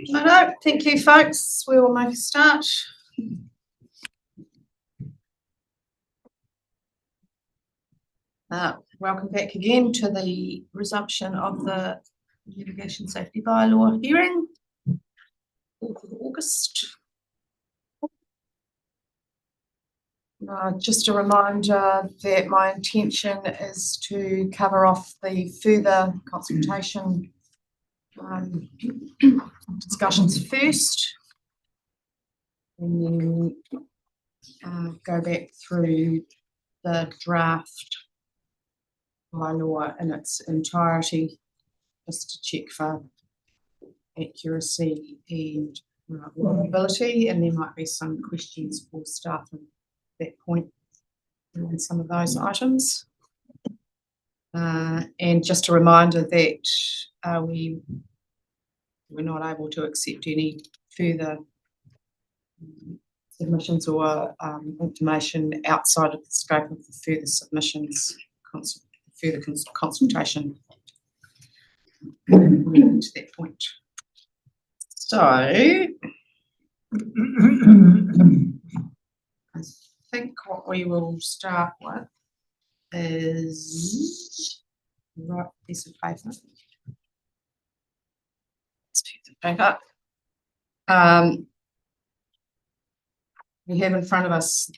No, thank you, folks. We will make a start. Welcome back again to the resumption of the Litigation Safety Bylaw hearing, 4th of August. Just a reminder that my intention is to cover off the further consultation discussions first, and then go back through the draft bylaw in its entirety, just to check for accuracy and workability, and there might be some questions for staff at that point on some of those items. And just a reminder that we were not able to accept any further submissions or information outside of the scope of the further submissions, further consultation to that point. So I think what we will start with is right piece of paper. Let's pick the paper. We have in front of us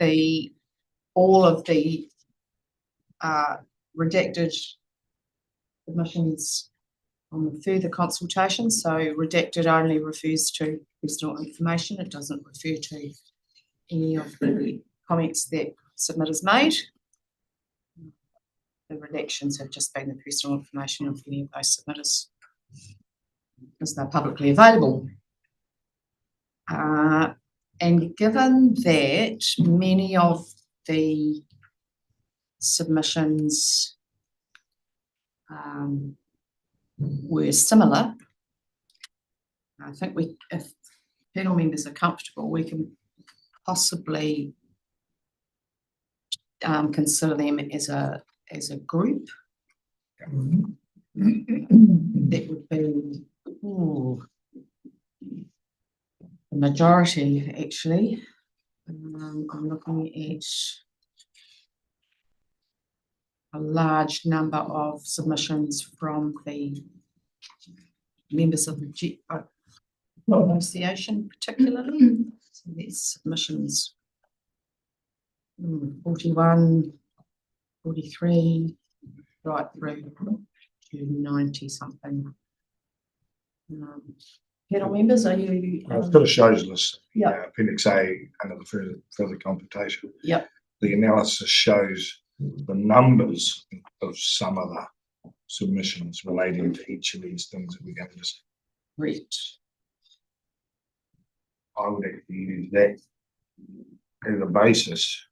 all of the redacted submissions on the further consultation. So redacted only refers to personal information. It doesn't refer to any of the comments that submitters made. The redactions have just been the personal information of any of those submitters because they're publicly available. And given that many of the submissions were similar, I think if panel members are comfortable, we can possibly consider them as a group. That would be the majority, actually. I'm looking at a large number of submissions from the members of the association, particularly. So there's submissions 41, 43, right through to 90 something. Panel members, are you? I've got a shows list. Yeah. Appendix A under the further computation. Yep. The analysis shows the numbers of some of the submissions relating to each of these things that we're going to see. Right. I would actually use that as a basis.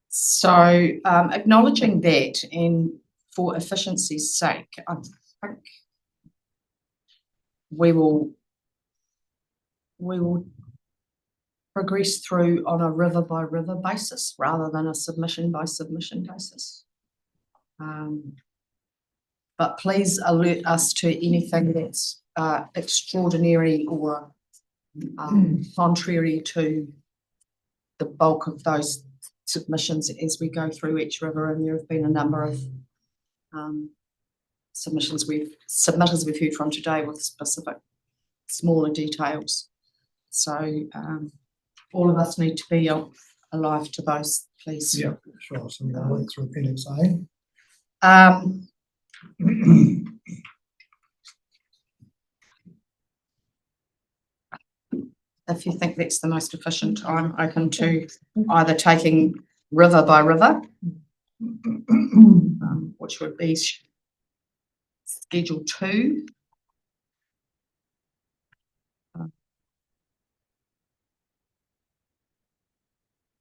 So acknowledging that, and for efficiency's sake, I think we will progress through on a river by river basis rather than a submission by submission basis. But please alert us to anything that's extraordinary or contrary to the bulk of those submissions as we go through each river, and there have been a number of submitters we've heard from today with specific smaller details. So all of us need to be alive to those, please. Yeah, sure. So we'll work through appendix A. If you think that's the most efficient, I'm open to either taking river by river, which would be Schedule 2.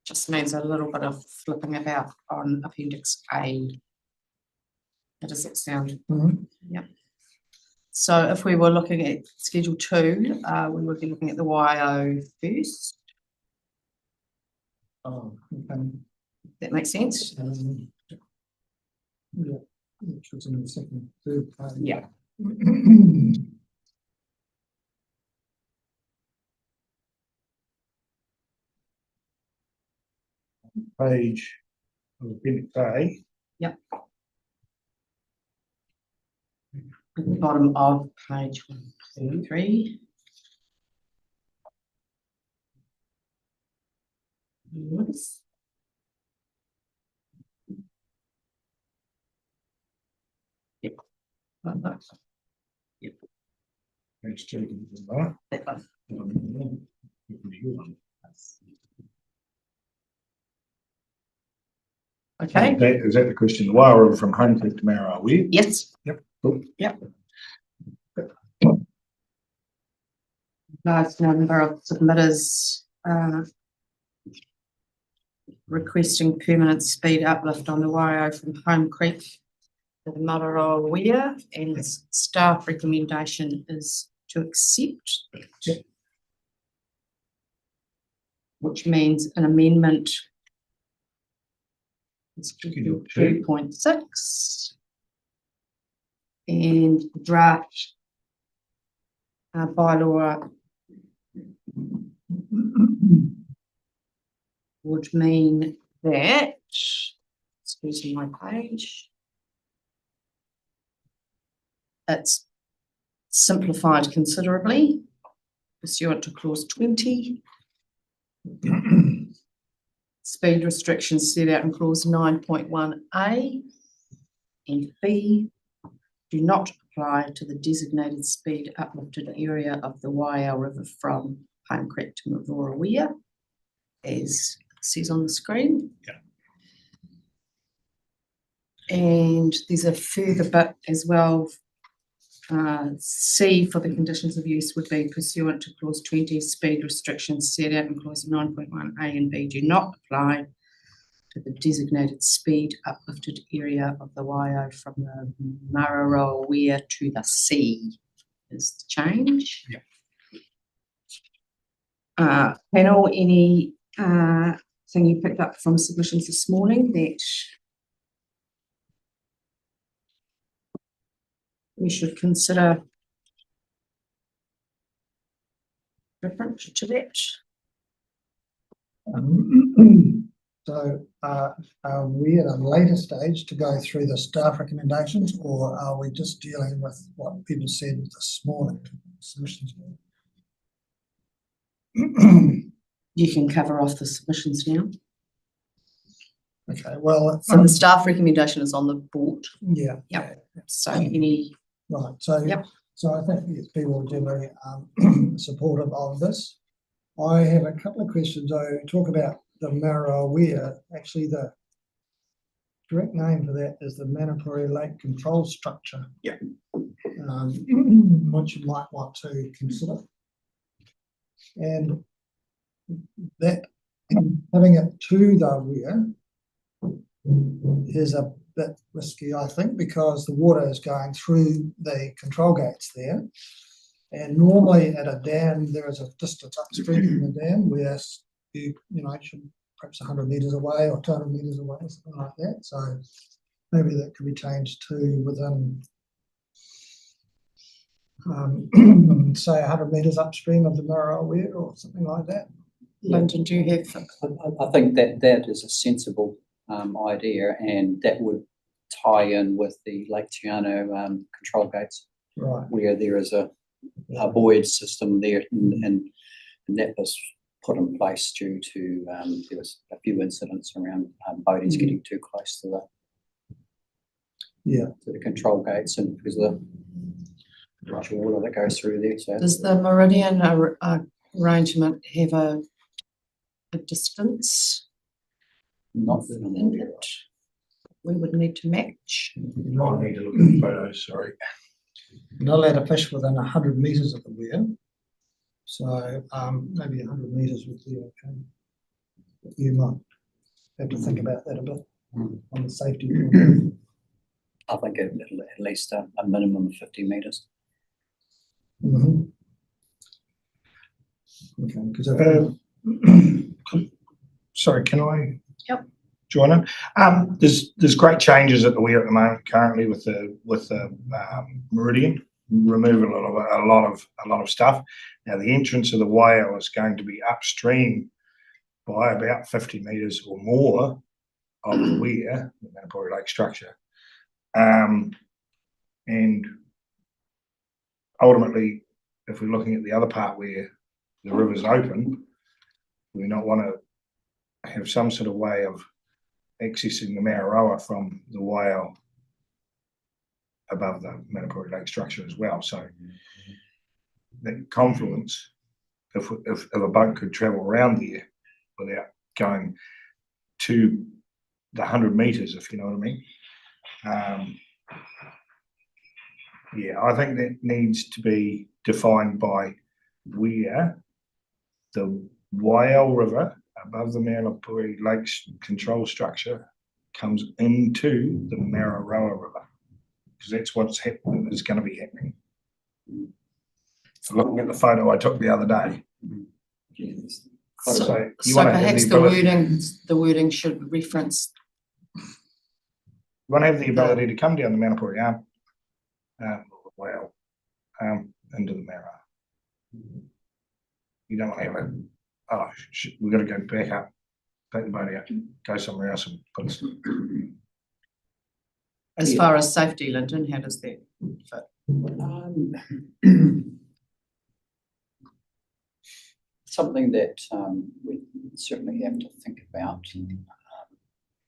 Just means a little bit of flipping about on Appendix A. How does that sound? Yep. So if we were looking at Schedule 2, we would be looking at the YO first. Oh, okay. That makes sense? Yeah, which was in the second, third page. Yeah. page of appendix A. Yep. At the bottom of page 133. Yes. Yep. Like that. Yep. Page 2 is that. That one. Okay. Is that the question? The wire rule from home to Mara, where? Yes. Yep. Cool. Yep. Large number of submitters requesting permanent speed uplift on the YO from Home Creek to the Mararoa Weir, and its staff recommendation is to accept. Yep. Which means an amendment. Schedule 2.6 and draft bylaw would mean that, excuse me, my page, it's simplified considerably pursuant to clause 20. Speed restrictions set out in clause 9.1a and b do not apply to the designated speed uplifted area of the YL River from Home Creek to Mararoa Weir, as it says on the screen. Yeah. And there's a further bit as well. C for the conditions of use would be pursuant to clause 20, speed restrictions set out in clause 9.1a and b do not apply to the designated speed uplifted area of the YO from the Mararoa Weir to the sea is the change. Yeah. Panel, any thing you picked up from submissions this morning that we should consider different to that? So are we at a later stage to go through the staff recommendations, or are we just dealing with what people said this morning? Submissions. You can cover off the submissions now. Okay, well, So the staff recommendation is on the board. yeah. Yep. So any, Right, so yep. So I think yes, people are generally supportive of this. I have a couple of questions. I talk about the Mararoa Weir. Actually, the correct name for that is the Mandatory Lake Control Structure. Yeah. Which you might want to consider. And that having it to the weir is a bit risky, I think, because the water is going through the control gates there. And normally at a dam, there is a distance upstream from the dam where you should perhaps 100 metres away or 200 metres away, something like that. So maybe that could be changed to within, say, 100 metres upstream of the Mararoa Weir or something like that. Lyndon, do you have? I think that is a sensible idea, and that would tie in with the Lake Tiano control gates, Right. where there is a buoyed system there, and that was put in place due to there was a few incidents around boaties getting too close to the control gates, and because of the rush of water that goes through there. So Does the Meridian arrangement have a distance not in it we would need to match? I need to look at the photos, sorry. Not allowed to fish within 100 metres of the weir. So maybe 100 metres would be okay. But you might have to think about that a bit on the safety. I think at least a minimum of 50 metres. Okay, because Sorry, can I Yep. join in? There's great changes at the weir at the moment currently with the Meridian, removing a lot of stuff. Now the entrance of the whale is going to be upstream by about 50 metres or more of the weir, the Manapori Lake structure. And ultimately, if we're looking at the other part where the river's open, we not want to have some sort of way of accessing the Mararoa from the Waiau above the Manapori Lake structure as well. So that confluence, if a boat could travel around there without going to the 100 metres, if you know what I mean. Yeah, I think that needs to be defined by where the Waiau River above the Manapori Lake's control structure comes into the Mararoa River, because that's what's is going to be happening. So looking at the photo I took the other day. So you want to have perhaps the ability, the wording should reference. you want to have the ability to come down the Manapori Arm, well, into the Mara. You don't want to have a, oh, we've got to go back up, take the boat out, go somewhere else and put it. As far as safety, Lyndon, how does that fit? Something that we certainly have to think about,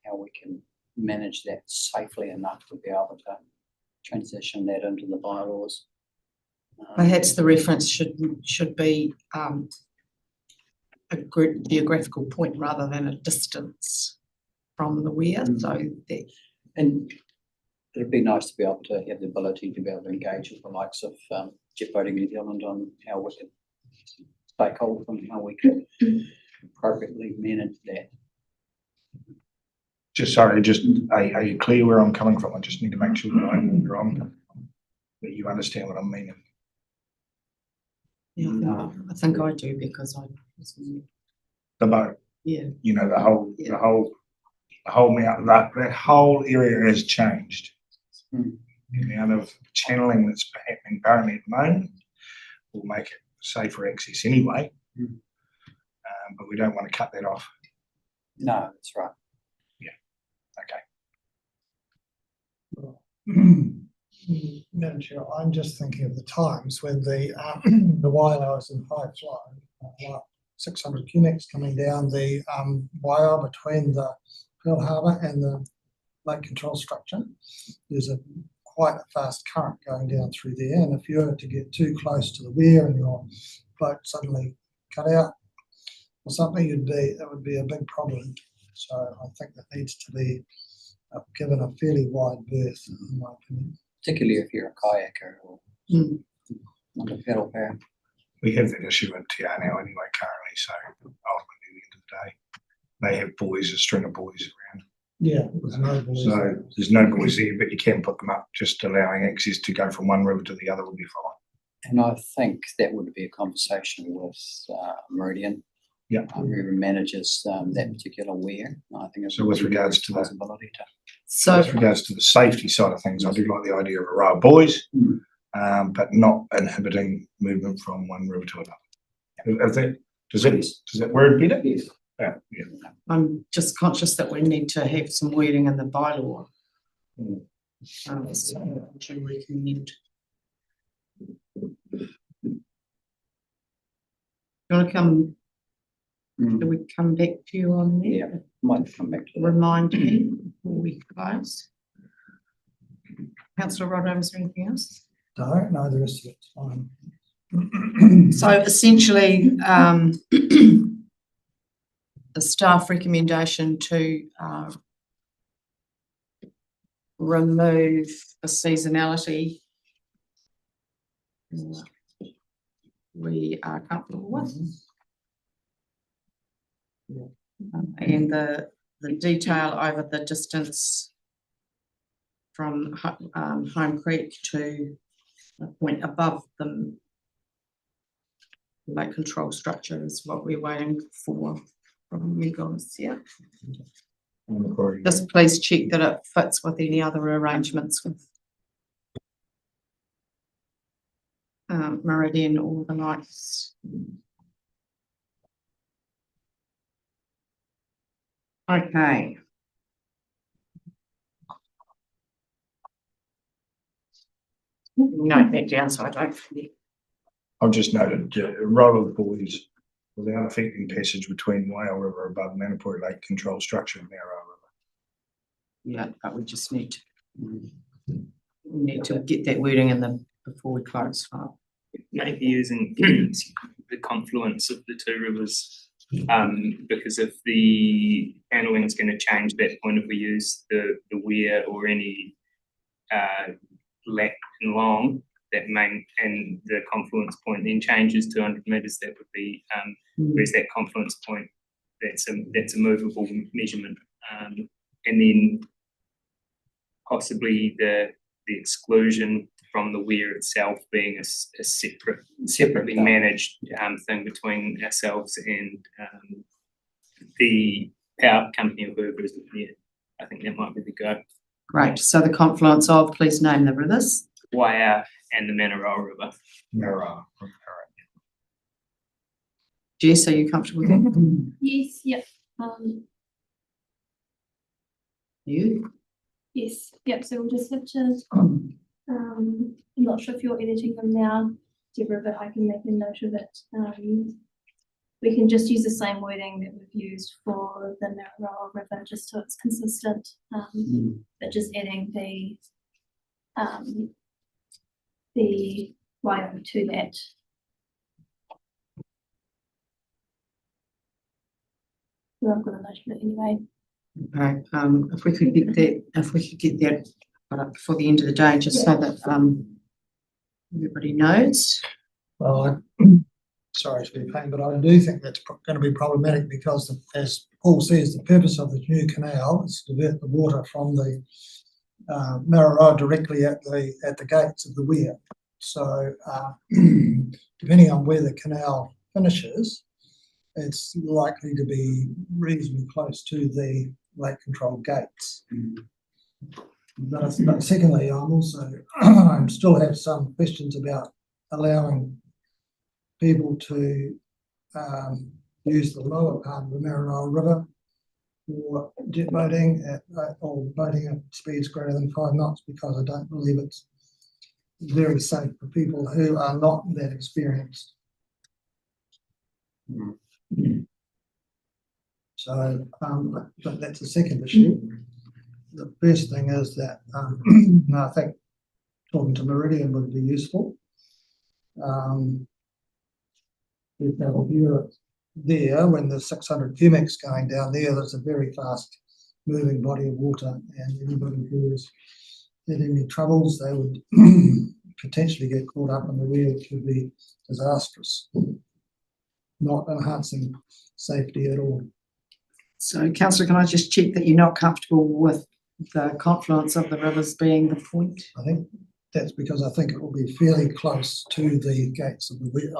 how we can manage that safely enough to be able to transition that into the bylaws. Perhaps the reference should be a geographical point rather than a distance from the weir. So that, and it'd be nice to be able to have the ability to be able to engage with the likes of Jet Boating New Zealand on how we can stakeholders and how we can appropriately manage that. Just sorry, are you clear where I'm coming from? I just need to make sure that I'm wrong, that you understand what I'm meaning. yeah, I think I do, because I was, The boat, yeah, you know, the whole mountain, that whole area has changed. The amount of channeling that's happening currently at the moment will make it safer access anyway, but we don't want to cut that off. No, that's right. Okay. Madam Chair, I'm just thinking of the times when the Waiau is in high flow, like 600 cubics coming down the Waiau between the Pearl Harbour and the lake control structure. There's quite a fast current going down through there, and if you were to get too close to the weir and your boat suddenly cut out or something, it would be a big problem. So I think that needs to be given a fairly wide berth, in my opinion. Particularly if you're a kayaker or not a paddle pair. We have that issue in TR now anyway currently, so ultimately at the end of the day, they have buoys, a string of buoys around. Yeah, there's no buoys. So there's no buoys there, but you can put them up, just allowing access to go from one river to the other will be fine. And I think that would be a conversation with Meridian, Yeah. who manages that particular weir. I think it's So with regards to that, responsibility to. so with regards to the safety side of things, I do like the idea of a row of buoys, but not inhibiting movement from one river to another. Does that word better? Yes. Yeah. I'm just conscious that we need to have some wording in the bylaw. So to recommend. You want to come? Do we come back to you on that? Yeah, might come back to that. Remind me before we close. Councillor Rodham, is there anything else? No, the rest of it's fine. So essentially, the staff recommendation to remove the seasonality, we are comfortable with. And the detail over the distance from Home Creek to the point above the lake control structure is what we're waiting for from you guys, yeah. Just please check that it fits with any other arrangements with Meridian or the Knights. Okay. Note that down so I don't forget. I've just noted row of buoys without affecting passage between Whale River above Manapuri Lake control structure and Narrow River. Yeah, but we just need to get that wording in the before we close file. Maybe using the confluence of the two rivers, because if the handling is going to change that point, if we use the weir or any lack and long, that main and the confluence point then changes 200 metres, that would be where's that confluence point, that's a movable measurement, and then possibly the exclusion from the weir itself being a separately managed thing between ourselves and the power company or whoever is there. I think that might be the go. Great. So the confluence of, please name the rivers. Waia and the Manaroa River. Narrow. Jess, are you comfortable with that? Yes, yep, You? yes, yep, so we'll just have to, I'm not sure if you're editing them now, Deborah, but I can make a note of it. We can just use the same wording that we've used for the Mararoa River, just so it's consistent, but just adding the YO to that. Well, I've got a note of it anyway. Okay, if we could get that before the end of the day, just so that everybody knows. Well, sorry to be a pain, but I do think that's going to be problematic because, as Paul says, the purpose of the new canal is to divert the water from the Mararoa directly at the gates of the weir. So, depending on where the canal finishes, it's likely to be reasonably close to the lake control gates. But secondly, I still have some questions about allowing people to use the lower part of the Mararoa River for jet boating or boating at speeds greater than 5 knots, because I don't believe it's very safe for people who are not that experienced. So but that's the second issue. The first thing is that I think talking to Meridian would be useful. If they will hear there, when the 600 cubics going down there, there's a very fast moving body of water, and anybody who is in any troubles, they would potentially get caught up in the weir, which would be disastrous, not enhancing safety at all. So, Councillor, can I just check that you're not comfortable with the confluence of the rivers being the point? I think that's because I think it will be fairly close to the gates of the weir,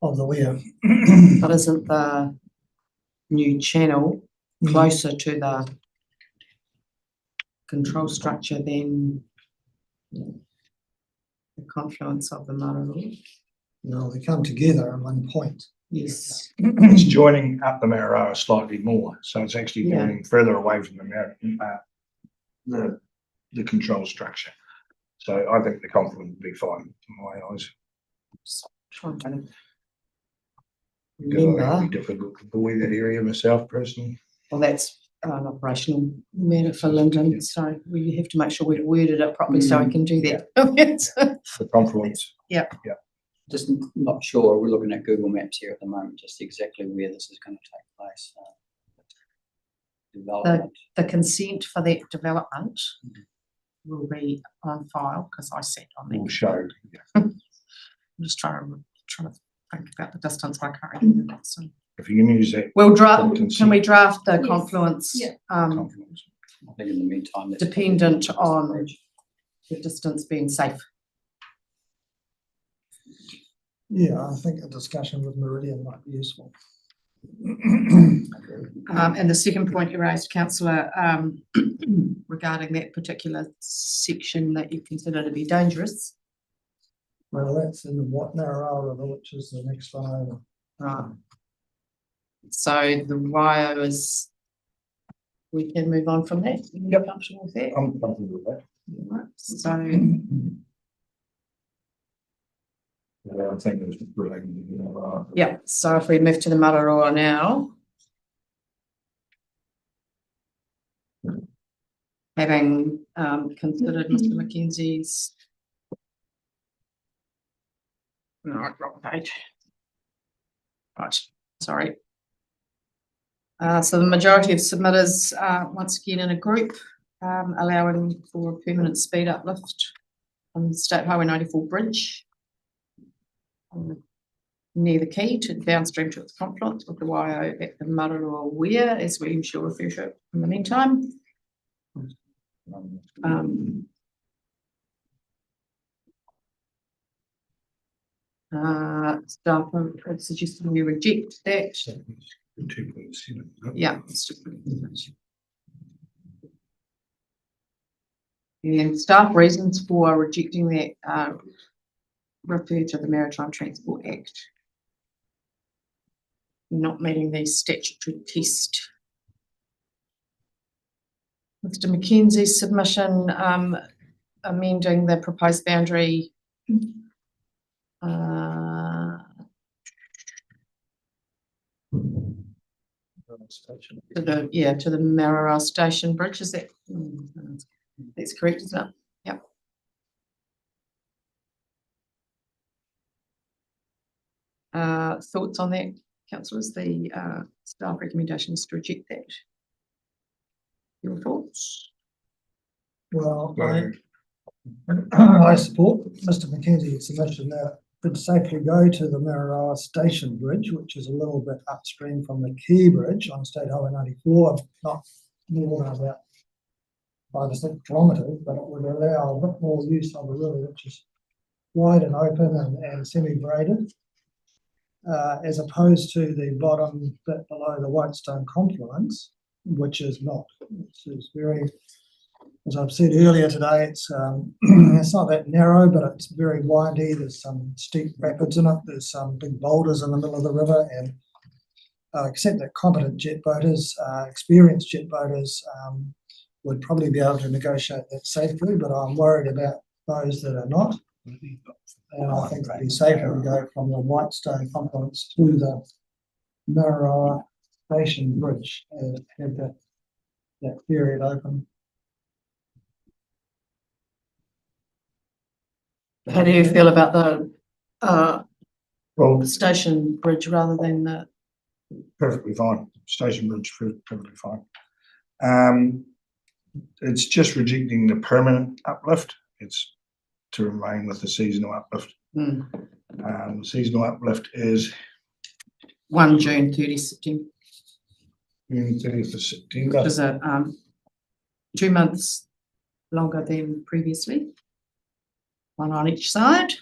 of the weir. But isn't the new channel closer to the control structure than the confluence of the Mararoa? No, they come together at one point. Yes. It's joining up the Mararoa slightly more, so it's actually Yeah. joining further away from the control structure. So I think the confluence would be fine in my eyes. Trying to Because I think remember. it'd be difficult to buoy that area myself personally. Well, that's an operational matter for Lyndon, so we have to make sure we've worded it properly so we can do that. The confluence. Just not sure, we're looking at Google Maps here at the moment, just exactly where this is going to take place. Development. The consent for that development will be on file because I sat on Will that. show. I'm just trying to think about the distance. I can't remember that. So If you can use that we'll draft. Consent. Can we draft the Yes. confluence? Yeah. confluence. I think in the meantime, that's Dependent on the distance being safe. Yeah, I think a discussion with Meridian might be useful. And the second point you raised, Councillor, regarding that particular section that you consider to be dangerous. Well, that's in the Mararoa River, which is the next one over. Right. So the WIO is we can move on from that. You're comfortable with that? I'm comfortable with that. Right, so, Yeah, I think it's related, yeah, so if we move to the Mararoa now. Having considered Mr. Mackenzie's. No, wrong page. Right, sorry. So the majority of submitters are once again in a group, allowing for a permanent speed uplift on the State Highway 94 bridge. Near the quay to downstream to its confluence with the Waio at the Mararoa Weir, as we shall refer to it in the meantime. Staff are suggesting we reject that. 2 points, you know. Yeah. It's just and staff reasons for rejecting that refer to the Maritime Transport Act. Not meeting the statutory test. Mr. Mackenzie's submission amending the proposed boundary to the Mararoa Station Bridge. Is that that's correct, isn't it? Yep. Thoughts on that, councillors? The staff recommendation is to reject that. Your thoughts? Well, I support Mr. Mackenzie's submission that could safely go to the Mararoa Station Bridge, which is a little bit upstream from the Key Bridge on State Highway 94, not more than about 5 or 6 kilometres, but it would allow a bit more use of the river, which is wide and open and semi-braided, as opposed to the bottom bit below the Whitestone confluence, which is not. It's very, as I've said earlier today, it's it's not that narrow, but it's very windy. There's some steep rapids in it. There's some big boulders in the middle of the river, and except that competent jet boaters, experienced jet boaters, would probably be able to negotiate that safely. But I'm worried about those that are not, and I think it'd be safer to go from the Whitestone confluence to the Mararoa Station Bridge and have that period open. How do you feel about the Well, station bridge rather than the? perfectly fine. Station Bridge, perfectly fine. It's just rejecting the permanent uplift. It's to remain with the seasonal uplift. Seasonal uplift is 1 June, 30 September, June 30th of September. which is a 2 months longer than previously. One on each side.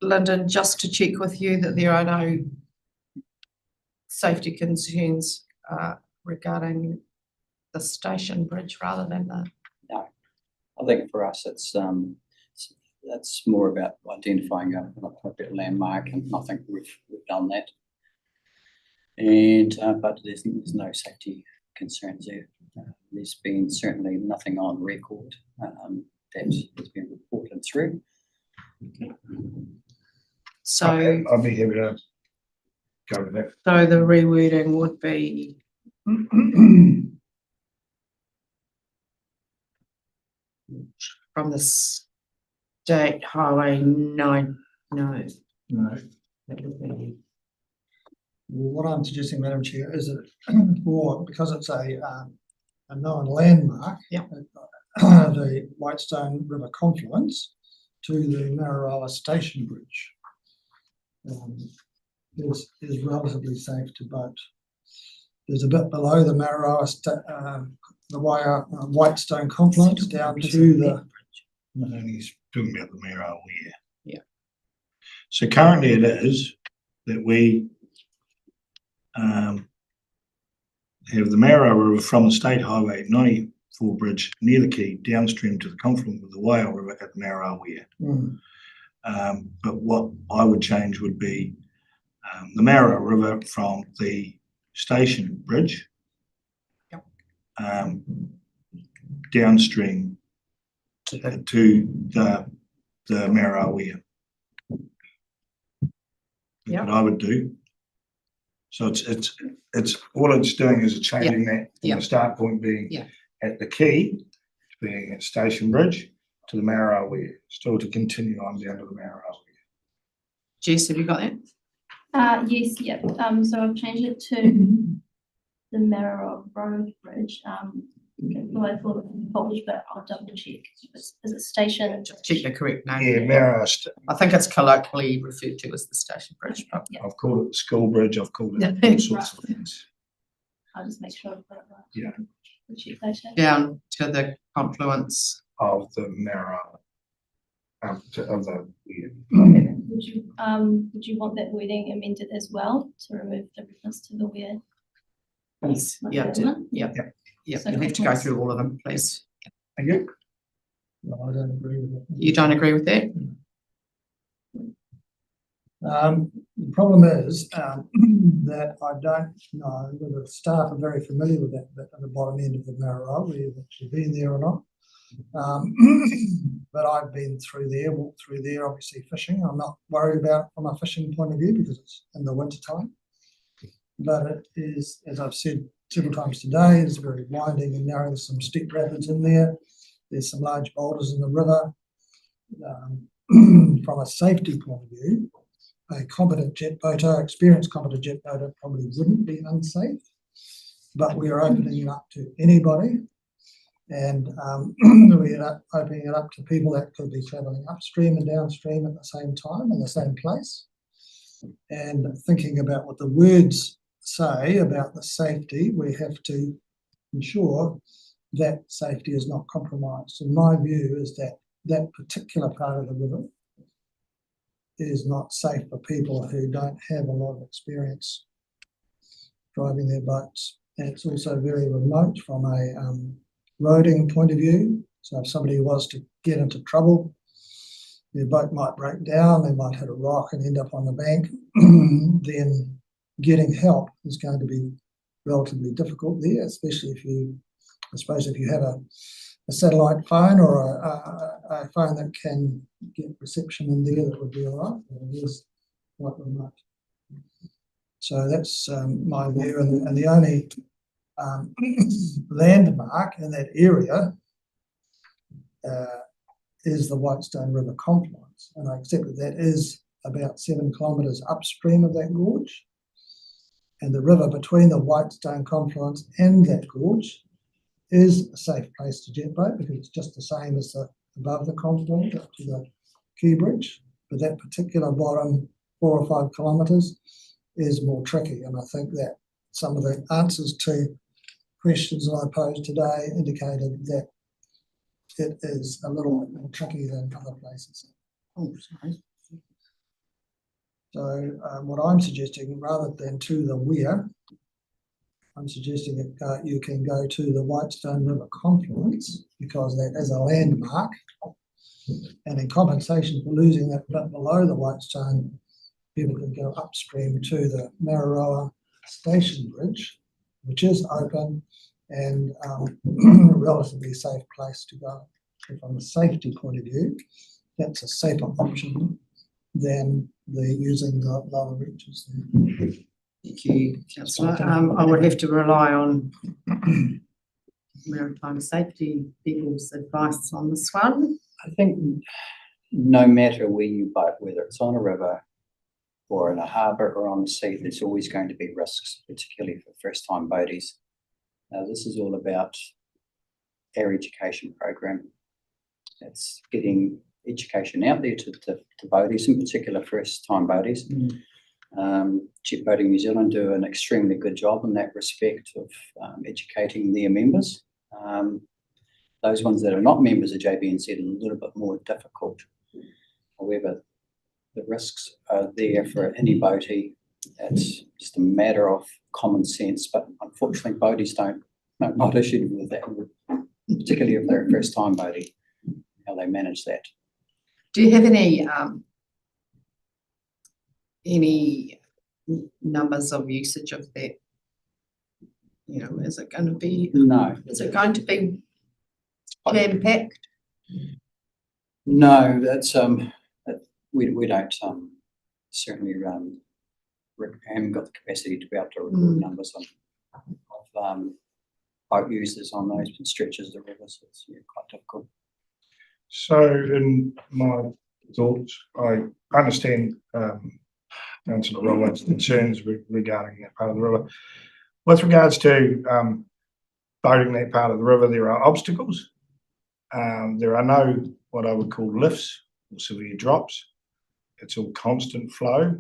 Lyndon, just to check with you that there are no safety concerns regarding the station bridge rather than the. No, I think for us that's more about identifying an appropriate landmark, and I think we've done that. And but there's no safety concerns there. There's been certainly nothing on record that has been reported through. So I'll be happy to go with that. So the rewording would be from the State Highway 9. No. No. That would be. What I'm suggesting, Madam Chair, is that because it's a known landmark, Yeah. The Whitestone River confluence to the Mararoa Station Bridge is relatively safe to boat. There's a bit below the Mararoa, the Whitestone confluence down to the. No, he's talking about the Mararoa Weir. Yeah. So currently it is that we have the Mararoa River from the State Highway 94 bridge near the quay downstream to the confluence with the Waio River at the Mararoa Weir. But what I would change would be the Mararoa River from the station bridge downstream to the Mara weir. Yep. That I would do. So it's all it's doing is changing that from Yep. the start point being Yeah. at the quay, being at Station Bridge to the Mara weir, still to continue on down to the Mara weir. Jess, have you got that? Yes, yep, so I've changed it to the Marrow Road Bridge, I thought it was published, but I'll double check. Is it station? Just check the correct name. Yeah, Mara. I think it's colloquially referred to as the Station Bridge. But Yeah, I've called it the school bridge. I've called it Yeah. all sorts of things. I'll just make sure I've got it right. Yeah. We'll check later. down to the confluence. Of the Mara. Of the weir. Would you want that wording amended as well to remove the reference to the weir? Yes, Like yeah, that one? yeah, So you have to go through all of them, please. Thank you. No, I don't agree with it. You don't agree with that? The problem is, that I don't know whether staff are very familiar with that bit at the bottom end of the Marrow, whether you've actually been there or not. But I've been through there, walked through there, obviously fishing. I'm not worried about it from a fishing point of view because it's in the winter time. But it is, as I've said several times today, it's very winding and narrow. There's some steep rapids in there. There's some large boulders in the river. From a safety point of view, a competent jet boater, experienced competent jet boater probably wouldn't be unsafe, but we are opening it up to anybody. And we are opening it up to people that could be travelling upstream and downstream at the same time in the same place. And thinking about what the words say about the safety, we have to ensure that safety is not compromised. And my view is that that particular part of the river is not safe for people who don't have a lot of experience driving their boats. And it's also very remote from a roading point of view. So if somebody was to get into trouble, their boat might break down, they might hit a rock and end up on the bank, then getting help is going to be relatively difficult there, especially if you, I suppose if you have a satellite phone or a phone that can get reception in there, that would be all right. It is quite remote. So that's my view, and the only landmark in that area is the Whitestone River confluence, and I accept that is about 7 kilometres upstream of that gorge, and the river between the Whitestone confluence and that gorge is a safe place to jet boat because it's just the same as the above the confluence up to the quay bridge, but that particular bottom 4 or 5 kilometres is more tricky, and I think that some of the answers to questions that I posed today indicated that it is a little bit more tricky than other places. Oh, sorry. So what I'm suggesting, rather than to the weir, I'm suggesting that you can go to the Whitestone River confluence because that is a landmark, and in compensation for losing that bit below the Whitestone, people can go upstream to the Mararoa Station Bridge, which is open and a relatively safe place to go. And from a safety point of view, that's a safer option than using the lower reaches. Thank you, Councillor. I would have to rely on maritime safety people's advice on this one. I think no matter where you boat, whether it's on a river or in a harbour or on the sea, there's always going to be risks, particularly for first-time boaties. This is all about our education program. It's getting education out there to boaties, in particular first-time boaties. Jet Boating New Zealand do an extremely good job in that respect of educating their members. Those ones that are not members of JBNZ are a little bit more difficult. However, the risks are there for any boatie. It's just a matter of common sense, but unfortunately boaties don't not issued with that, particularly if they're a first-time boatie, how they manage that. Do you have any numbers of usage of that You know, is it going to be, No, is it going to be jam packed? no, that's, we don't, certainly, haven't got the capacity to be able to record numbers of boat users on those stretches of the river, so it's quite difficult. So in my thoughts, I understand Councillor Rollins' concerns regarding that part of the river. With regards to boating that part of the river, there are obstacles. There are no what I would call lifts or severe drops. It's all constant flow.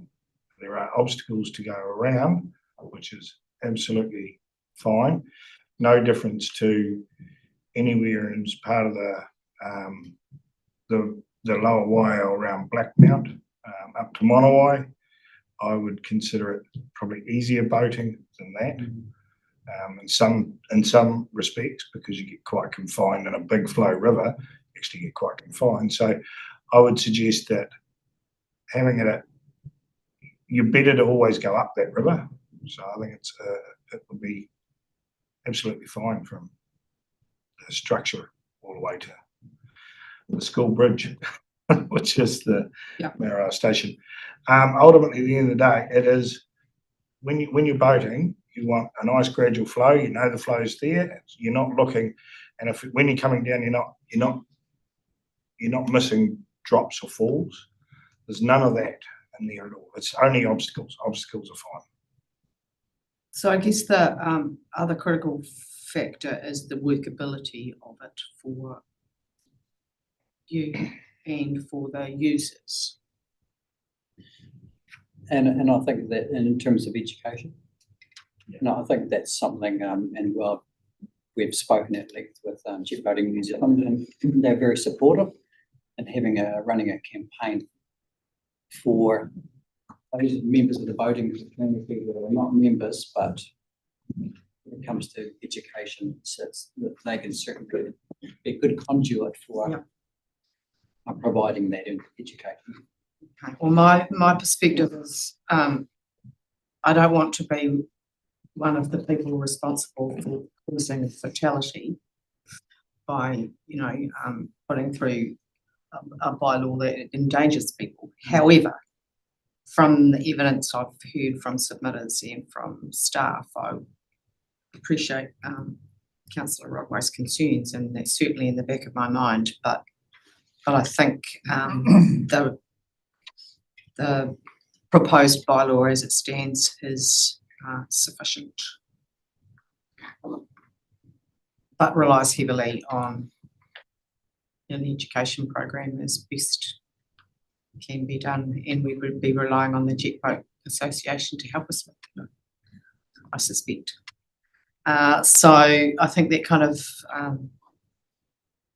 There are obstacles to go around, which is absolutely fine. No difference to anywhere in part of the lower Waio around Blackmount up to Monowai. I would consider it probably easier boating than that. In some respects, because you get quite confined in a big flow river, you actually get quite confined. So I would suggest that having it you're better to always go up that river. So I think it would be absolutely fine from the structure all the way to the school bridge, which is the Marae station. Ultimately, at the end of the day, it is when you're boating, you want a nice gradual flow. You know the flow's there. You're not looking, and when you're coming down, you're not missing drops or falls. There's none of that in there at all. It's only obstacles. Obstacles are fine. So I guess the other critical factor is the workability of it for you and for the users. And I think that in terms of education, no, I think that's something, and well, we've spoken at length with Jet Boating New Zealand, and they're very supportive and running a campaign for those members of the boating community that are not members, but when it comes to education, so they can certainly be a good conduit for providing that education. Okay. Well, my perspective is I don't want to be one of the people responsible for causing fatality by, putting through a bylaw that endangers people. However, from the evidence I've heard from submitters and from staff, I appreciate Councillor Rodway's concerns, and that's certainly in the back of my mind. But I think the proposed bylaw as it stands is sufficient, but relies heavily on an education program as best can be done, and we would be relying on the Jet Boat Association to help us with it, I suspect. So I think that kind of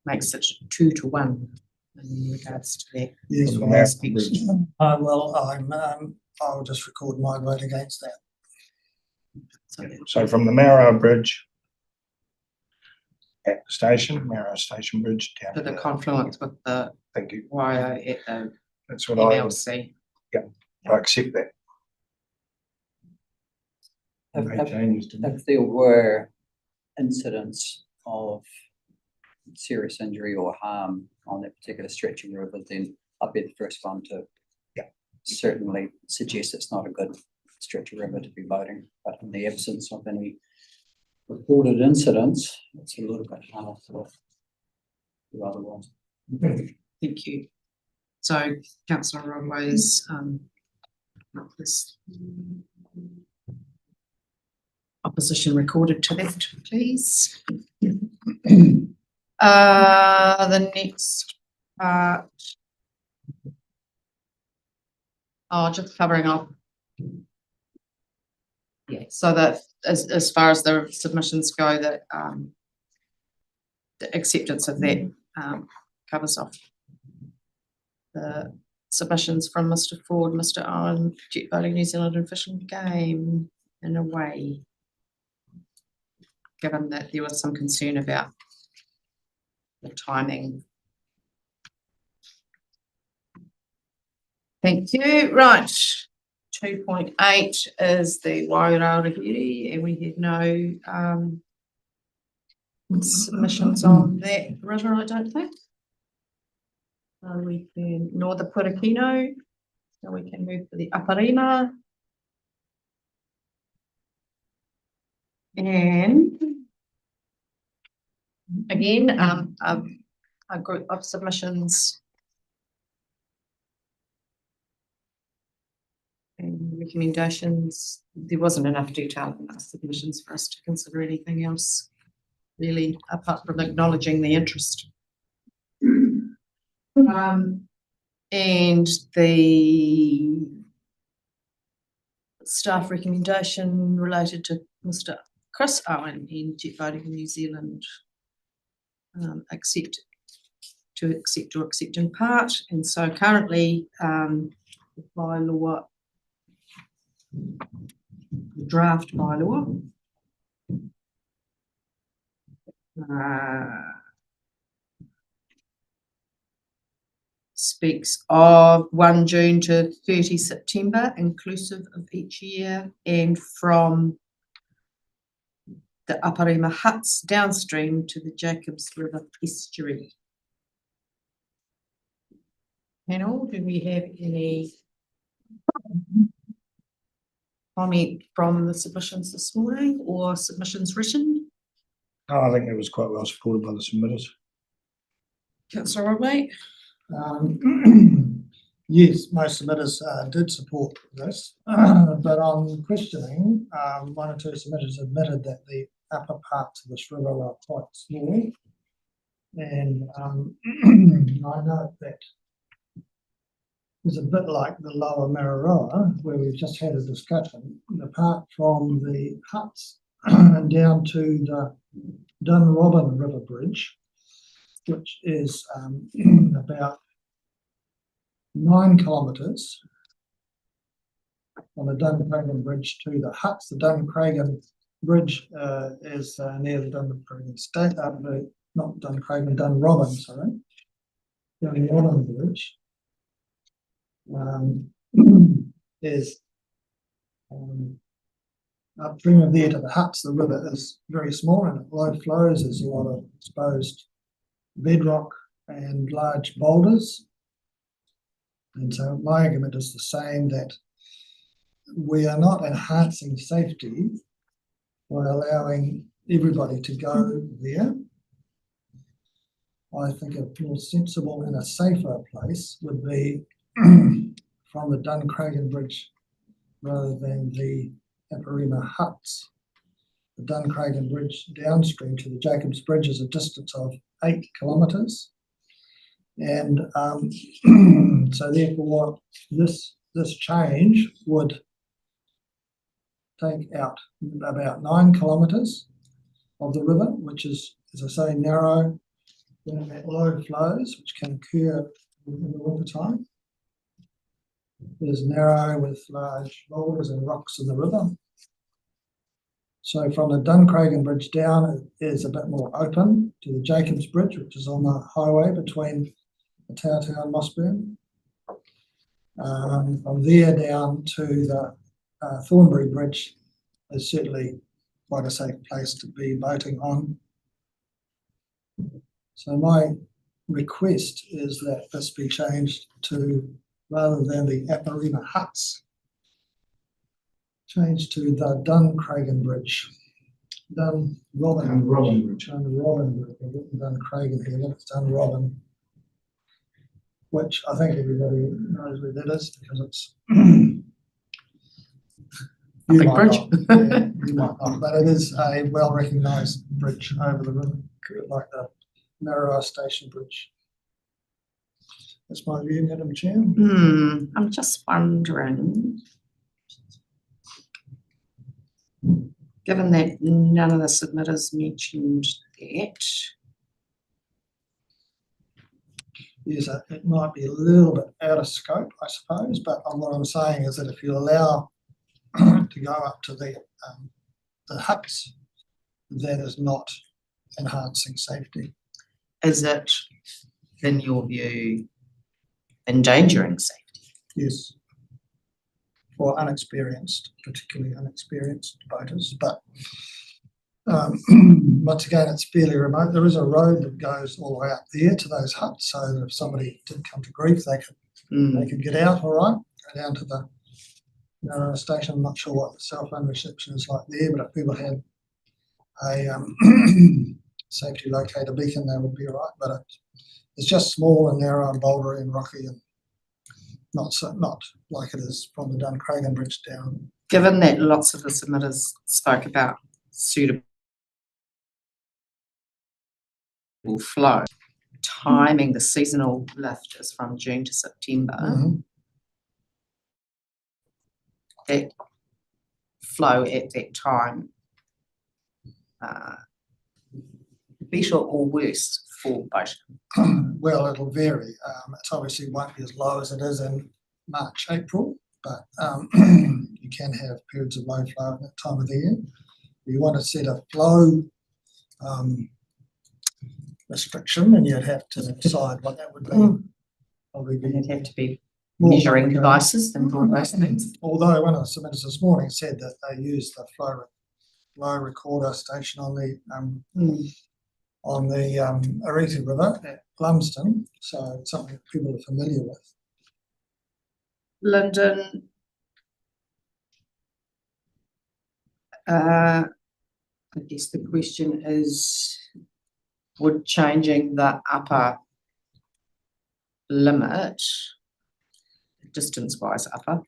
makes it 2 to 1 in regards to that. Yes, From the well, Marae Bridge. I'll just record my vote against that. So from the Marae Bridge at the station, Marae Station Bridge down To the confluence with the Thank you. wire at the That's what I would. MLC. I accept that. No changes to that. If there were incidents of serious injury or harm on that particular stretch of river, then I'd be the first one to certainly suggest it's not a good stretch of river to be boating. But in the absence of any reported incidents, it's a little bit harder to do otherwise. Thank you. So Councillor Rodway's this opposition recorded to that, please. The next part. Just covering off. Yeah, so that as far as the submissions go, that the acceptance of that covers off the submissions from Mr. Ford, Mr. Owen, Jet Boating New Zealand and Fish and Game in a way, given that there was some concern about the timing. Thank you. Right. 2.8 is the Wairau Rehiri, and we have no submissions on that river, I don't think. We can, nor the Purakino, so we can move to the Aparima. And again, a group of submissions and recommendations. There wasn't enough detail in our submissions for us to consider anything else, really, apart from acknowledging the interest. And the staff recommendation related to Mr. Chris Owen in Jet Boating in New Zealand, accept or accept in part. And so currently, the bylaw, the draft bylaw, speaks of 1 June to 30 September, inclusive of each year, and from the Aparima huts downstream to the Jacobs River estuary. Panel, do we have any comment from the submissions this morning or submissions written? Oh, I think it was quite well supported by the submitters. Councillor Rodway? Yes, most submitters did support this, but on questioning, 1 or 2 submitters admitted that the upper parts of this river are quite small. And I note that it's a bit like the lower Mararoa, where we've just had a discussion, apart from the huts and down to the Dunrobin River Bridge, which is about 9 kilometres on the Duncragan Bridge to the huts. The Duncragan Bridge is near the Duncragan State, not Duncragan, Dunrobin, sorry. Dunrobin Bridge is upstream of there to the huts. The river is very small and at low flows. There's a lot of exposed bedrock and large boulders. And so my argument is the same, that we are not enhancing safety by allowing everybody to go there. I think a more sensible and a safer place would be from the Duncragan Bridge rather than the Aparima huts. The Duncragan Bridge downstream to the Jacobs Bridge is a distance of 8 kilometres. And so therefore this change would take out about 9 kilometres of the river, which is, as I say, narrow when at low flows, which can occur in the winter time. It is narrow with large boulders and rocks in the river. So from the Duncragan Bridge down, it is a bit more open to the Jacobs Bridge, which is on the highway between the Tautau and Mossburn. From there down to the Thornbury Bridge is certainly quite a safe place to be boating on. So my request is that this be changed to, rather than the Aparima huts, changed to the Duncragan Bridge. Dunrobin Bridge. Dunrobin Bridge. I've written Duncragan here, but it's Dunrobin, which I think everybody knows where that is because it's Big bridge. You might not, but it is a well-recognised bridge over the river, like the Mararoa Station Bridge. That's my view, Madam Chair. I'm just wondering, given that none of the submitters mentioned that. Yes, it might be a little bit out of scope, I suppose, but what I'm saying is that if you allow to go up to the huts, that is not enhancing safety. Is it, in your view, endangering safety? Yes. for particularly unexperienced boaters, but once again, it's fairly remote. There is a road that goes all the way up there to those huts, so that if somebody did come to grief, they could get out all right, go down to the station. I'm not sure what the cell phone reception is like there, but if people had a safety locator beacon, they would be all right. But it's just small and narrow and bouldery and rocky, and not like it is from the Duncragan Bridge down. Given that lots of the submitters spoke about suitable flow, timing the seasonal lift is from June to September. That flow at that time, better or worse for boating? Well, it'll vary. It's obviously won't be as low as it is in March, April, but you can have periods of low flow at that time of the year. You want to set a flow restriction, and you'd have to decide what that would be. Probably It'd have to be more measuring complicated. devices than all those things. Although one of the submitters this morning said that they use the flow recorder station on the Arete River at Lumsden, so it's something that people are familiar with. Lyndon, I guess the question is, would changing the upper limit, distance-wise upper,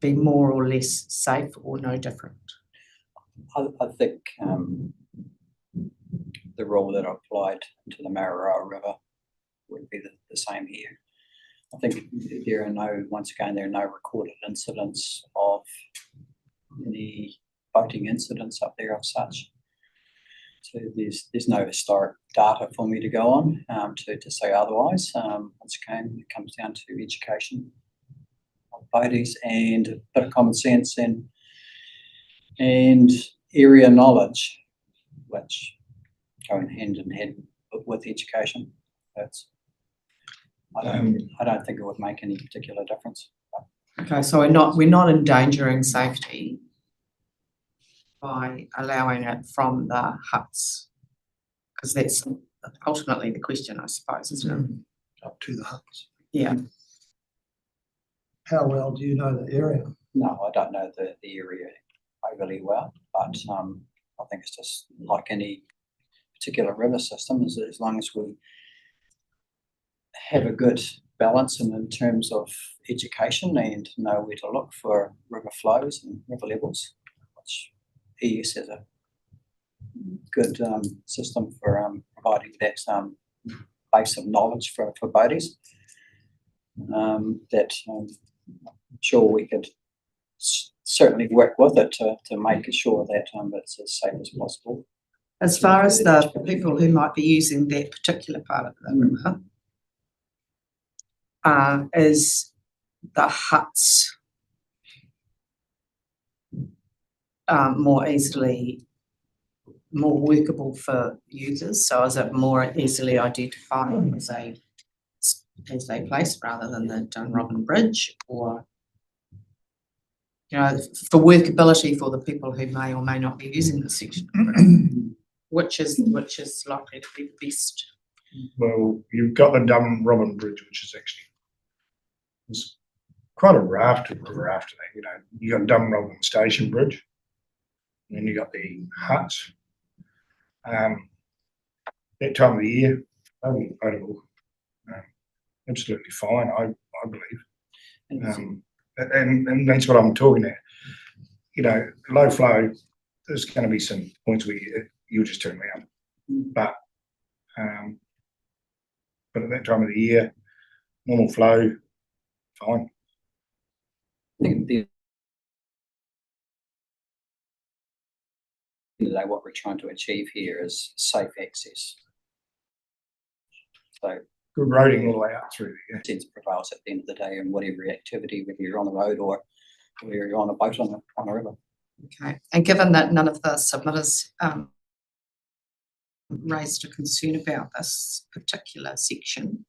be more or less safe or no different? I think the rule that applied to the Mararoa River would be the same here. I think there are no recorded incidents of any boating incidents up there of such. So there's no historic data for me to go on to say otherwise. Once again, it comes down to education of boaties and a bit of common sense and area knowledge, which go hand in hand with education. I don't think it would make any particular difference. Okay, so we're not endangering safety by allowing it from the huts, because that's ultimately the question, I suppose, isn't it? Up to the huts. Yeah. How well do you know the area? No, I don't know the area overly well, but I think it's just like any particular river system, as long as we have a good balance in terms of education and know where to look for river flows and river levels, which ES has a good system for providing that base of knowledge for boaties, that I'm sure we could certainly work with it to make sure that it's as safe as possible. As far as the people who might be using that particular part of the river, is the huts more workable for users? So is it more easily identified as a place rather than the Dunrobin Bridge, or for workability for the people who may or may not be using the section, which is likely to be the best? Well, you've got the Dunrobin Bridge, which is actually it's quite a raft of river after that. You got Dunrobin Station Bridge, and then you got the huts. That time of the year, they'll be boatable. Absolutely fine, I believe. And that's what I'm talking about. Low flow, there's going to be some points where you'll just turn around. But at that time of the year, normal flow, fine. I think what we're trying to achieve here is safe access. So Good roading all the way up through there. sense prevails at the end of the day, and whatever activity, whether you're on the road or whether you're on a boat on a river. Okay, and given that none of the submitters raised a concern about this particular section,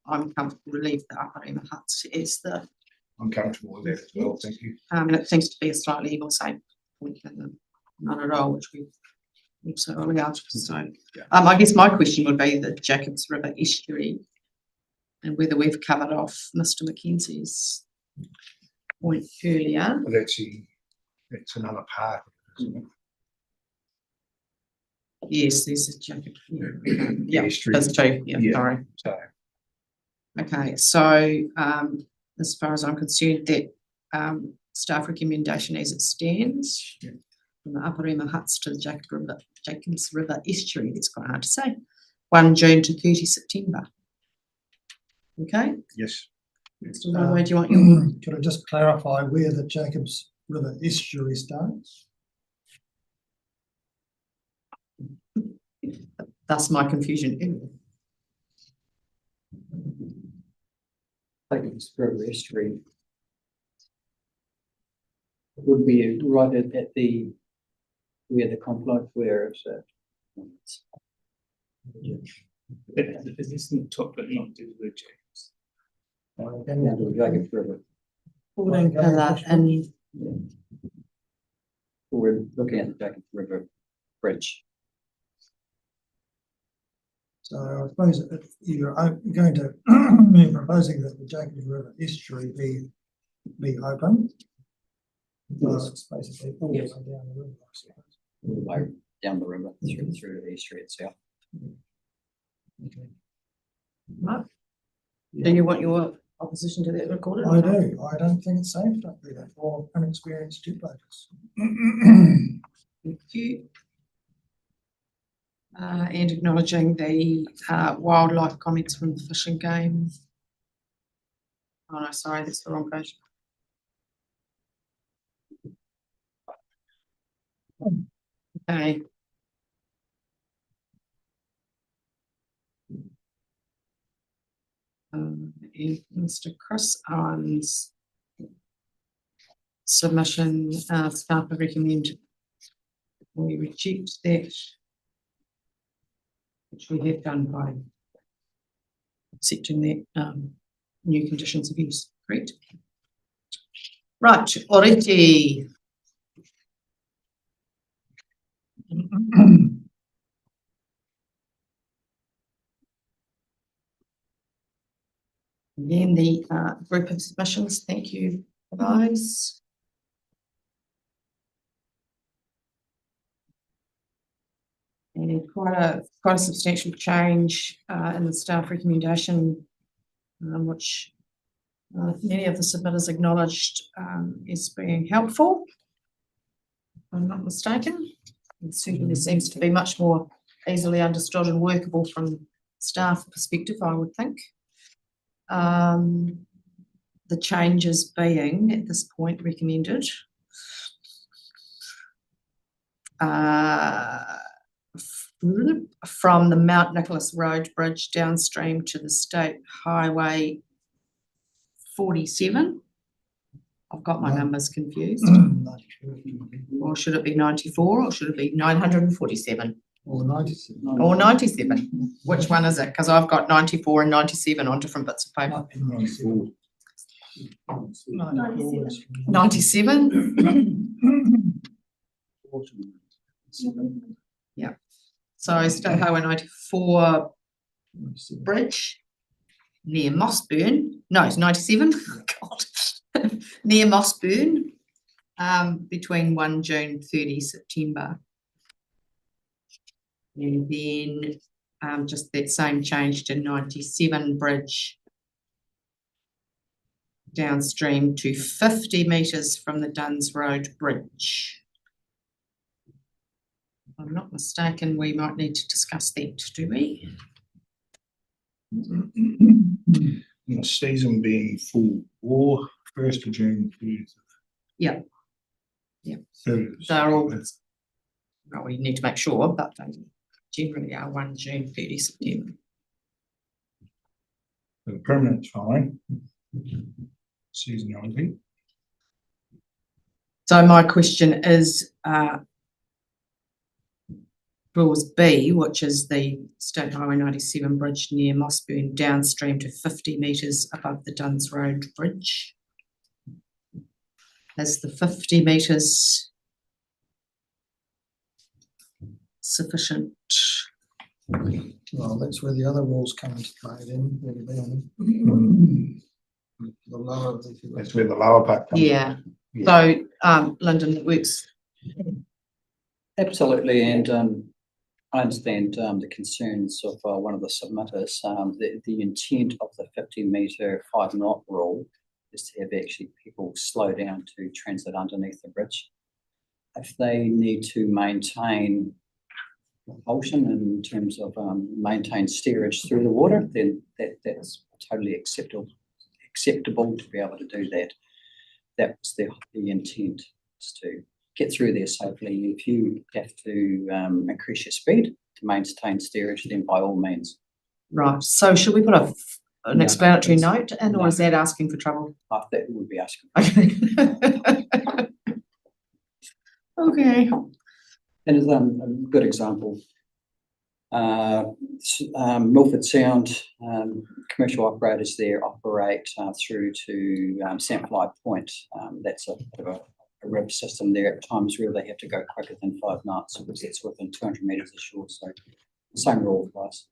I'm comfortable to leave the Aparima huts as the, I'm comfortable with that as well, thank you. and it seems to be a slightly more safe point than none at all, which we also allowed. So, I guess my question would be the Jacobs River estuary and whether we've covered off Mr. Mackenzie's point earlier. But that's another part, isn't it? Yes, there's a Jacob. Yeah, estuary. there's two. Yeah, Yeah. sorry. So, Okay, so as far as I'm concerned, that staff recommendation as it stands, Yeah. from the Aparima huts to the Jacobs River estuary, it's quite hard to say, 1 June to 30 September. Okay, yes, Mr. Runway, do you want your, Could I just clarify where the Jacobs River estuary starts? that's my confusion. Like it's river estuary. Would be right at the, where the conflict, where it's Is this in the top but not to the James? down to the Jacobs River. According to that, and We're looking at the Jacobs River Bridge. So I suppose if you're going to, you're proposing that the Jacobs River estuary be open. Well, it's basically all the way down the river, I suppose. All the way down the river through the estuary itself. Okay. Mark, do you want your opposition to that recorded? I do. I don't think it's safe to do that for inexperienced jet boaters. Thank you. And acknowledging the wildlife comments from the fishing game. Oh no, sorry, that's the wrong page. Okay. And Mr. Chris Owens' submission, staff recommend we reject that, which we have done by accepting that new conditions of use. Correct. Right, Oreti. Again, the group of submissions, thank you for those. And quite a substantial change in the staff recommendation, which many of the submitters acknowledged as being helpful, if I'm not mistaken. It certainly seems to be much more easily understood and workable from staff perspective, I would think. The changes being at this point recommended from the Mount Nicholas Road Bridge downstream to the State Highway 47. I've got my numbers confused. Or should it be 94 or should it be 947? Or 97. Or 97? Which one is it? Because I've got 94 and 97 on different bits of paper. 97? Yeah. So State Highway 94 Bridge near Mossburn. No, it's 97. God. Near Mossburn, between 1 June 30 September. And then just that same change to 97 Bridge downstream to 50 metres from the Duns Road Bridge. If I'm not mistaken, we might need to discuss that, do we? the season being full or 1st of June, 30th. Yeah. Yeah. So They're all, well, we need to make sure, but they generally are 1 June, 30 September. the permanent's fine. Seasonality. So my question is, clause B, which is the State Highway 97 bridge near Mossburn downstream to 50 metres above the Duns Road Bridge. Is the 50 metres sufficient? Well, that's where the other rules come into play then, really, the lower, if you That's where the lower part comes. Yeah. Yeah. So, Lyndon, it works. Absolutely, and I understand the concerns of one of the submitters. The intent of the 50-metre 5-knot rule is to have actually people slow down to transit underneath the bridge. If they need to maintain propulsion in terms of maintain steerage through the water, then that's totally acceptable to be able to do that. That was the intent, is to get through there safely. If you have to increase your speed to maintain steerage, then by all means. Right. So, should we put an No, explanatory that's- note in, or no. is that asking for trouble? That would be asking. Okay. Okay. And as a good example, Milford Sound commercial operators there operate through to Samfly Point. That's a bit of a river system there at times where they have to go quicker than 5 knots because it's within 200 metres of shore. So same rule for us.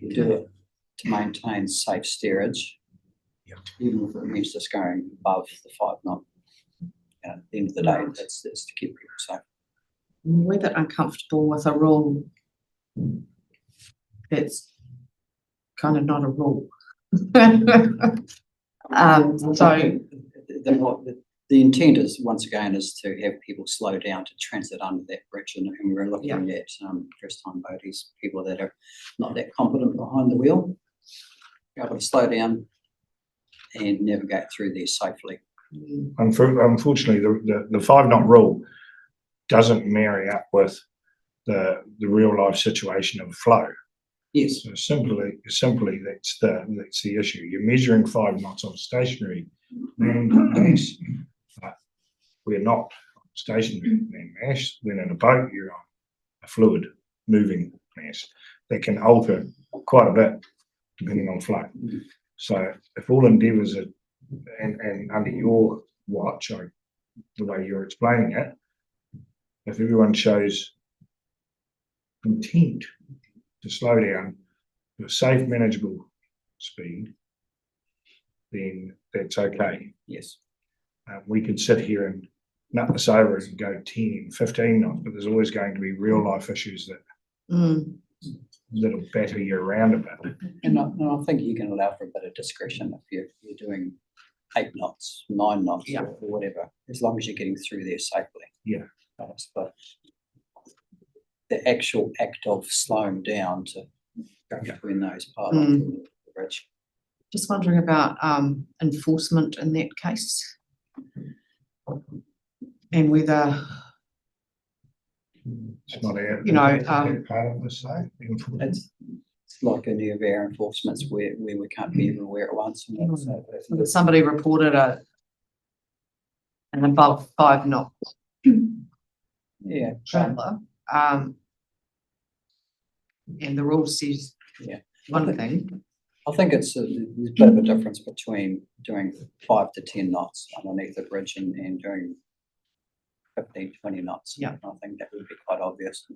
You do it to maintain safe steerage, even if it means just going above the 5 knot. At the end of the day, Right. that's to keep people safe. We're a bit uncomfortable with a rule that's kind of not a rule. So, The intent is, once again, is to have people slow down to transit under that bridge, and we're looking at first-time boaties, people that are not that competent behind the wheel, be able to slow down and navigate through there safely. Unfortunately, the 5-knot rule doesn't marry up with the real life situation of flow. Yes. So simply that's the issue. You're measuring 5 knots on stationary land mass, but we're not stationary land mass. When in a boat, you're on a fluid moving mass that can alter quite a bit depending on flow. So if all endeavours are and under your watch, the way you're explaining it, if everyone shows intent to slow down to a safe, manageable speed, then that's okay. Yes. We could sit here and nut this over and go 10, 15 knots, but there's always going to be real life issues that'll batter you around a bit. And I think you can allow for a bit of discretion if you're doing 8 knots, 9 knots, Yeah. or whatever, as long as you're getting through there safely. Yeah. But the actual act of slowing down to go between those parts of the bridge. just wondering about enforcement in that case, and whether It's not our, You know, is that part of this, though? It's like any of our enforcements where we can't be everywhere at once. And that's, somebody reported an above 5 knot yeah. trailer, and the rule says one thing. I think there's a bit of a difference between doing 5 to 10 knots underneath the bridge and doing 15, 20 knots. Yeah. I think that would be quite obvious.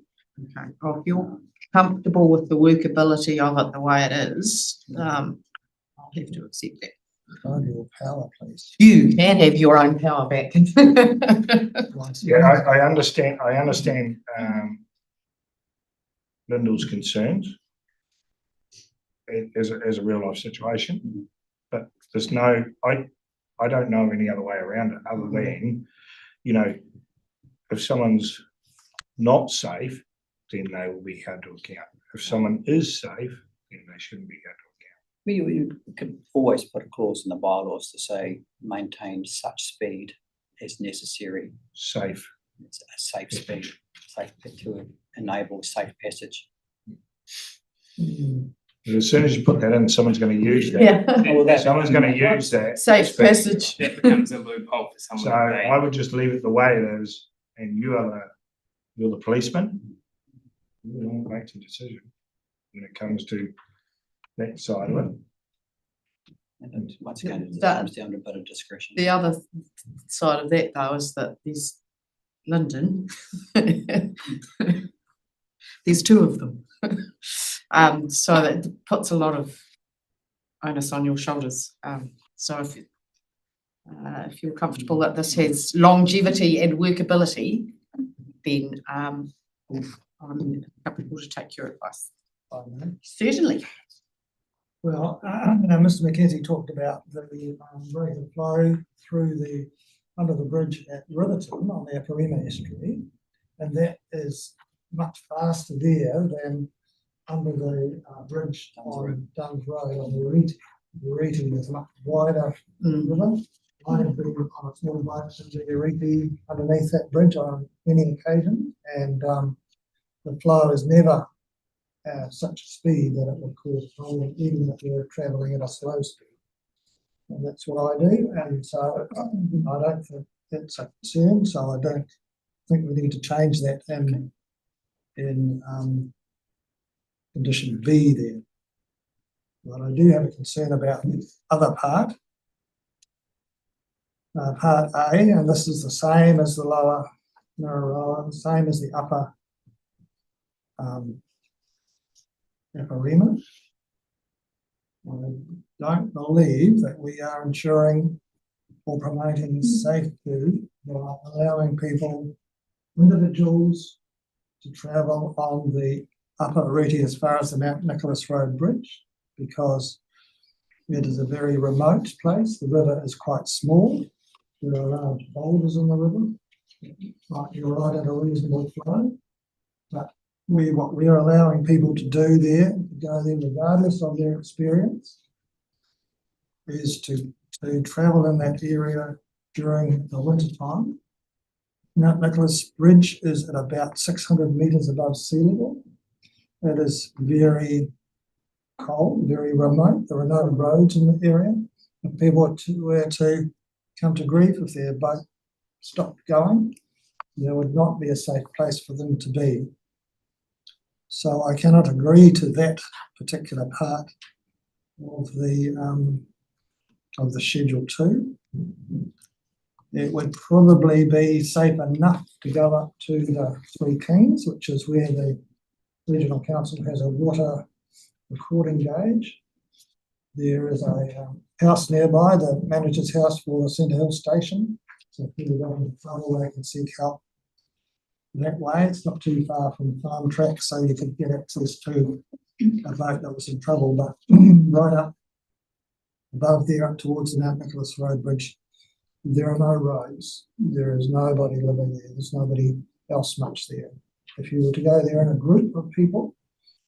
Okay, well, if you're comfortable with the workability of it the way it is, I'll have to accept that. Find your power, please. You can have your own power back. Yeah, I understand Lyndall's concerns as a real life situation, but there's no, I don't know any other way around it other than, if someone's not safe, then they will be held to account. If someone is safe, then they shouldn't be held to account. You could always put a clause in the bylaws to say maintain such speed as necessary. Safe. It's a safe speed, safe to enable safe passage. As soon as you put that in, someone's going to use that. Yeah. Someone's going to use that. Safe passage. That becomes a loophole for someone. So to I would just leave it the way it is, and you're the policeman. we all make the decision when it comes to that side of it. And once again, it That- comes down to a bit of discretion. The other side of that though is that there's London. There's two of them. So that puts a lot of onus on your shoulders. So if you're comfortable that this has longevity and workability, then I'm comfortable to take your advice. Certainly. Well, now Mr. McKenzie talked about the rate of flow through under the bridge at Riverton on the Aparima estuary, and that is much faster there than under the bridge on Duns Road on the Reti. The Reti is much wider river. I have been on a small boat in the Reti underneath that bridge on many occasions, and the flow is never such a speed that it would cause problem, even if you're travelling at a slow speed. And that's what I do, and so I don't think that's a concern, so I don't think we need to change that in condition B there. But I do have a concern about the other part. Part A, and this is the same as the lower Narrow, same as the upper Aparima. I don't believe that we are ensuring or promoting safety by allowing individuals to travel on the upper Reti as far as the Mount Nicholas Road Bridge, because it is a very remote place. The river is quite small. There are large boulders in the river. You're right at a reasonable flow. But what we're allowing people to do there, to go there regardless of their experience, is to travel in that area during the winter time. Mount Nicholas Bridge is at about 600 metres above sea level. It is very cold, very remote. There are no roads in the area. If people were to come to grief, if their boat stopped going, there would not be a safe place for them to be. So I cannot agree to that particular part of the Schedule 2. It would probably be safe enough to go up to the Three Kings, which is where the Regional Council has a water recording gauge. There is a house nearby, the manager's house for the Centre Hill Station. So if people go into trouble, they can seek help that way. It's not too far from farm tracks, so you could get access to a boat that was in trouble. But right up above there, up towards the Mount Nicholas Road Bridge, there are no roads. There is nobody living there. There's nobody else much there. If you were to go there in a group of people,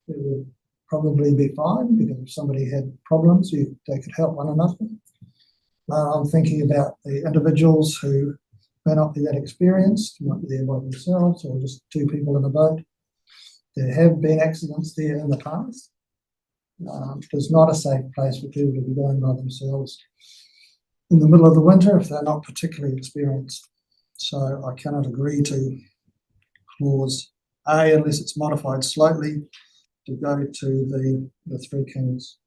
it would probably be fine, because if somebody had problems, they could help one another. I'm thinking about the individuals who may not be that experienced, might be there by themselves, or just two people in a boat. There have been accidents there in the past. It's not a safe place for people to be going by themselves in the middle of the winter if they're not particularly experienced. So I cannot agree to clause A unless it's modified slightly to go to the Three Kings.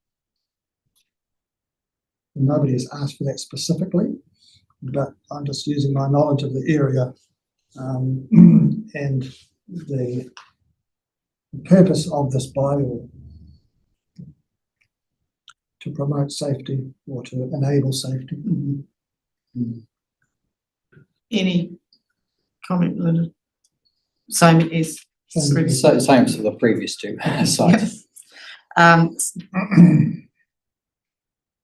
Nobody has asked for that specifically, but I'm just using my knowledge of the area and the purpose of this bylaw to promote safety or to enable safety. Any comment, Linda? Same as previous. So same as the previous two sites.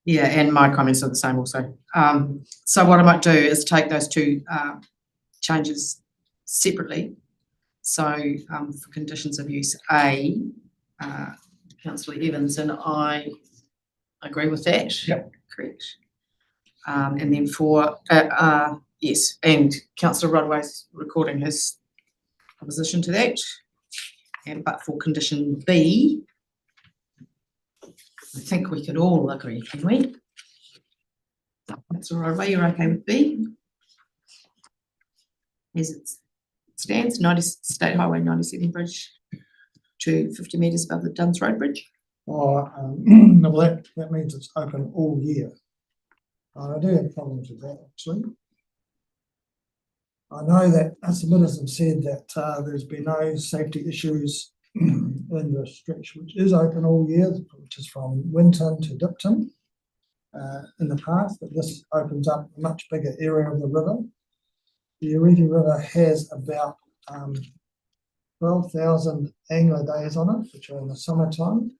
Yeah, and my comments are the same also. So what I might do is take those two changes separately. So for conditions of use A, Councillor Evans and I agree with that. Yep. Correct. And then for yes, and Councillor Rodway's recording his opposition to that. But for condition B, I think we could all agree, can we? That's all right. You're okay with B? As it stands, State Highway 97 Bridge to 50 metres above the Duns Road Bridge. Or, well, that means it's open all year. I do have problems with that, actually. I know that submitters have said that there's been no safety issues in the stretch which is open all year, which is from Winton to Dipton in the past, but this opens up a much bigger area of the river. The Ariti River has about 12,000 angler days on it, which are in the summertime.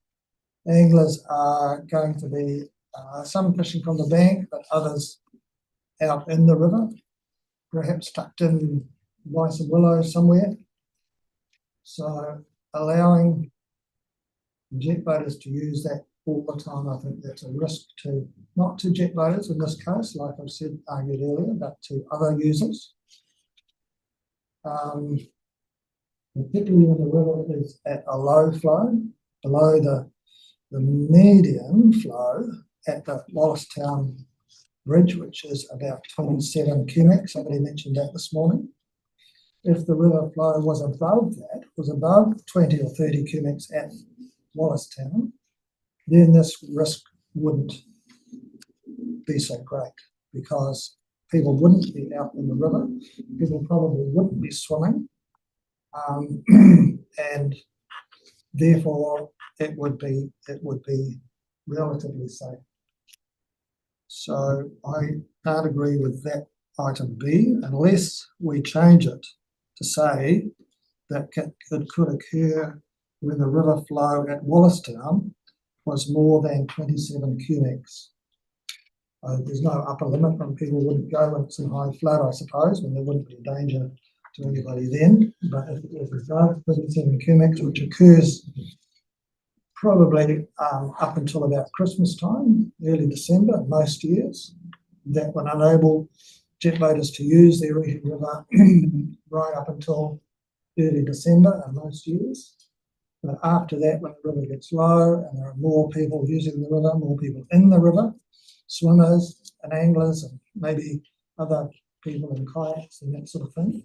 Anglers are going to be some fishing from the bank, but others out in the river, perhaps tucked in by some willows somewhere. So allowing jet boaters to use that all the time, I think that's a risk to, not to jet boaters in this case, like I've said, argued earlier, but to other users. Particularly when the river is at a low flow, below the medium flow at the Wallace-town Bridge, which is about 27 cubic. Somebody mentioned that this morning. If the river flow was above that, was above 20 or 30 cubics at Wallace-town, then this risk wouldn't be so great, because people wouldn't be out in the river, people probably wouldn't be swimming, and therefore it would be relatively safe. So I can't agree with that item B unless we change it to say that it could occur when the river flow at Wallace-town was more than 27 cubics. There's no upper limit, and people wouldn't go when it's in high flood, I suppose, when there wouldn't be a danger to anybody then. But if it's above 27 cubics, which occurs probably up until about Christmas time, early December, most years, that would enable jet boaters to use the Ariti River right up until early December in most years. But after that, when the river gets low and there are more people using the river, more people in the river, swimmers and anglers and maybe other people in kayaks and that sort of thing,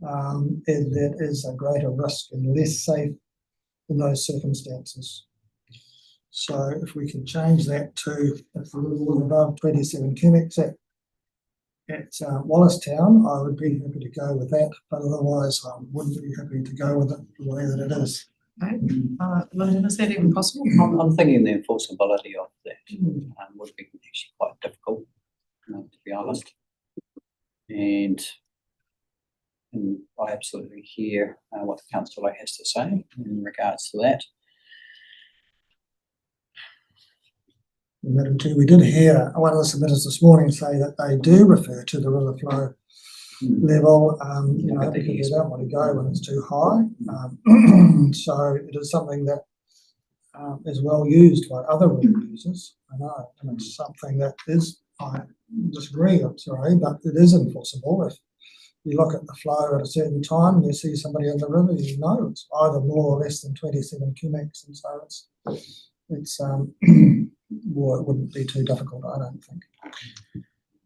that is a greater risk and less safe in those circumstances. So if we can change that to, if the river was above 27 cubics at Wallace-town, I would be happy to go with that, but otherwise I wouldn't be happy to go with it the way that it is. Right. Lyndon, is that even possible? I'm thinking the enforceability of that would be actually quite difficult, to be honest. And I absolutely hear what the councillor has to say in regards to that. Madam Chair, we did hear one of the submitters this morning say that they do refer to the river flow level, because they don't want to go when it's too high. So it is something that is well used by other river users. I know, and it's something that is, I disagree, I'm sorry, but it is enforceable. If you look at the flow at a certain time and you see somebody in the river, you know it's either more or less than 27 cubics, and so it's well, it wouldn't be too difficult, I don't think.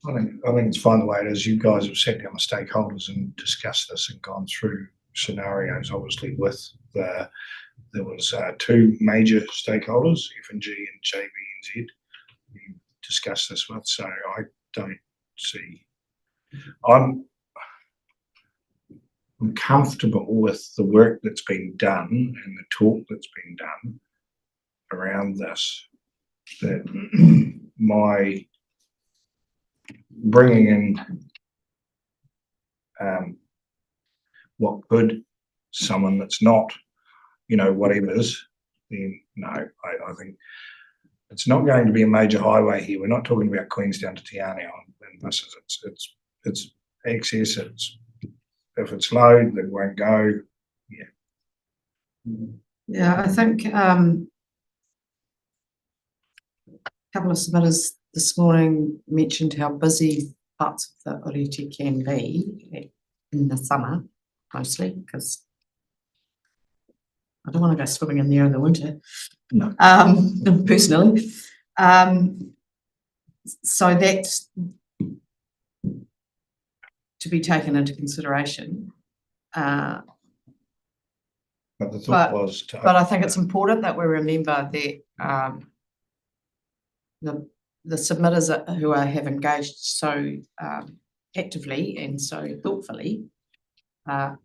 I think it's fine the way it is. You guys have sat down with stakeholders and discussed this and gone through scenarios, obviously, with there was two major stakeholders, F&G and JBNZ, we discussed this with, so I don't see, I'm comfortable with the work that's been done and the talk that's been done around this, that my bringing in what could someone that's not, whatever it is, then no, I think it's not going to be a major highway here. We're not talking about Queenstown to Te Anau, and this is it's access. If it's low, then it won't go. Yeah, I think a couple of submitters this morning mentioned how busy parts of the Ariti can be in the summer, mostly, because I don't want to go swimming in there in the winter. No. Personally. So that's to be taken into consideration. But the thought But- was to. But I think it's important that we remember that the submitters who have engaged so actively and so thoughtfully are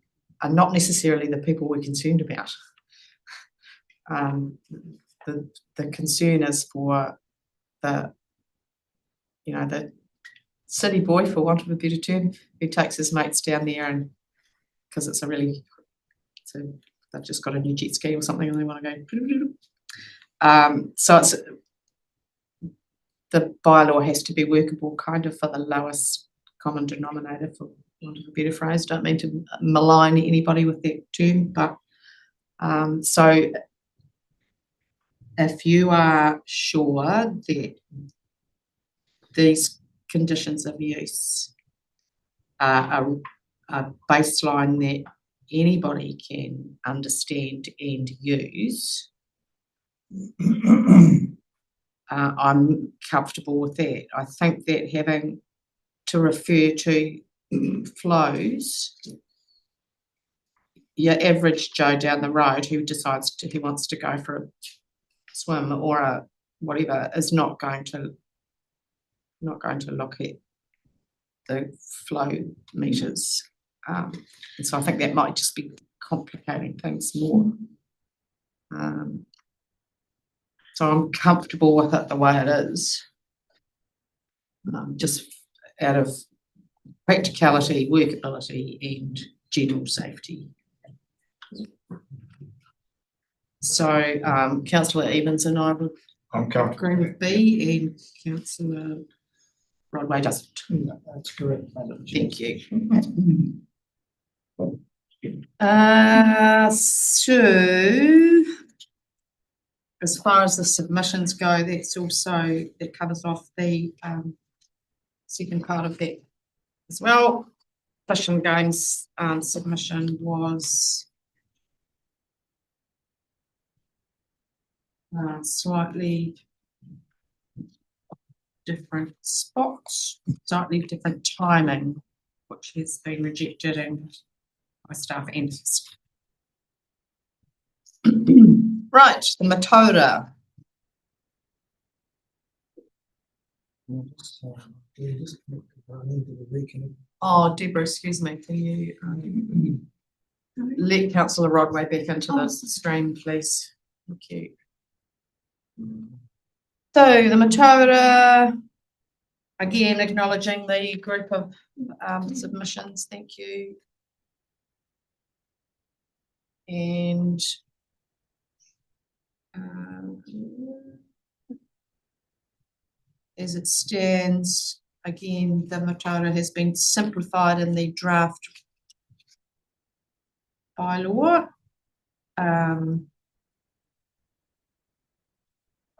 not necessarily the people we're concerned about. The concern is for the city boy, for want of a better term, who takes his mates down there and because they've just got a new jet ski or something and they want to go. So it's the bylaw has to be workable kind of for the lowest common denominator, for want of a better phrase. Don't mean to malign anybody with that term, but so if you are sure that these conditions of use are a baseline that anybody can understand and use, I'm comfortable with that. I think that having to refer to flows, your average Joe down the road who decides who wants to go for a swim or a whatever is not going to look at the flow meters. And so I think that might just be complicating things more. So I'm comfortable with it the way it is, just out of practicality, workability and general safety. So Councillor Evans and I would I'm comfortable. agree with B, and Councillor Rodway doesn't. Yeah, that's correct, Madam Chair. Thank you. So as far as the submissions go, that covers off the second part of that as well. Fish and Games submission was slightly different spots, slightly different timing, which has been rejected and by staff and right, the Matoda. Oh, Deborah, excuse me, can you let Councillor Rodway back into the stream, please? Thank you. So the Matoda, again, acknowledging the group of submissions, thank you. And as it stands, again, the Matoda has been simplified in the draft bylaw.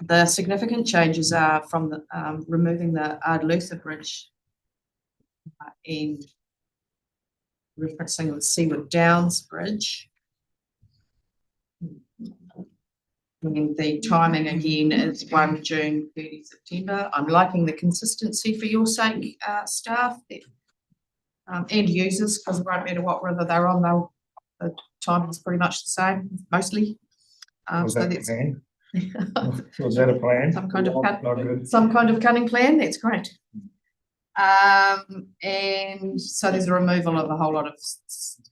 The significant changes are from the, removing the Ardluther Bridge and referencing the Seaward Downs Bridge. And the timing again is 1 June, 30 September. I'm liking the consistency for your sake, staff, and users, because it won't matter what river they're on, the time is pretty much the same, mostly. Was So that that's plan? Was that a plan? some kind of Not good. some kind of cunning plan. That's great. And so there's a removal of a whole lot of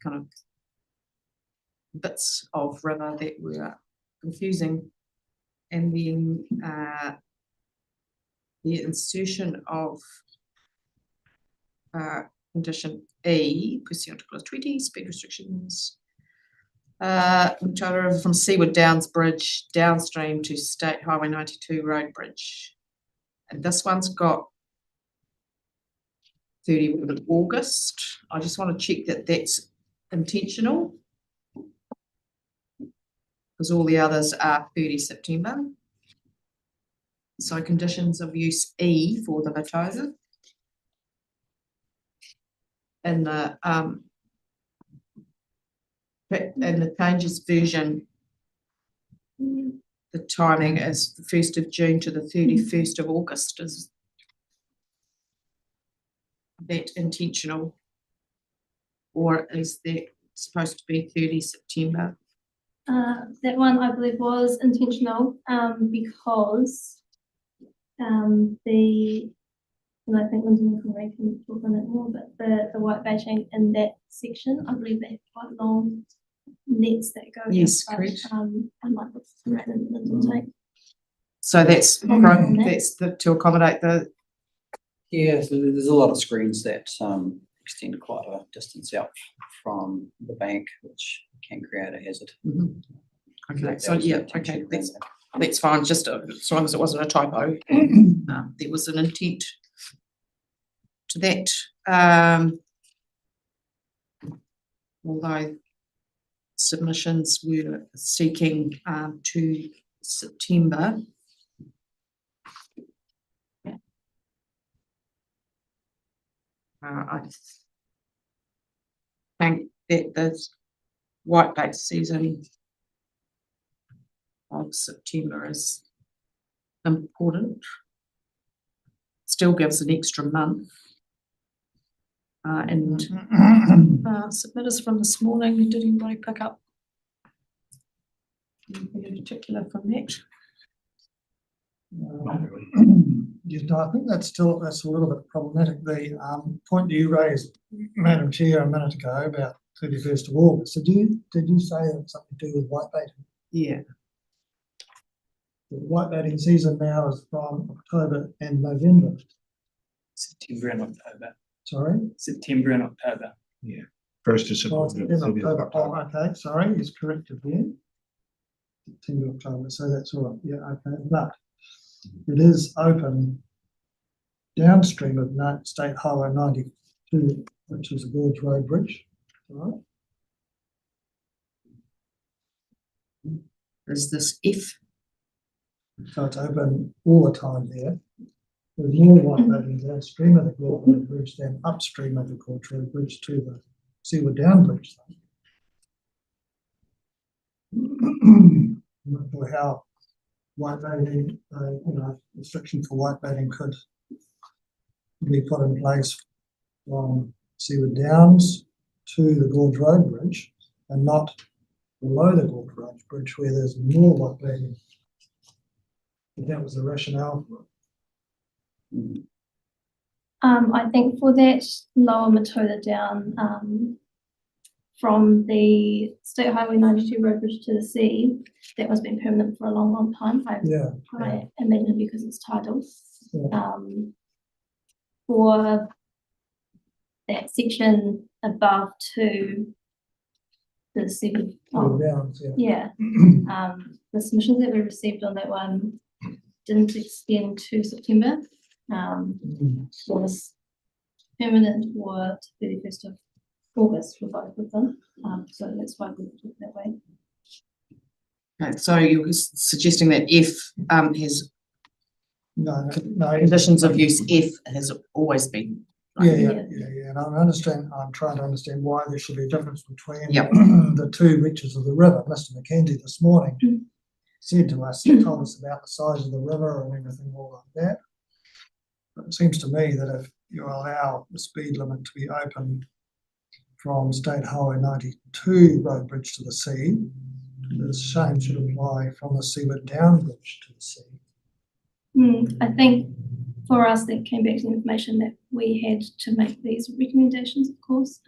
kind of bits of river that were confusing, and then the insertion of condition E, pursuant to clause 20, speed restrictions. From Seaward Downs Bridge downstream to State Highway 92 Road Bridge. And this one's got 30 of August. I just want to check that that's intentional, because all the others are 30 September. So conditions of use E for the Matoda. And the changes version, the timing is the 1st of June to the 31st of August. Is that intentional, or is that supposed to be 30 September? That one I believe was intentional, because and I think Lyndon and Corey can talk on it more, but the white baiting in that section, I believe they have quite long nets that go. Yes, but, correct. I might look right in Lyndon take. So that's, Mhm. that's to accommodate the, Yeah, so there's a lot of screens that extend quite a distance out from the bank, which can create a hazard. okay, That so was the yeah, intention okay, around that's fine, just as long as it wasn't a typo. There was an intent to that. Although submissions were seeking to September. I think that the white bait season of September is important. Still gives an extra month. And submitters from this morning, did anybody pick up anything in particular from that? Yes, no, I think that's a little bit problematic. The point you raised, Madam Chair, a minute ago about 31st of August. Did you say it's something to do with white baiting? Yeah. The white baiting season now is from October and November. September and October. Sorry? September and October. First of Oh, September. September, 30th of October. October. Oh, okay, sorry, it's corrected there. September, October, so that's all right. Yeah, okay, but it is open downstream of State Highway 92, which is a Gorge Road Bridge, all right? Is this F? So it's open all the time there. There's more white baiting downstream of the Gorge Road Bridge than upstream of the Gorge Road Bridge to the Seaward Down Bridge. I'm not sure how white baiting, restriction for white baiting could be put in place from Seaward Downs to the Gorge Road Bridge and not below the Gorge Road Bridge where there's more white baiting. If that was the rationale for it. I think for that lower Matola down, from the State Highway 92 road bridge to the sea, that was been permanent for a long, long time. I imagine because it's tidal. Yeah. For that section above to the sea. Seaward Downs, yeah. Yeah. The submissions that we received on that one didn't extend to September. Was permanent or 31st of August for both of them. So that's why we did it that way. Okay, so you're suggesting that F has No. conditions of use F has always been. Yeah. And I'm trying to understand why there should be a difference between Yep. the two reaches of the river. Mr. McKenzie this morning said to us, told us about the size of the river and everything all like that. But it seems to me that if you allow the speed limit to be open from State Highway 92 road bridge to the sea, the same should apply from the Seaward Down Bridge to the sea. I think for us that came back to the information that we had to make these recommendations, of course.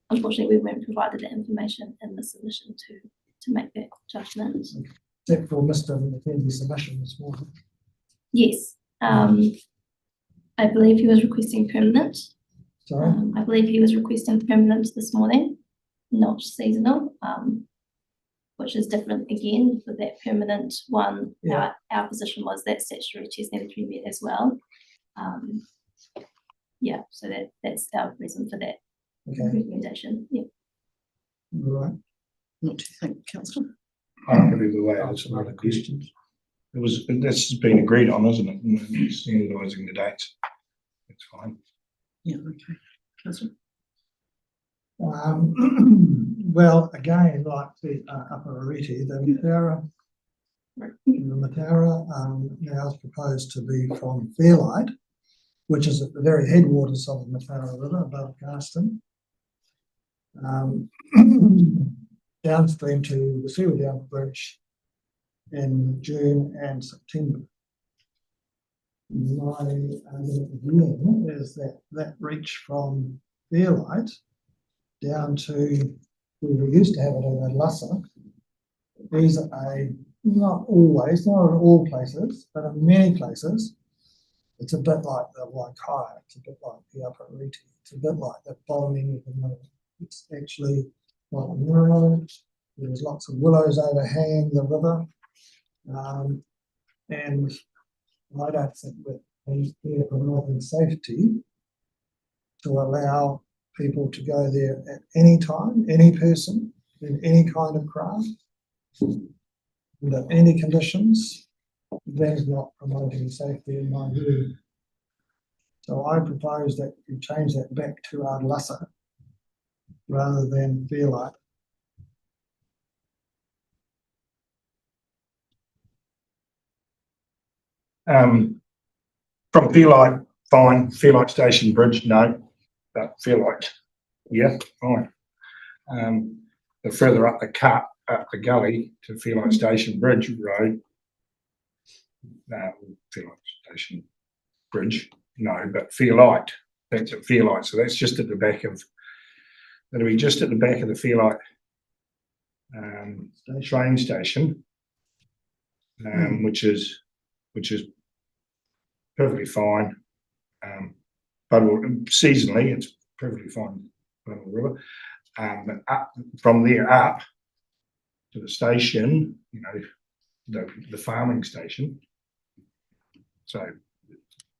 Unfortunately, we weren't provided that information in the submission to make that judgment. Except for Mr. McKenzie's submission this morning. Yes. I believe he was requesting permanent. Sorry? I believe he was requesting permanent this morning, not seasonal, which is different again for that permanent one. Yeah. Our position was that statutory test needed to be met as well. Yeah, so that's our reason for that recommendation. Yeah. All right. What do you think, Councillor? I'm happy with the way it's another question. This has been agreed on, isn't it? And standardising the dates. It's fine. Yeah, okay. Councillor? Well, again, like the Upper Arete, the Matara now is proposed to be from Fairlight, which is at the very headwaters of the Matara River above Garston. downstream to the Seaward Down Bridge in June and September. My argument is that reach from Fairlight down to where we used to have it in Adlassa is not always, not in all places, but in many places, it's a bit like the Waikaia, it's a bit like the Upper Reti, it's a bit like the bottoming of the middle. It's actually quite narrow. There's lots of willows overhanging the river. And I don't think that we are promoting safety to allow people to go there at any time, any person, in any kind of craft, under any conditions. That is not promoting safety in my view. So I propose that we change that back to Adlassa rather than Fairlight. From Fairlight, fine. Fairlight Station Bridge, no. But Fairlight, yeah, fine. The further up the cut, up the gully to Fairlight Station Bridge Road, no, Fairlight Station Bridge, no, but Fairlight, that's at Fairlight. So that's just at the back of, that'll be just at the back of the Fairlight train station, which is perfectly fine. But seasonally, it's perfectly fine by the river. But up from there up to the station, you know, the farming station. So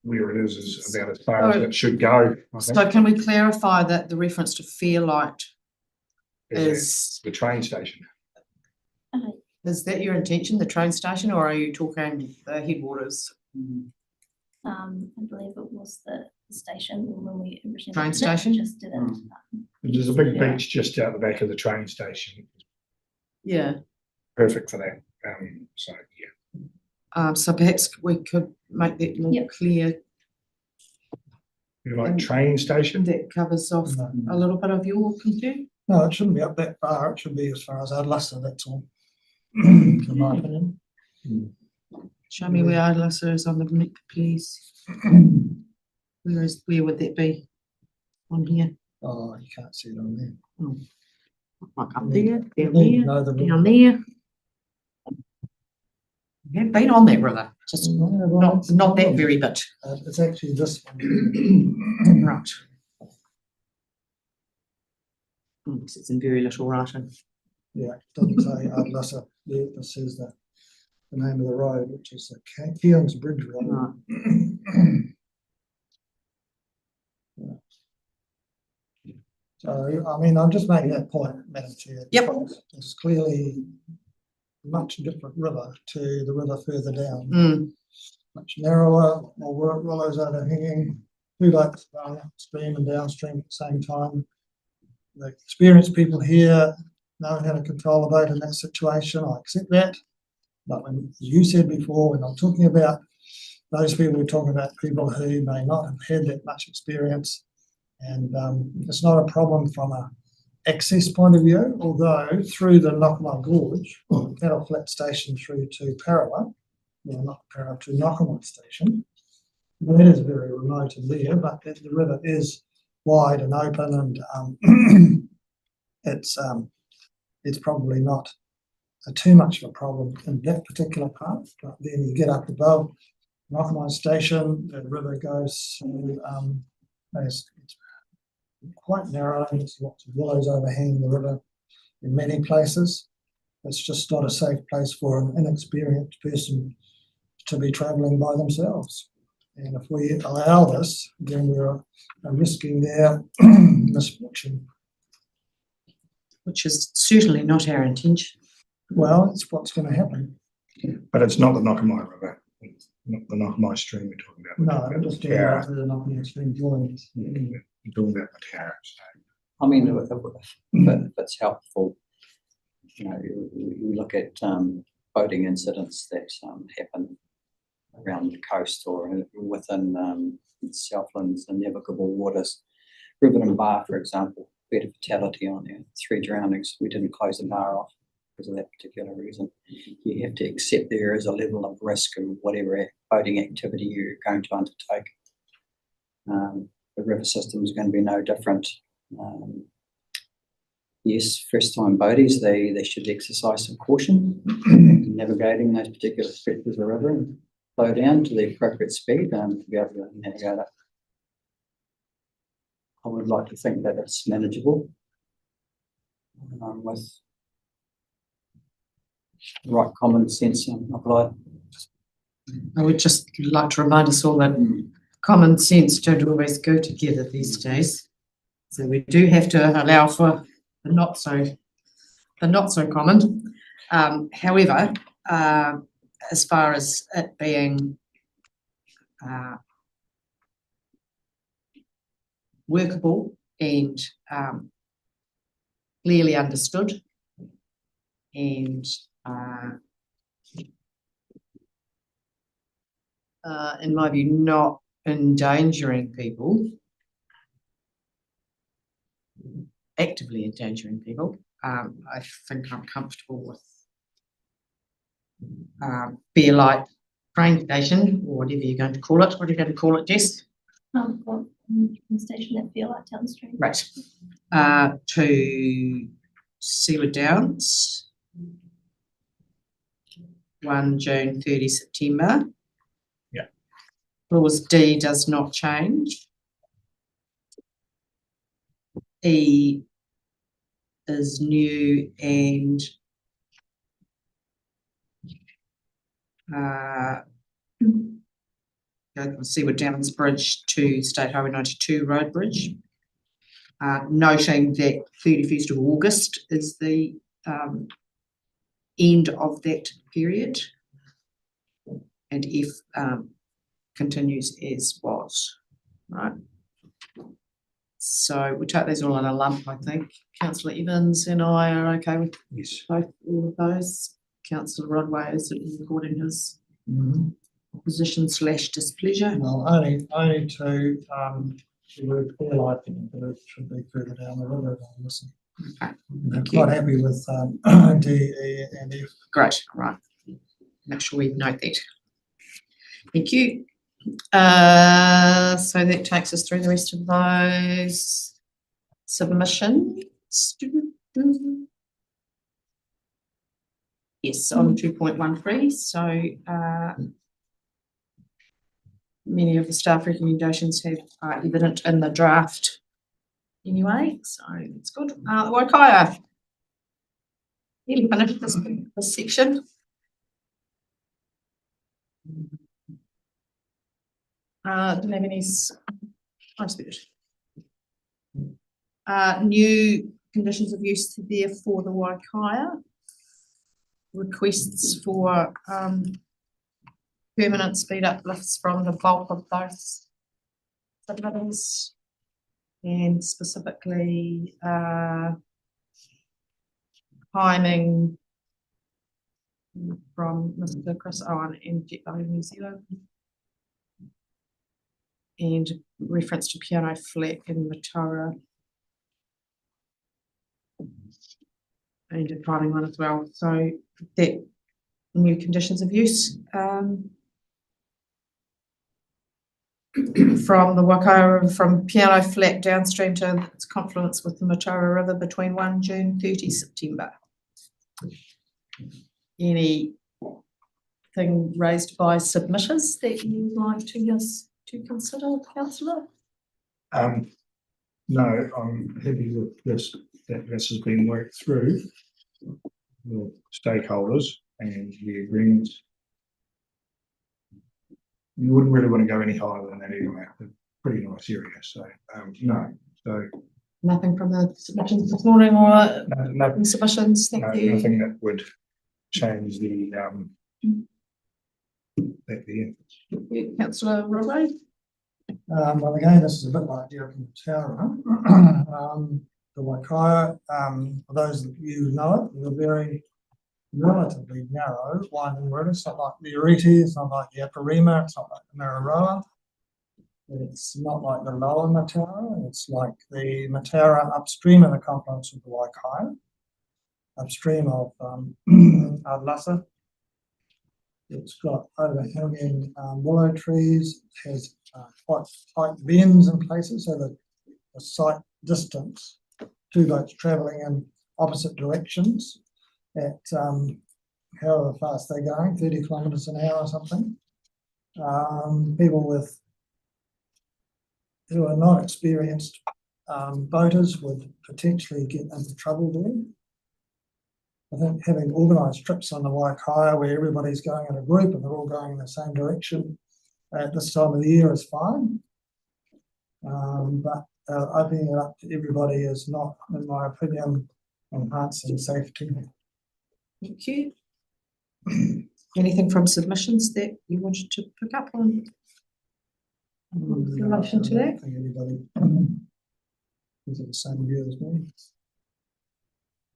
where it is about as far as it should go. I think. So can we clarify that the reference to Fairlight is the train station? Is that your intention, the train station, or are you talking the headwaters? I believe it was the station when we originally. Train did it, station? Just didn't. There's a big beach just out the back of the train station. Yeah. Perfect for that. So yeah. So perhaps we could make that more Yep. clear. You like train station? That covers off a little bit of your concern. No, it shouldn't be up that far. It should be as far as Adlassa, that's all. In my opinion. Show me where Adlassa is on the map, please. Where would that be? On here? Oh, you can't see it on there. Oh. Like up there, down You there, know the down there. We have been on that river, just not that very bit. It's actually this one. Right. Because it's in very little writing. Yeah, it doesn't say Adlassa. Yeah, it says the name of the road, which is the Keelings Bridge Road. Right. So, I mean, I'm just making that point, Madam Chair. Yep. because It's clearly a much different river to the river further down. Much narrower, more willows overhanging, two lakes upstream and downstream at the same time. The experienced people here know how to control a boat in that situation. I accept that. But when, as you said before, when I'm talking about those people, we're talking about people who may not have had that much experience. And it's not a problem from a access point of view, although through the Nokamai Gorge, Cattle Flat Station through to Parawa, well, not Parawa, to Nokamai Station, that is very remote in there, but the river is wide and open, and it's probably not too much of a problem in that particular part. But then you get up above Nokamai Station, the river goes it's quite narrow. There's lots of willows overhanging the river in many places. It's just not a safe place for an inexperienced person to be travelling by themselves. And if we allow this, then we're risking their misfortune. Which is certainly not our intention. Well, it's what's going to happen. But it's not the Nokamai River, it's not the Nokamai stream we're talking about. No, I'm just doing that to the Nokamai Stream joins. We're talking about the Tara. I mean, if it's helpful, you know, we look at boating incidents that happen around the coast or within Southland's and navigable waters. Riverton Bar, for example, we had a fatality on there, 3 drownings. We didn't close the bar off because of that particular reason. You have to accept there is a level of risk of whatever boating activity you're going to undertake. The river system is going to be no different. Yes, first-time boaties, they should exercise some caution in navigating those particular stretches of the river and slow down to the appropriate speed to be able to navigate it. I would like to think that it's manageable with the right common sense applied. I would just like to remind us all that common sense don't always go together these days. So we do have to allow for the not so common. However, as far as it being workable and clearly understood and in my view, not endangering people, actively endangering people, I think I'm comfortable with Beer Light train station, or whatever you're going to call it. What are you going to call it, Jess? Station at Bylaw downstream. Right. To Seaward Downs, 1 June, 30 September. Yeah. Clause D does not change. E is new and go from Seaward Downs Bridge to State Highway 92 Road Bridge. Noting that 31st of August is the end of that period, and if continues as was, right? So we take these all in a lump, I think. Councillor Evans and I are okay with both all of those. Councillor Rodway is recording his opposition / displeasure. Well, only to the word clear light, but it should be further down the river. Listen. Okay. I'm quite happy with D, E, and F. Great, right. Make sure we note that. Thank you. So that takes us through the rest of those submissions. Yes, on 2.13. So many of the staff recommendations are evident in the draft anyway, so it's good. Waikaia. Nearly finished this section. Don't have any new conditions of use there for the Waikaia. Requests for permanent speed uplifts from the bulk of those submittals, and specifically timing from Mr. Chris Owen and Jetboating New Zealand, and reference to Piano Flat in Mataura, and a timing one as well. So that new conditions of use from the Waikaia, from Piano Flat downstream to its confluence with the Mataura River between 1 June 30 September. Anything raised by submitters that you would like to consider, Councillor? No, I'm happy with this, that this has been worked through with stakeholders and the agreements. You wouldn't really want to go any higher than that anyway. It's a pretty nice area, so no. So Nothing from the submissions this morning, or no, submissions? Thank you. nothing that would change the at the end. Councillor Rodway? Well, again, this is a bit like Derek Tower. The Waikaia, for those of you who know it, is a very relatively narrow winding river. It's not like the Ariti, it's not like the Aparima, it's not like the Mararoa. It's not like the lower Matara, it's like the Matara upstream of the confluence of the Waikaia, upstream of Lassa. It's got overhanging willow trees, it has quite tight bends in places, so that the sight distance, two boats travelling in opposite directions at however fast they're going, 30 kilometres an hour or something. People who are not experienced boaters would potentially get into trouble there. I think having organised trips on the Waikaia where everybody's going in a group and they're all going in the same direction at this time of the year is fine. But opening it up to everybody is not, in my opinion, enhancing safety. Thank you. Anything from submissions that you wanted to pick up on? In relation to I that? don't think anybody is of the same view as me.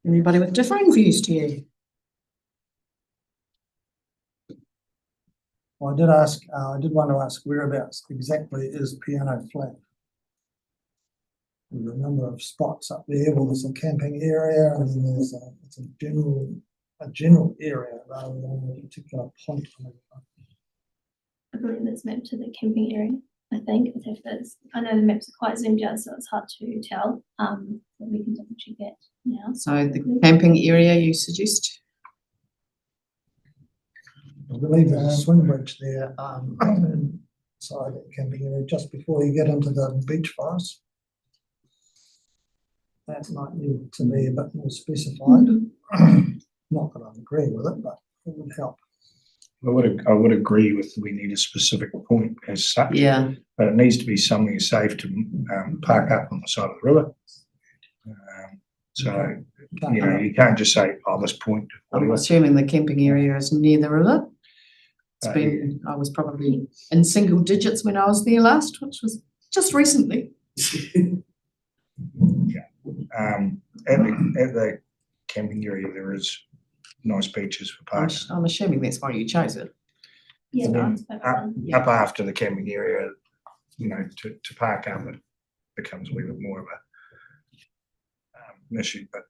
Anybody with differing views to you? Well, I did want to ask whereabouts exactly is Piano Flat? There's a number of spots up there. Well, there's a camping area, and then there's it's a general area rather than a particular point. I believe it's mapped to the camping area. I think I know the maps are quite zoomed out, so it's hard to tell. But we can double check that now. So the camping area you suggest? I believe there's a swing bridge there inside that camping area just before you get into the beach forest. That might need to be a bit more specified. Not that I agree with it, but it would help. I would agree with we need a specific point as such. Yeah. But it needs to be somewhere safe to park up on the side of the river. So you can't just say, "Oh, this point." I'm assuming the camping area is near the river. It's been, I was probably in single digits when I was there last, which was just recently. At the camping area, there is nice beaches for parking. I'm assuming that's why you chose it. Yeah, And no, then it's perfect. up after the camping area, to park up, it becomes a wee bit more of an issue. But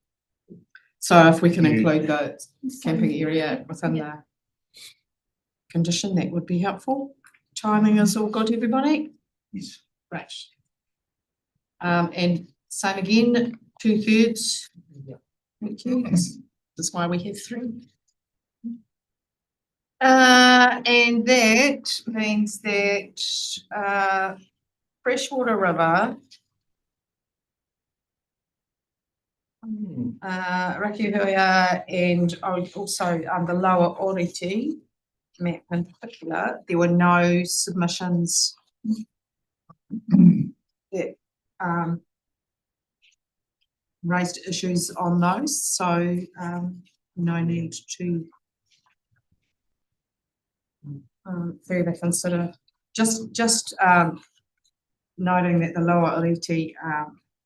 So if we can include the camping area within the condition, that would be helpful. Timing is all good, everybody? yes. Right. And same again, 2/3. Thank you. That's why we have 3. And that means that freshwater river, Rakihuia, and also the lower Oriti map in particular, there were no submissions that raised issues on those, so no need to further consider. Just noting that the lower Oriti,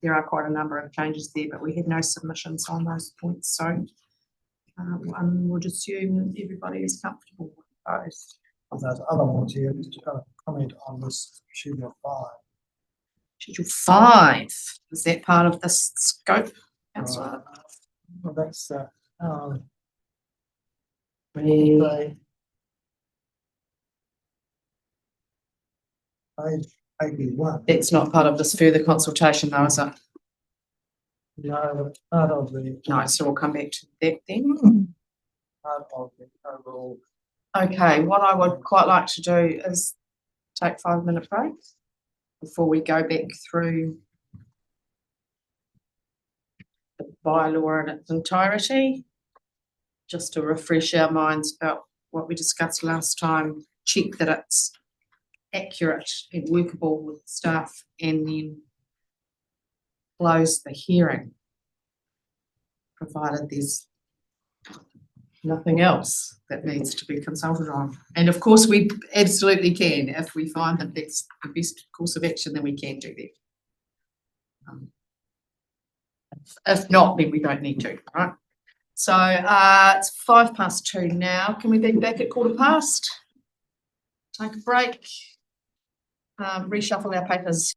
there are quite a number of changes there, but we had no submissions on those points, so one would assume everybody is comfortable with those. Those other ones here, just to comment on this schedule 5. Schedule 5, is that part of this scope, Councillor? Well, that's page 81. It's not part of this further consultation though, is it? No, part of the No, so we'll come back to that then. part of the overall. Okay, what I would quite like to do is take 5-minute break before we go back through the bylaw in its entirety, just to refresh our minds about what we discussed last time, check that it's accurate and workable with staff, and then close the hearing, provided there's nothing else that needs to be consulted on. And of course, we absolutely can. If we find that that's the best course of action, then we can do that. If not, then we don't need to, right? So it's 2:05 now. Can we be back at 2:15? Take a break. reshuffle our papers.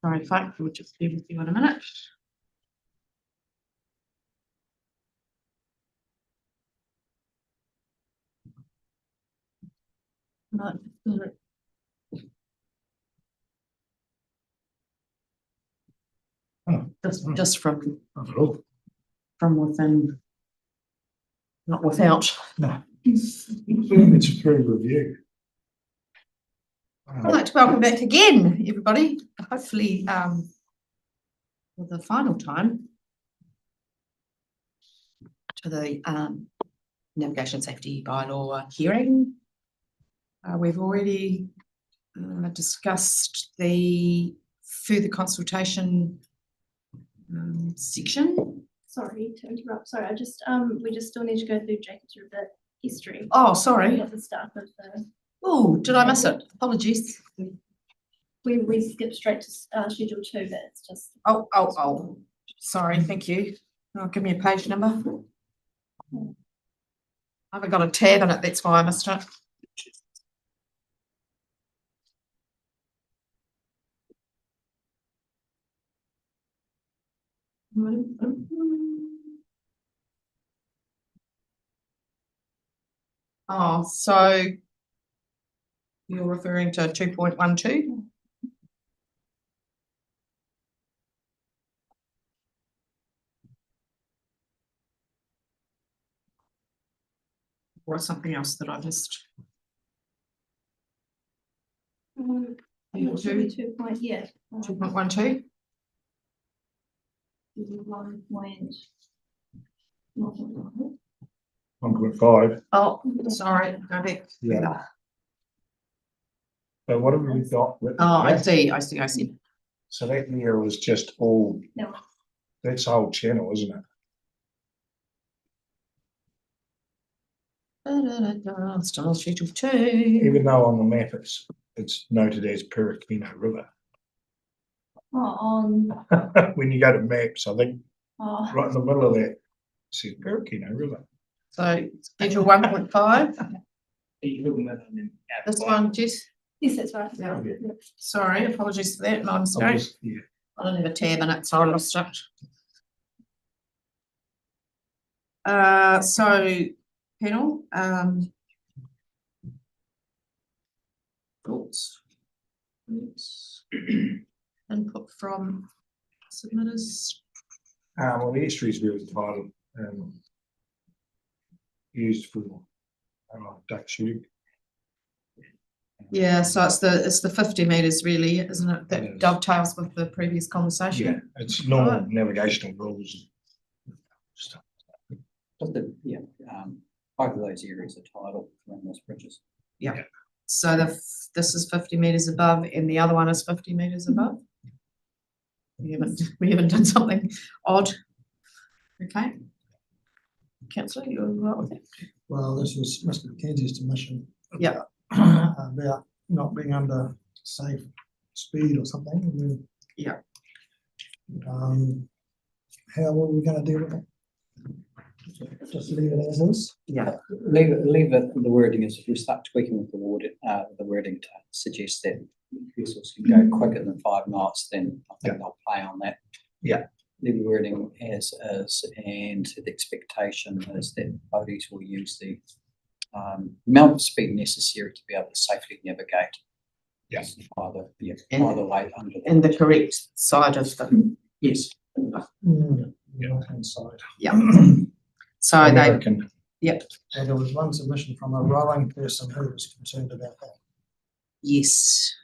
Sorry, folks, we'll just be with you in a minute. Right. Oh, Just from not at all. within, not without. No. It's through review. I'd like to welcome back again, everybody, hopefully for the final time to the navigation safety bylaw hearing. We've already discussed the further consultation section. Sorry to interrupt. Sorry, I just, we just still need to go through Jacob's River history. Oh, sorry. At the start of the, Oh, did I miss it? Apologies. we skipped straight to schedule 2, but it's just. Oh, sorry, thank you. Oh, give me a page number. I haven't got a tab in it, that's why I missed it. Oh, so you're referring to 2.12? Or something else that I missed? Not sure we 2 point, yeah. 2.12? 1 point. 1.5. Oh, sorry, go back. Yeah. So what have we got? written Oh, I there? see. So that year was just all, No. that's the whole channel, isn't it? Still schedule 2. Even though on the map it's noted as Perekino River. Oh, on, When you go to maps, I think oh, right in the middle of that, it says Perekino River. So schedule 1.5. You look at them in This one, Jess. yes, that's right. Yeah. Yeah. Sorry, apologies for that. My I mistake. was- Yeah, I don't have a tab in it, so I lost it. So panel, thoughts, input from submitters. well, the estuary is really title, used for duck shooting. Yeah, so it's the 50 meters really, isn't it? It That is. dovetails with the previous conversation. Yeah, it's normal navigational rules. Stuff. Just the, yeah, both of those areas are tidal around those bridges. So this is 50 meters above and the other one is 50 meters above. We haven't done something odd. Okay. Councillor, you're right with that? Well, this was Mr. McKenzie's submission. Yeah. About not being under safe speed or something. and then, Yeah. How are we gonna deal with it? Just leave it as is? Yeah. Leave it, the wording is if we start tweaking with the wording to suggest that vessels can go quicker than 5 knots, then I think they'll play on that. Yeah. Leave the wording as is, and the expectation is that boaties will use the amount of speed necessary to be able to safely navigate. Yes. Either And- way under the. And the correct side of the, Yes. Right-hand side. yeah. So they, American. And there was one submission from a rowing person who was concerned about that. yes.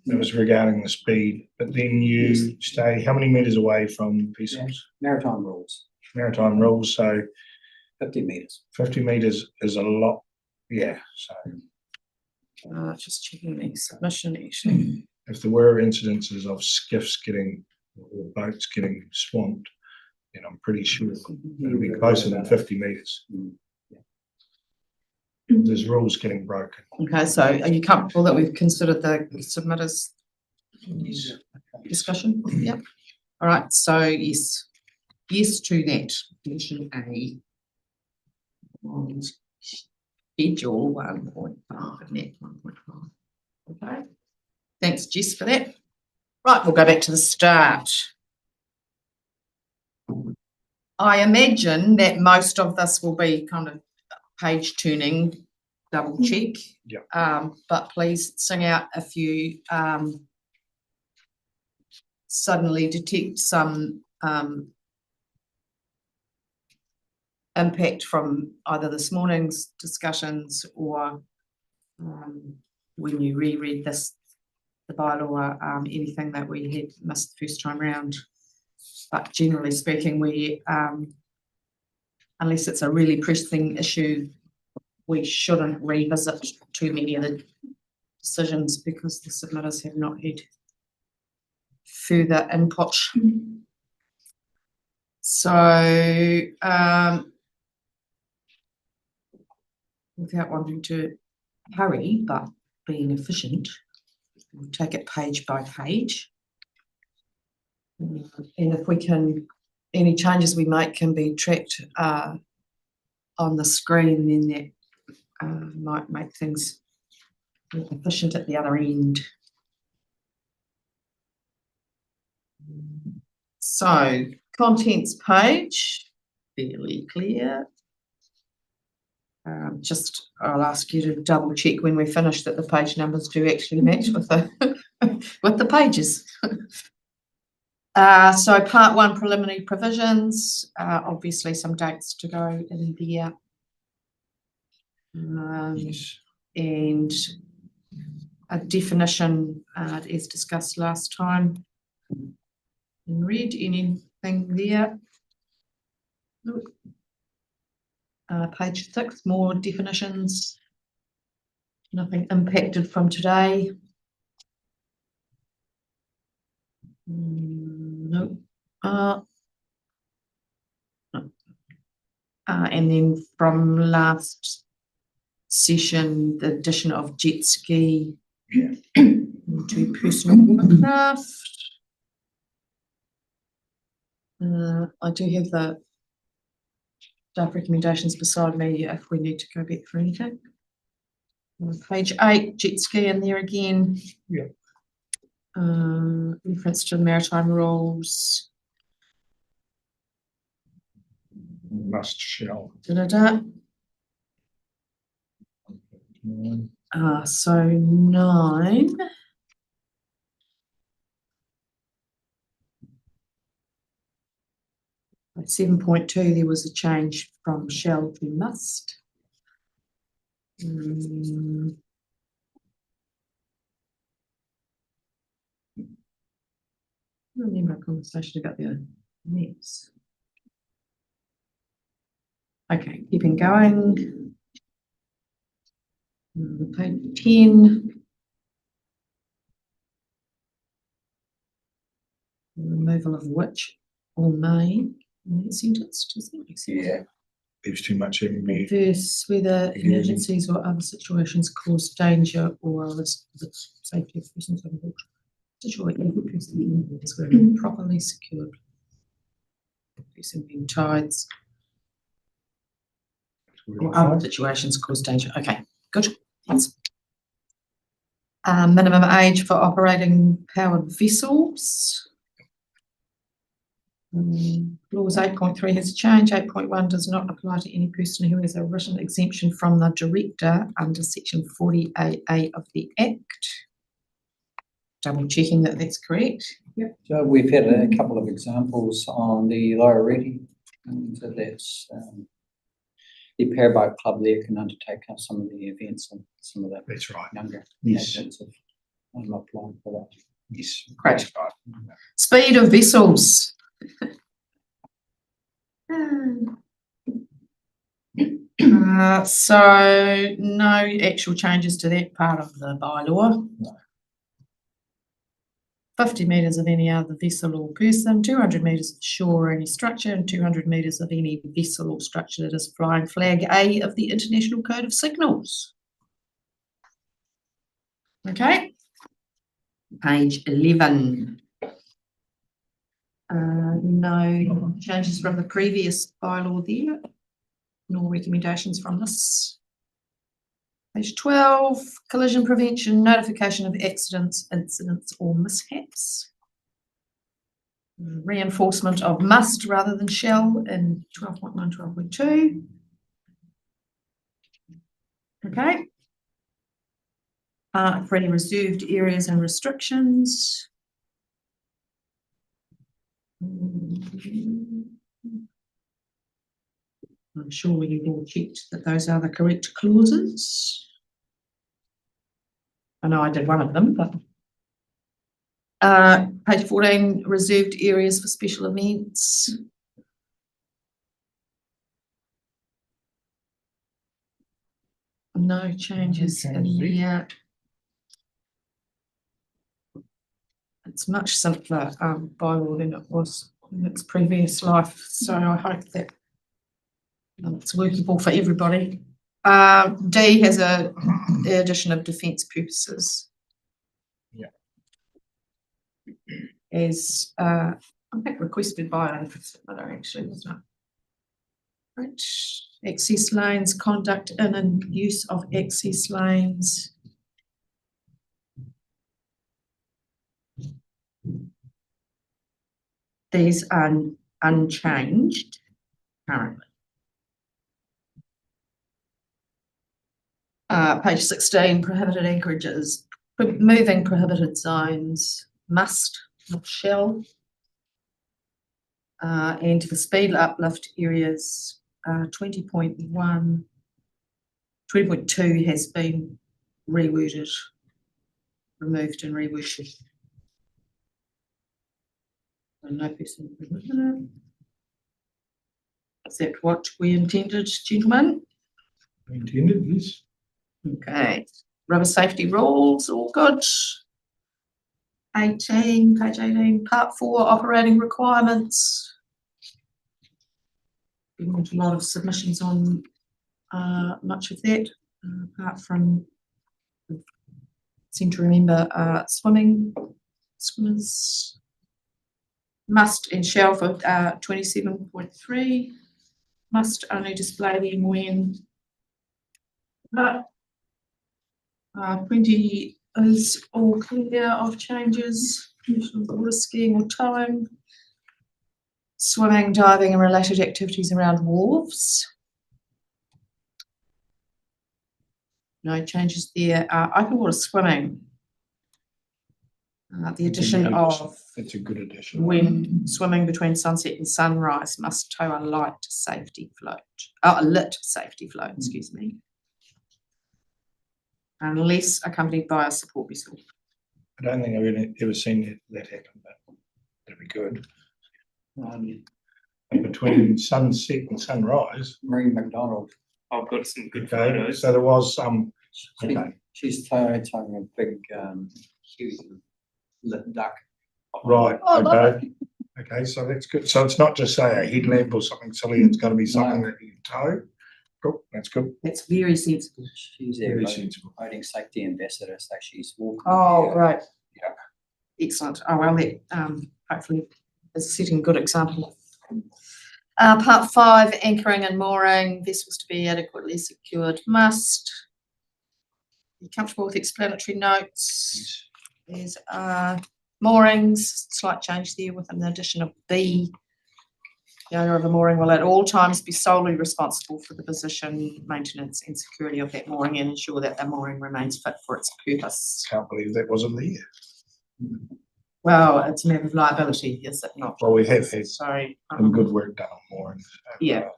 That was regarding the speed, but then you stay how many meters away from vessels? Maritime rules, Maritime rules, so 50 meters. 50 meters is a lot. Yeah, so Just checking the submission actually. if there were incidences of skiffs getting or boats getting swamped, then I'm pretty sure it'll be closer than 50 meters. There's rules getting broken. Okay, so are you comfortable that we've considered the submitters Yes. discussion? Yep. All right, so yes to that, condition A. On schedule 1.5, net 1.5. Okay. Thanks, Jess, for that. Right, we'll go back to the start. I imagine that most of this will be kind of page turning, double check. Yeah. But please sing out if you suddenly detect some impact from either this morning's discussions or when you reread the bylaw, anything that we had missed the first time round. But generally speaking, we, unless it's a really pressing issue, we shouldn't revisit too many of the decisions because the submitters have not had further input. So, without wanting to hurry, but being efficient, we'll take it page by page. And if we can, any changes we make can be tracked on the screen, then that might make things more efficient at the other end. So, contents page, fairly clear. I'll ask you to double check when we finish that the page numbers do actually match with the with the pages. So part 1 preliminary provisions, obviously some dates to go in there. And a definition as discussed last time. In red, anything there? Page 6, more definitions. Nothing impacted from today. No. And then from last session, the addition of jet ski to personal watercraft. I do have the staff recommendations beside me if we need to go back for anything. Page 8, jet ski in there again. Yeah. Reference to maritime rules. Must shall. So 9. At 7.2, there was a change from shall to must. I remember a conversation about the nets. Okay, keeping going. Page 10. Removal of which or may in that sentence. Does that make sense? Yeah. Leaves too much in me. Verse whether emergencies or other situations cause danger or a risk to the safety of persons on board. Situation is going to be properly secured. Person being tides or other situations cause danger. Okay, good. Thanks. Minimum age for operating powered vessels. Clause 8.3 has changed. 8.1 does not apply to any person who has a written exemption from the director under section 40AA of the Act. Double checking that that's correct. Yep. So we've had a couple of examples on the lower reading. So that's the Powerboat Club there can undertake some of the events and some of the That's right. younger Yes. agents have applied for that. Yes. Great. Speed of vessels. So no actual changes to that part of the bylaw. No. 50 metres of any other vessel or person, 200 metres of shore or any structure, and 200 metres of any vessel or structure that is flying flag A of the International Code of Signals. Okay. Page 11. No changes from the previous bylaw there, nor recommendations from this. Page 12, collision prevention, notification of accidents, incidents or mishaps. Reinforcement of must rather than shall in 12.1, 12.2. Okay. For any reserved areas and restrictions. I'm sure you've all checked that those are the correct clauses. I know I did one of them, but page 14, reserved areas for special events. No changes in here. It's much simpler bylaw than it was in its previous life, so I hope that it's workable for everybody. D has the addition of defence purposes. Yeah. As I think requested by an officer, actually, wasn't it? Right. Access lanes, conduct in and use of access lanes. These are unchanged currently. Page 16, prohibited anchorages. Moving prohibited zones must, not shall. And the speed uplift areas, 20.1, 20.2 has been reworded, removed and reworded. No person. Is that what we intended, gentlemen? Intended, yes. Okay. Rubber safety rules, all good. 18, page 18, part 4, operating requirements. We want a lot of submissions on much of that, apart from, seem to remember, swimmers must and shall for 27.3, must only display them when 20 is all clear of changes, water skiing or towing, swimming, diving and related activities around wharves. No changes there. Open water swimming. The addition of it's a good addition. when swimming between sunset and sunrise must tow a light safety float. A lit safety float, excuse me. Unless accompanied by a support vessel. I don't think I've ever seen that happen, but that'd be good. And between sunset and sunrise. Marie McDonald, I've got some good Okay, photos. so there was some. she's towing a big, huge lit duck. Right, Oh, okay. Okay, so that's good. So it's not just say a headlamp or something silly, it's got to be something that you can tow. Cool, that's good. That's very sensible. She's their Very voting sensible. safety ambassador, so she's walking. Oh, right. Yeah. Excellent. Oh, well, that hopefully is setting a good example. Part 5, anchoring and mooring, vessels to be adequately secured must. Be comfortable with explanatory notes. There's moorings, slight change there with an addition of B. The owner of a mooring will at all times be solely responsible for the position, maintenance and security of that mooring and ensure that the mooring remains fit for its purpose. Can't believe that wasn't there. Well, it's a matter of liability, is it not? Well, we have had So, some good work done on moorings. Yeah.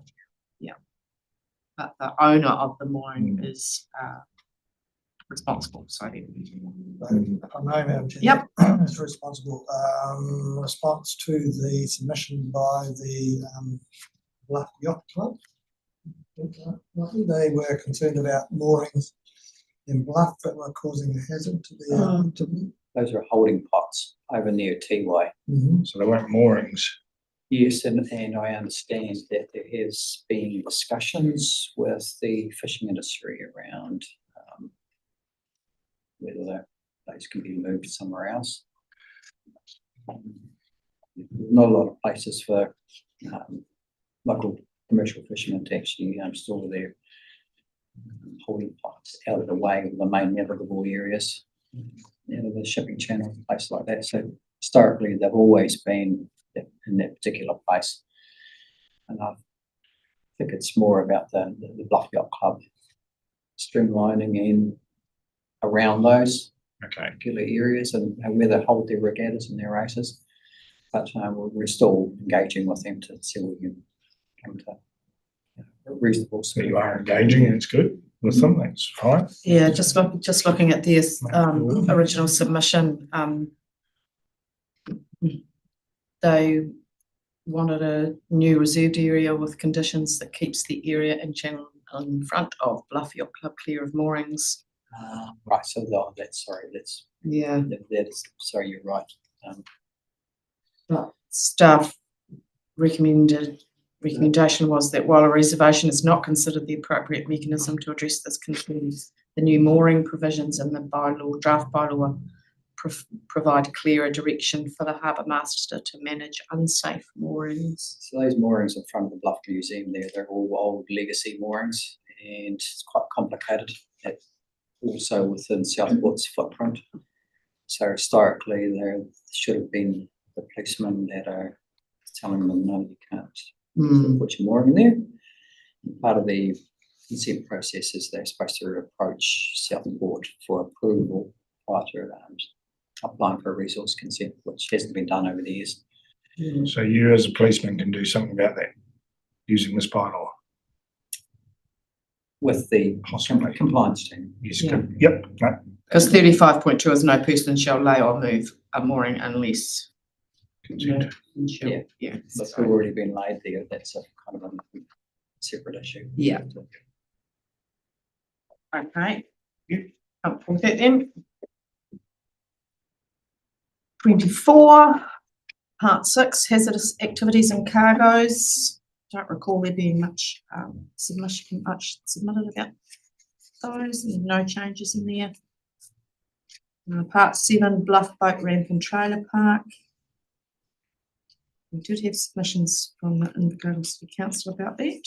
But the owner of the mooring is responsible. So, If I may, Madam Chair. Yep. Is responsible, response to the submission by the Bluff Yacht Club. They were concerned about moorings in Bluff that were causing a hazard to the, Those are holding pots over near Tiwai. So there weren't moorings. Yes, and I understand that there has been discussions with the fishing industry around whether those can be moved somewhere else. Not a lot of places for local commercial fishermen to actually store their holding pipes out of the way of the main navigable areas, the shipping channel, places like that. So historically, they've always been in that particular place. And I think it's more about the Bluff Yacht Club streamlining in around those Okay. particular areas and where they hold their regattas and their races. But we're still engaging with them to see what we can come to a reasonable. So you are engaging and it's good with them, that's fine. Yeah, just looking at their original submission, they wanted a new reserved area with conditions that keeps the area and channel in front of Bluff Yacht Club clear of moorings. Right, so that's Yeah, that is, sorry, you're right. but staff recommendation was that while a reservation is not considered the appropriate mechanism to address this concerns, the new mooring provisions in the draft bylaw provide clearer direction for the harbour master to manage unsafe moorings. So those moorings in front of the Bluff Museum they're all old legacy moorings and it's quite complicated. Also within Southport's footprint. So historically there should have been the policemen that are telling them no, you can't put your mooring there. And part of the consent process is they're supposed to approach Southport for approval prior to applying for a resource consent, which hasn't been done over the years. So you as a policeman can do something about that using this bylaw? With the Possibly. compliance team. Yes, Yeah. good. Yep. No. Because 35.2 is no person shall lay or move a mooring unless. Consent. Yeah. But it's already been laid there, that's a kind of a separate issue. Yeah. Okay. Yep. Up with it then. 24, part 6, hazardous activities and cargoes. Don't recall there being much submitted about those. No changes in there. Part 7, Bluff Boat Ramp and Trailer Park. We did have submissions from the Invercargill City Council about that.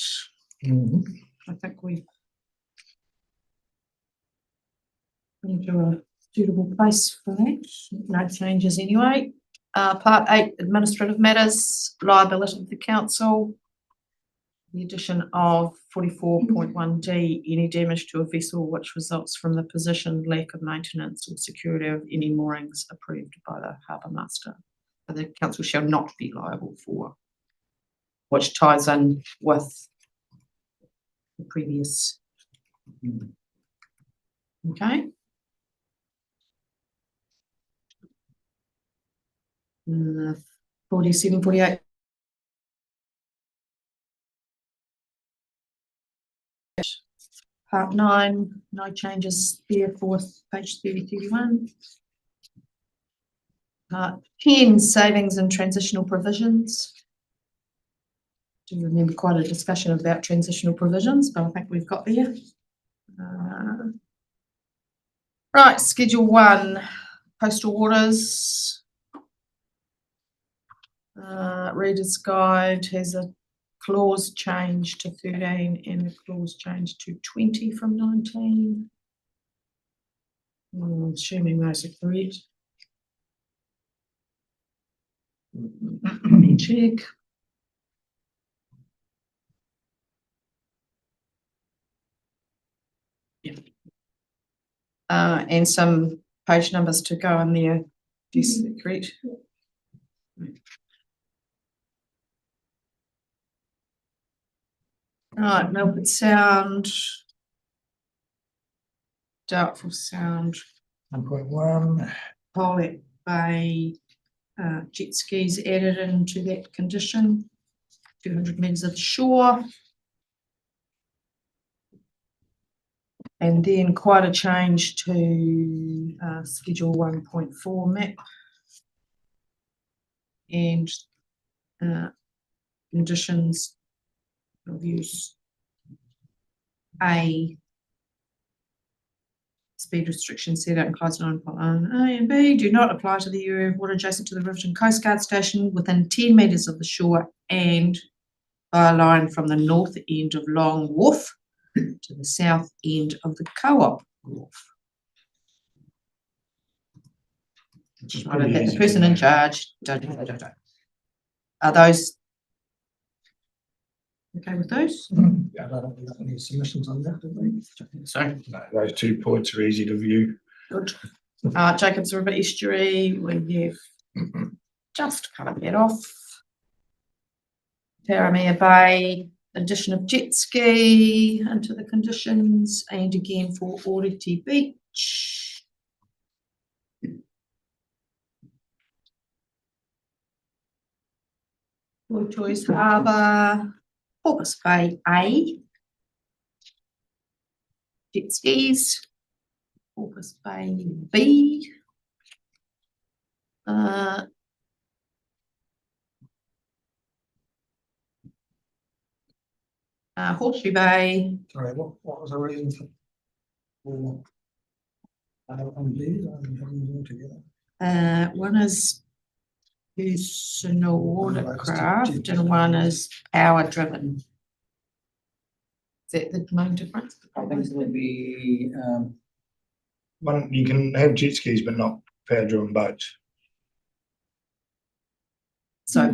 I think we've been to a suitable place for that. No changes anyway. Part 8, administrative matters, liability of the council. The addition of 44.1D, any damage to a vessel which results from the position, lack of maintenance or security of any moorings approved by the harbour master. The council shall not be liable for, which ties in with the previous. Okay. 47, 48. Part 9, no changes there for page 31. Part 10, savings and transitional provisions. Do remember quite a discussion about transitional provisions, but I think we've got there. Right, Schedule 1, postal orders. Reader's Guide has a clause change to 13 and a clause change to 20 from 19. Assuming those are correct. Let me check. Yeah. And some page numbers to go in there. Is that correct? Right, Milford Sound. Doubtful Sound. 1.1. Pollock Bay. Jet skis added into that condition. 200 metres of the shore. And then quite a change to Schedule 1.4 map. And conditions of use A. Speed restrictions set out in clause 9.1 A and B do not apply to the area of water adjacent to the Riverton Coast Guard Station within 10 metres of the shore and by a line from the north end of Long Wharf to the south end of the co-op wharf. Which is Right, pretty that easy the to person in know. charge, Are those okay with those? I don't think we got any submissions on that, did we? So, No, those 2 points are easy to view. good. Jacobs River Estuary, we have just covered that off. Taramea Bay, addition of jet ski into the conditions, and again for Oriti Beach. Tortoise Harbour, Porpoise Bay A, jet skis, Porpoise Bay B, Horseshoe Bay, Sorry, what was the reason for? On these, I didn't have them all together. one is personal watercraft Just and one is power driven. Is that the main difference? I think it would be, One, you can have jet skis, but not power-driven boats. So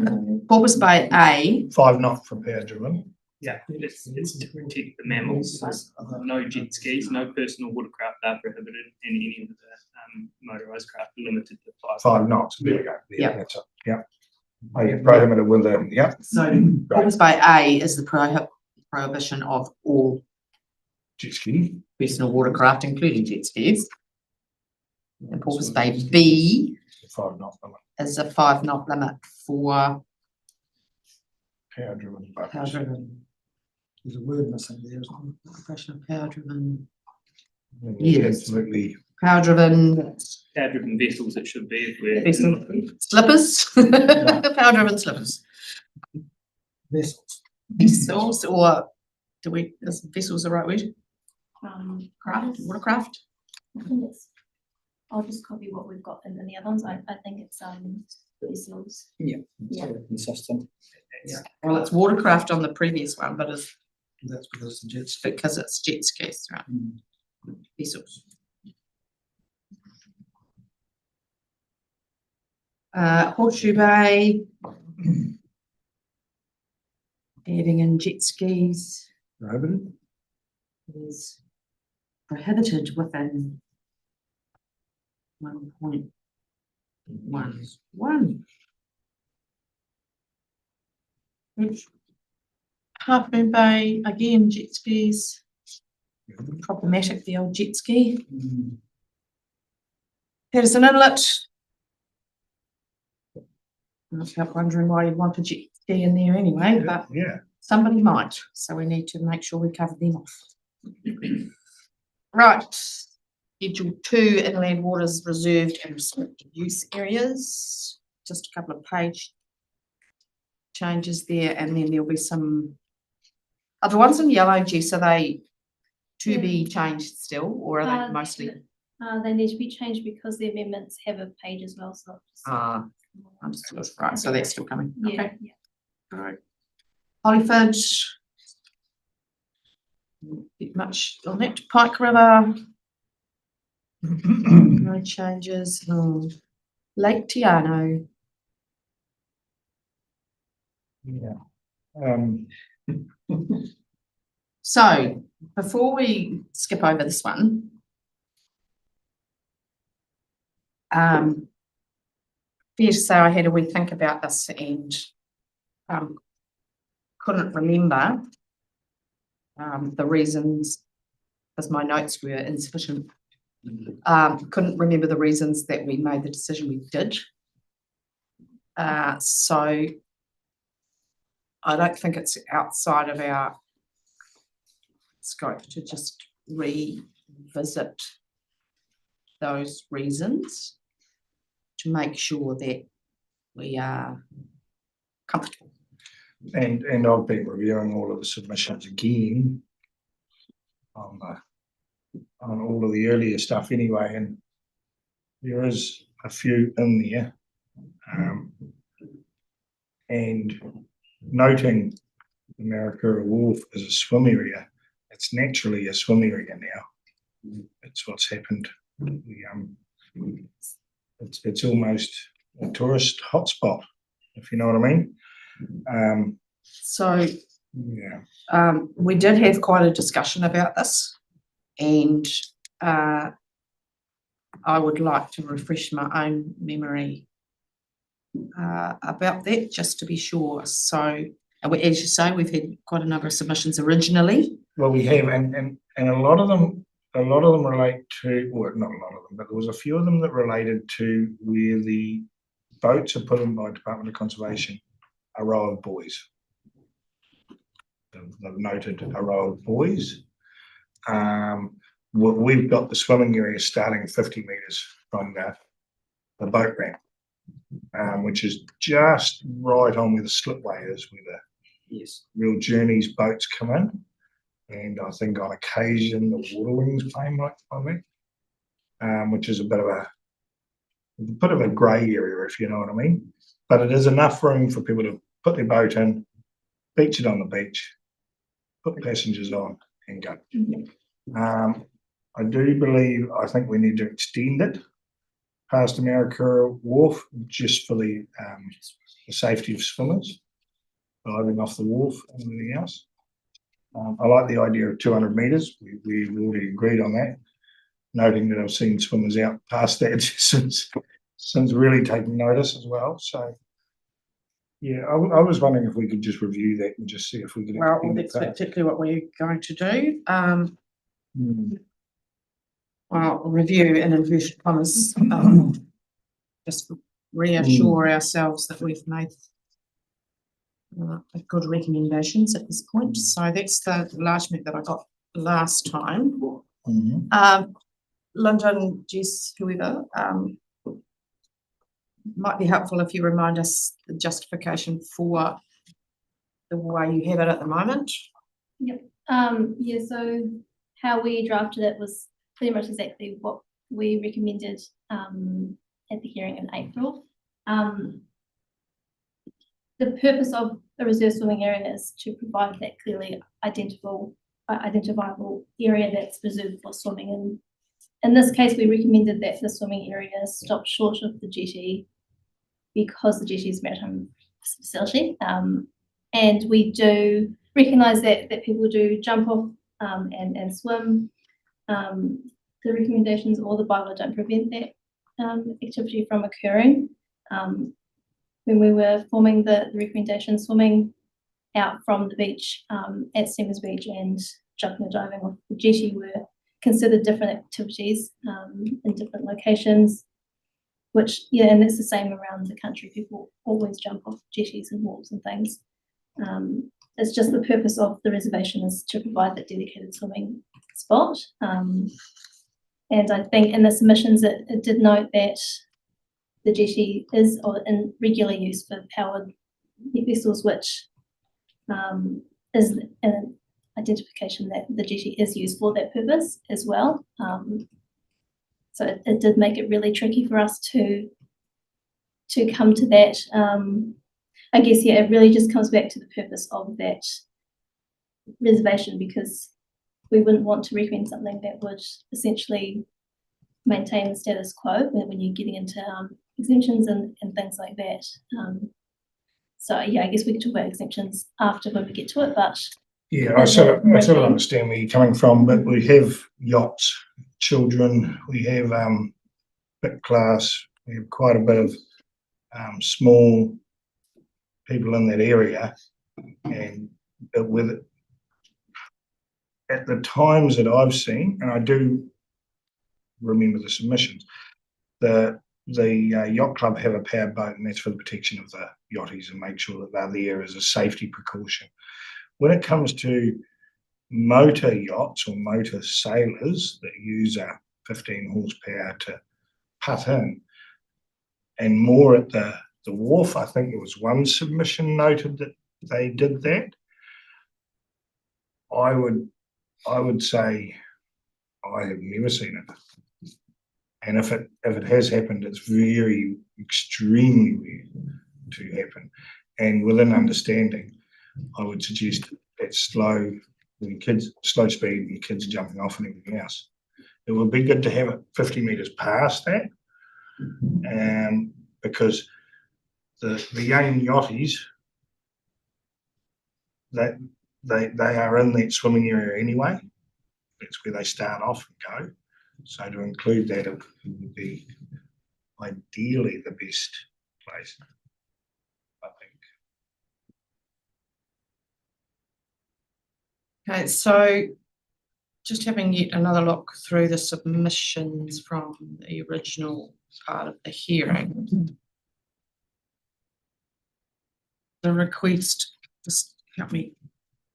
Porpoise Bay A, 5 knot for power-driven. Yeah, it's to protect the mammals. No jet skis, no personal watercraft are prohibited, and any of the motorised craft are limited to 5 knots. There we go. Yeah. That's it. Yeah. Oh, yeah, prohibited with them. Yeah. so Porpoise Bay A is the prohibition of all Jet ski. personal watercraft, including jet skis. And Porpoise Bay B 5 knot limit. is a 5 knot limit for Power-driven power boats. driven. There's a word missing there, isn't Professional power driven. It's Yes. Absolutely. Power driven power driven vessels. It should be if we're slippers. Power driven slippers. there? Vessels. Vessels, or is vessels the right word? Craft. Watercraft? I think it's, I'll just copy what we've got in the other ones. I think it's vessels. yeah, Yeah. sort of consistent. Yeah. Well, it's watercraft on the previous one, but it's That's because it's the jet ski. because it's jet skis, right? Vessels. Horseshoe Bay. Adding in jet skis Prohibited. is prohibited within 1.11. Half Moon Bay, again, jet skis. Problematic, the old jet ski. Patterson Inlet. I was wondering why you'd want a jet ski in there anyway, but Yeah. somebody might, so we need to make sure we cover them off. Right, Schedule 2, inland waters reserved and restricted use areas. Just a couple of page changes there, and then there'll be some. Are the ones in yellow, Jess, are they to be changed still, or are they mostly? They need to be changed because the amendments have a page as well, so. Understood, right, so that's still coming, Yeah, okay, yeah. all right. Hollyford. Not much on that, Pike River. No changes. Lake Tiano. Yeah. So before we skip over this one, fair to say I had a wee think about this and couldn't remember the reasons, because my notes were insufficient. Couldn't remember the reasons that we made the decision we did. So I don't think it's outside of our scope to just revisit those reasons to make sure that we are comfortable. And I've been reviewing all of the submissions again on all of the earlier stuff anyway, and there is a few in there. And noting America Wharf as a swim area, it's naturally a swim area now. It's what's happened. It's almost a tourist hotspot, if you know what I mean. So Yeah. we did have quite a discussion about this, and I would like to refresh my own memory about that, just to be sure. So, as you say, we've had quite a number of submissions originally. Well, we have, and a lot of them relate to, well, not a lot of them, but there was a few of them that related to where the boats are put in by Department of Conservation, a row of buoys. They've noted a row of buoys. We've got the swimming area starting 50 metres from the boat ramp, which is just right on where the slipway is, where the real journeys boats come in. And I think on occasion the water wings claim like on that, which is a bit of a grey area, if you know what I mean. But it is enough room for people to put their boat in, beach it on the beach, put passengers on, and go. I think we need to extend it past America Wharf, just for the safety of swimmers, diving off the wharf and everything else. I like the idea of 200 metres. We already agreed on that, noting that I've seen swimmers out past that since really taking notice as well. So, yeah, I was wondering if we could just review that and just see if we could. Well, that's particularly what we're going to do. Well, review in inverted commas, just reassure ourselves that we've made good recommendations at this point. So that's the enlargement that I got last time. Lyndon, Jess, whoever, might be helpful if you remind us the justification for the way you have it at the moment. Yep. Yeah, so how we drafted it was pretty much exactly what we recommended at the hearing in April. The purpose of the reserve swimming area is to provide that clearly identifiable area that's reserved for swimming. And in this case, we recommended that the swimming area stop short of the jetty because the jetty is a maritime facility. And we do recognise that people do jump off and swim. The recommendations or the bylaw don't prevent that activity from occurring. When we were forming the recommendation, swimming out from the beach at Stemmers Beach and jumping or diving off the jetty were considered different activities in different locations, which, yeah, and it's the same around the country. People always jump off jetties and wharves and things. It's just the purpose of the reservation is to provide that dedicated swimming spot. And I think in the submissions it did note that the jetty is in regular use for powered vessels, which is an identification that the jetty is used for that purpose as well. So it did make it really tricky for us to come to that. I guess, yeah, it really just comes back to the purpose of that reservation, because we wouldn't want to recommend something that would essentially maintain the status quo when you're getting into exemptions and things like that. So yeah, I guess we could talk about exemptions after when we get to it, but yeah, I sort of understand where you're coming from, but we have yachts, children, we have big class, we have quite a bit of small people in that area, and with it, at the times that I've seen, and I do remember the submissions, the yacht club have a powered boat, and that's for the protection of the yachties and make sure that they're there as a safety precaution. When it comes to motor yachts or motor sailors that use a 15 horsepower to putt in, and more at the wharf, I think there was one submission noted that they did that. I would say I have never seen it. And if it has happened, it's very extremely rare to happen. And within understanding, I would suggest that slow Your kids, slow speed, your kids jumping off and everything else. It would be good to have it 50 metres past that, because the young yachties, that they are in that swimming area anyway. That's where they start off and go. So to include that, it would be ideally the best place, I think. Okay, so just having yet another look through the submissions from the original part of the hearing. The request, just help me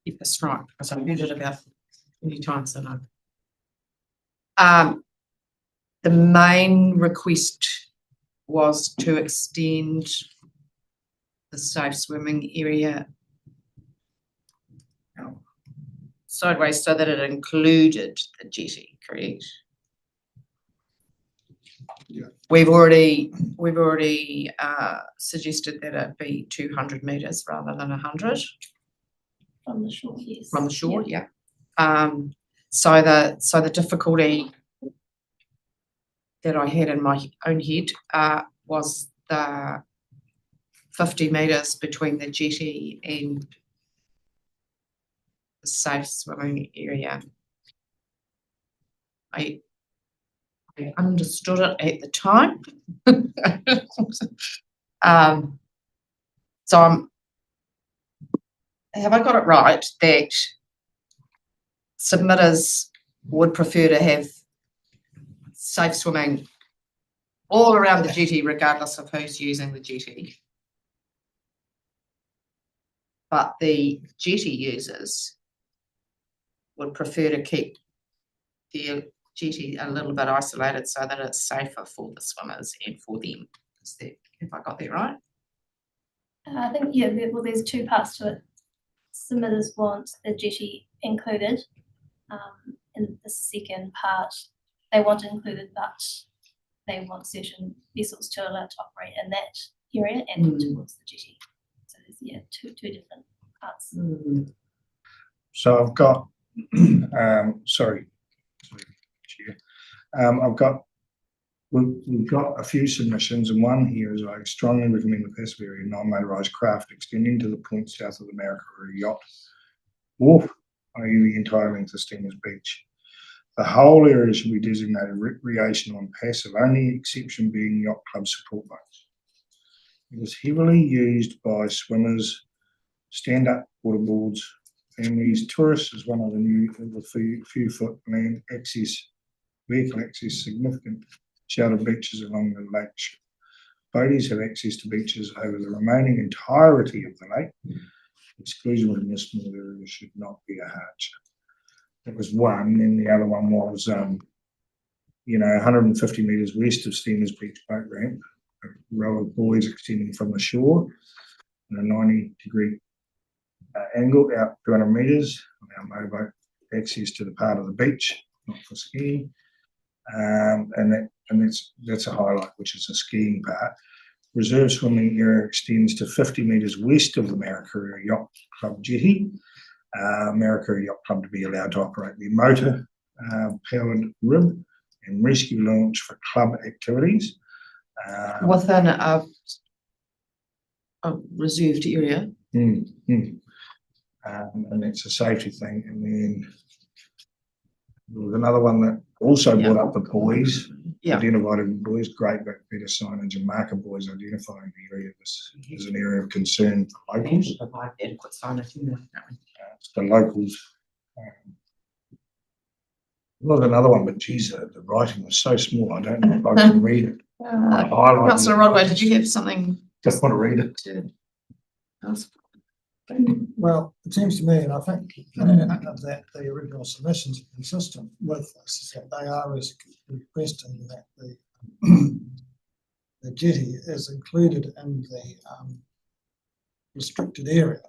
get this right, because I've read it about 20 times than the main request was to extend the safe swimming area sideways so that it included the jetty, correct? Yeah. We've already suggested that it be 200 metres rather than 100 From the shore, yes. from the shore. Yeah. So the difficulty that I had in my own head was the 50 metres between the jetty and the safe swimming area. I understood it at the time. So have I got it right that submitters would prefer to have safe swimming all around the jetty, regardless of who's using the jetty, but the jetty users would prefer to keep the jetty a little bit isolated so that it's safer for the swimmers and for them? Have I got that right? I think, yeah, there's two parts to it. Submitters want the jetty included. In the second part, they want it included, but they want certain vessels to allow to operate in that area and towards the jetty. So there's two different parts. So I've got, sorry, Chair. We've got a few submissions, and one here is I strongly recommend the passive area non-motorised craft extending to the point south of the Maracaibo Yacht Wharf, i.e. the entire length of Steamers Beach. The whole area should be designated recreational and passive, only exception being yacht club support boats. It is heavily used by swimmers, stand-up waterboards, families, tourists as one of the few foot land access, vehicle access, significant sheltered beaches along the lake. Boaties have access to beaches over the remaining entirety of the lake. Exclusion within this small area should not be a hardship. That was one, and the other one was, 150 metres west of Steamers Beach boat ramp, a row of buoys extending from the shore in a 90-degree angle out 200 metres, allow motorboat access to the part of the beach, not for skiing, and that's a highlight, which is the skiing part. Reserve swimming area extends to 50 metres west of the Maracaibo Yacht Club jetty. Maracaibo Yacht Club to be allowed to operate the motor powered rib and rescue launch for club activities. Within a reserved area. And that's a safety thing. And then there was another one that also brought up the buoys, identified buoys, great but better signage and marker buoys identifying the area. This is an area of concern for locals. Provide adequate signage in there. The locals. Well, another one, but geez, the writing was so small, I don't know if I can read it. Councillor Rodway, did you have something? Just want to read it. To ask? Well, it seems to me, and I think that the original submissions are consistent with this, that they are requesting that the jetty is included in the restricted area.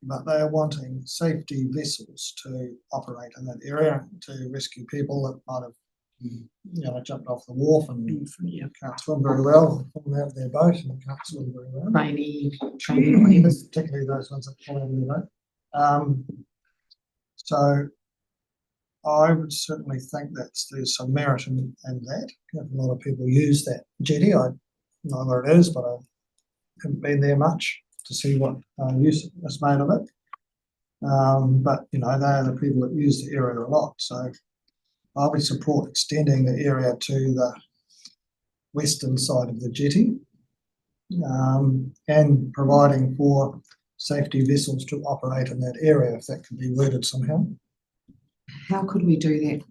But they are wanting safety vessels to operate in that area to rescue people that might have, jumped off the wharf and can't swim very well, fall out of their boat and can't swim very well. Training, whatever. Particularly those ones that fall out of their boat. So I would certainly think that there's some merit in that. A lot of people use that jetty. I know where it is, but I haven't been there much to see what use is made of it. But you know, they are the people that use the area a lot. So I would support extending the area to the western side of the jetty, and providing for safety vessels to operate in that area, if that could be worded somehow. How could we do that?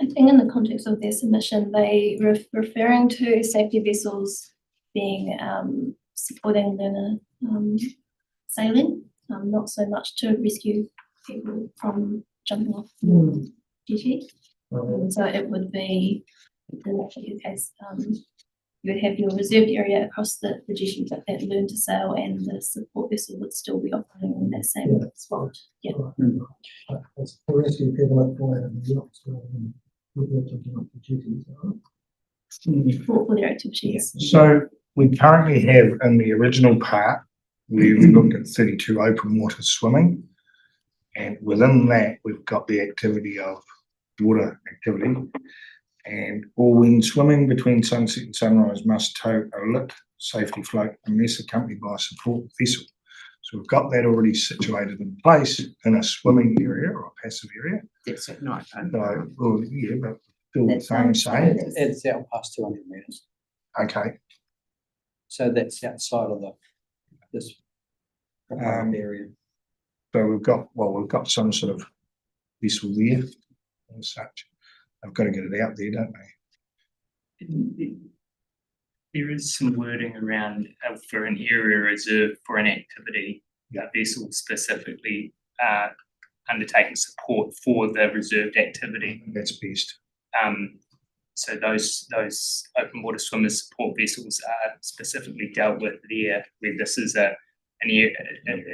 I think in the context of their submission, they referring to safety vessels being supporting learner sailing, not so much to rescue people from jumping off the jetty. So it would be, in that case, you would have your reserved area across the jetty, but that learn to sail and the support vessel would still be operating in that same spot. Yeah. It's to rescue people that fall out of the yachts. People jumping off the jetties. For their activities. So we currently have in the original part, we've looked at 32 open water swimming. And within that, we've got the activity of water activity. And all when swimming between sunset and sunrise must tow a lit safety float unless accompanied by a support vessel. So we've got that already situated in place in a swimming area or a passive area. That's at night time. So, well, yeah, but still the That's same. It's out past 200 metres. Okay. So that's outside of this area. So we've got some sort of vessel there and such. I've got to get it out there, don't they? There is some wording around for an area reserved for an activity, a vessel specifically undertaking support for the reserved activity. That's best. So those open water swimmers support vessels are specifically dealt with there, where this is an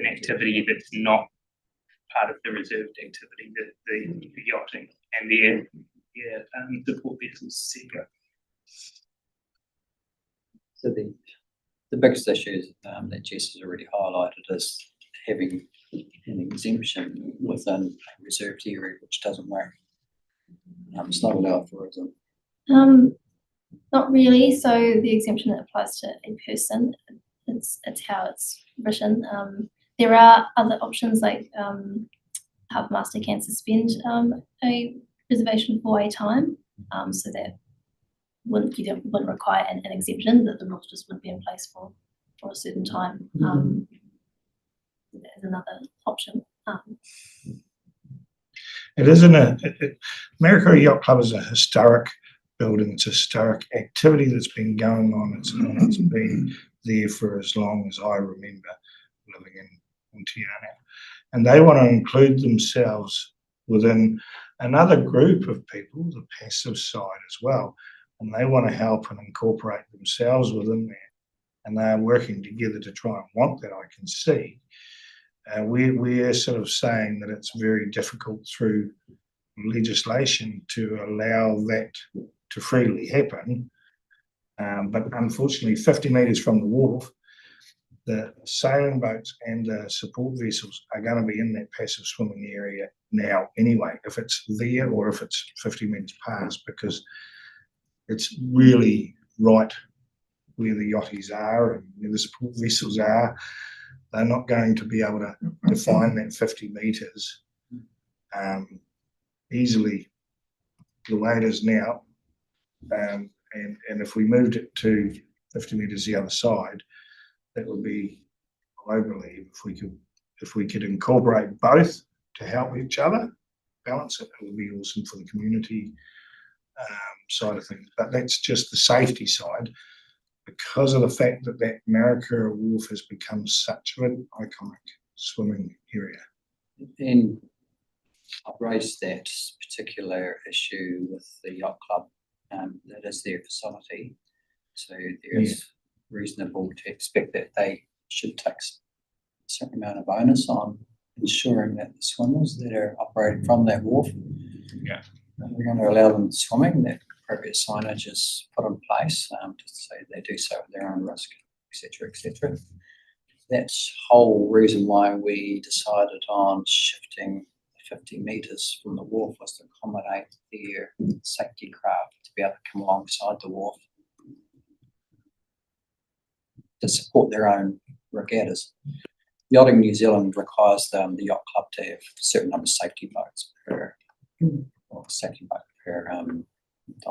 activity that's not part of the reserved activity, the yachting and their support vessels, etc. So the biggest issue that Jess has already highlighted is having an exemption within a reserved area, which doesn't work. It's not allowed for reason. Not really. So the exemption that applies to a person, it's how it's written. There are other options like Harbour Master can suspend a reservation for a time, so that wouldn't require an exemption, that the rules just wouldn't be in place for a certain time. That is another option. It isn't America Yacht Club is a historic building. It's a historic activity that's been going on. It's been there for as long as I remember living in Ontario. And they want to include themselves within another group of people, the passive side as well. And they want to help and incorporate themselves within that. And they are working together to try and want that, I can see. We're sort of saying that it's very difficult through legislation to allow that to freely happen. But unfortunately, 50 metres from the wharf, the sailing boats and the support vessels are going to be in that passive swimming area now anyway, if it's there or if it's 50 metres past, because it's really right where the yachties are and where the support vessels are. They're not going to be able to define that 50 metres easily the way it is now. And if we moved it to 50 metres the other side, that would be, I believe, if we could incorporate both to help each other balance it, it would be awesome for the community side of things. But that's just the safety side, because of the fact that that Marikura Wharf has become such an iconic swimming area. And I've raised that particular issue with the yacht club. That is their facility, so there is reasonable to expect that they should take a certain amount of onus on ensuring that the swimmers that are operating from that wharf, we're going to allow them swimming, that appropriate signage is put in place to say they do so at their own risk, etc., etc. that's whole reason why we decided on shifting 50 metres from the wharf was to accommodate their safety craft to be able to come alongside the wharf to support their own regattas. Yachting New Zealand requires the yacht club to have a certain number of safety boats per, or safety boat per, I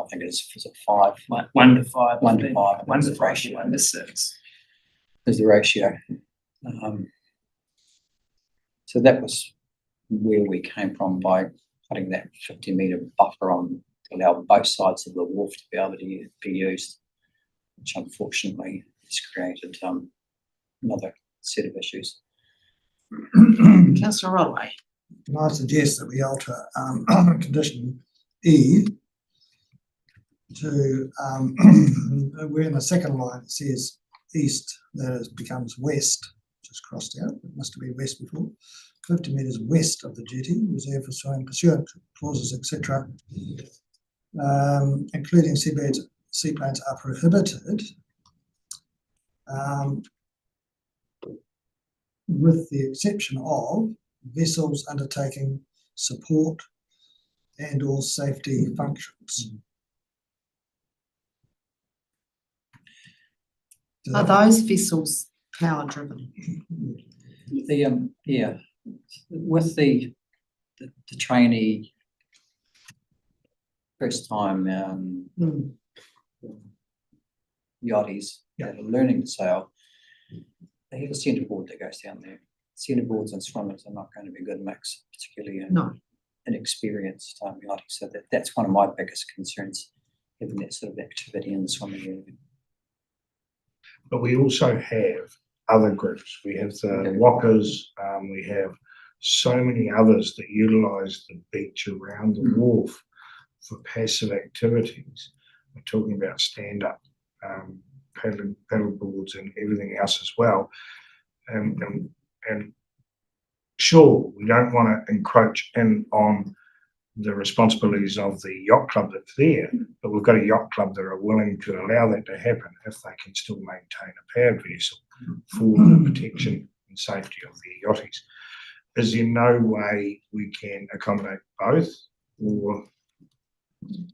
think it is it 5? 1 to 5. 1 to 5. 1 to the 5, ratio. 1 to 6. Is the ratio. So that was where we came from by putting that 50-metre buffer on to allow both sides of the wharf to be able to be used, which unfortunately has created another set of issues. Councillor Rodway. And I suggest that we alter condition E to, we're in the second line, it says east, that becomes west, just crossed out, it must have been west before. 50 metres west of the jetty, reserved for swimming pursuant to clauses, etc., including seaplanes are prohibited, with the exception of vessels undertaking support and or safety functions. Are those vessels power driven? The yeah, with the trainee first time yachties that are learning to sail, they have a centreboard that goes down there. Centreboards and swimmers are not going to be a good mix, particularly in inexperienced yachties. So that's one of my biggest concerns, having that sort of activity in the swimming area. But we also have other groups. We have the walkers, we have so many others that utilise the beach around the wharf for passive activities. We're talking about stand-up paddle boards and everything else as well. And sure, we don't want to encroach in on the responsibilities of the yacht club that's there, but we've got a yacht club that are willing to allow that to happen if they can still maintain a powered vessel for the protection and safety of their yachties. Is there no way we can accommodate both, or?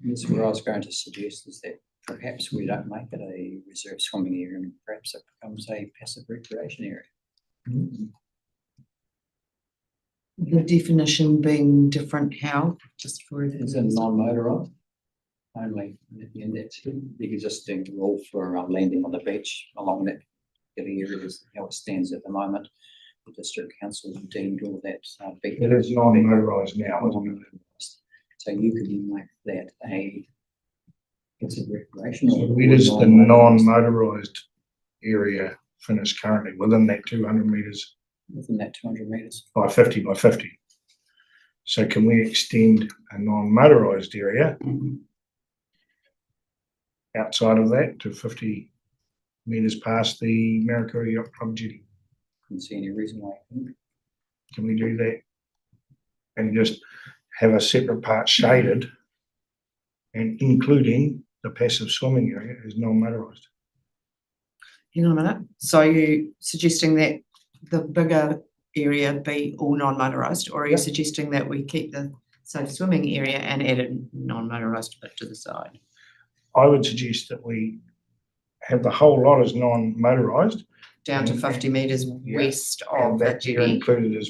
That's what I was going to suggest, is that perhaps we don't make it a reserved swimming area and perhaps it becomes a passive recreation area. The definition being different, how? Just for It's a non-motorised only, and that's the existing rule for landing on the beach along that area is how it stands at the moment. The district council deemed all that beach. It is non-motorised now, isn't it? So you could make that it's a recreational. So where does the non-motorised area finish currently within that 200 metres? Within that 200 metres. By 50 by 50. So can we extend a non-motorised area outside of that to 50 metres past the Marikura Yacht Club jetty? Couldn't see any reason why. Can we do that and just have a separate part shaded and including the passive swimming area as non-motorised? Hang on a minute. So you're suggesting that the bigger area be all non-motorised, or are you suggesting that we keep the safe swimming area and add a non-motorised bit to the side? I would suggest that we have the whole lot as non-motorised. Down to 50 metres west of the that jetty. included as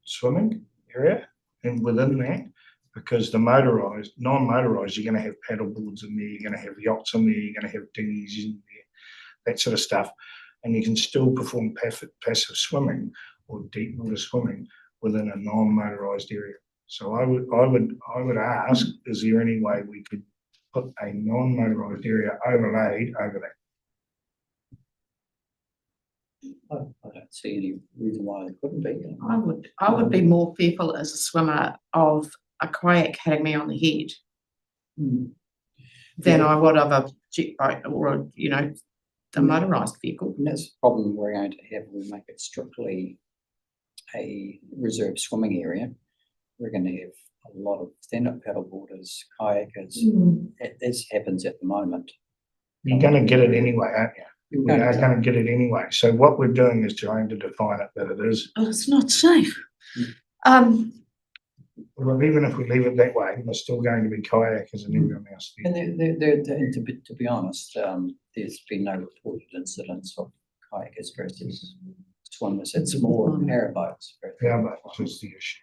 swimming area, and within that, because the motorised, non-motorised, you're going to have paddle boards in there, you're going to have yachts in there, you're going to have dinghies in there, that sort of stuff, and you can still perform passive swimming or deep water swimming within a non-motorised area. So I would ask, is there any way we could put a non-motorised area overlaid over that? I don't see any reason why it couldn't be. I would be more fearful as a swimmer of a kayak hitting me on the head than I would of a jet boat or a motorised vehicle. And that's the problem we're going to have when we make it strictly a reserved swimming area. We're going to have a lot of stand-up paddleboarders, kayakers. As happens at the moment. You're going to get it anyway, aren't you? we are going to get it anyway. So what we're doing is trying to define it that it is. But it's not safe. Well, even if we leave it that way, there's still going to be kayakers and everyone else. And to be honest, there's been no reported incidents of kayakers versus swimmers. It's more powerboats. Yeah, but that's the issue.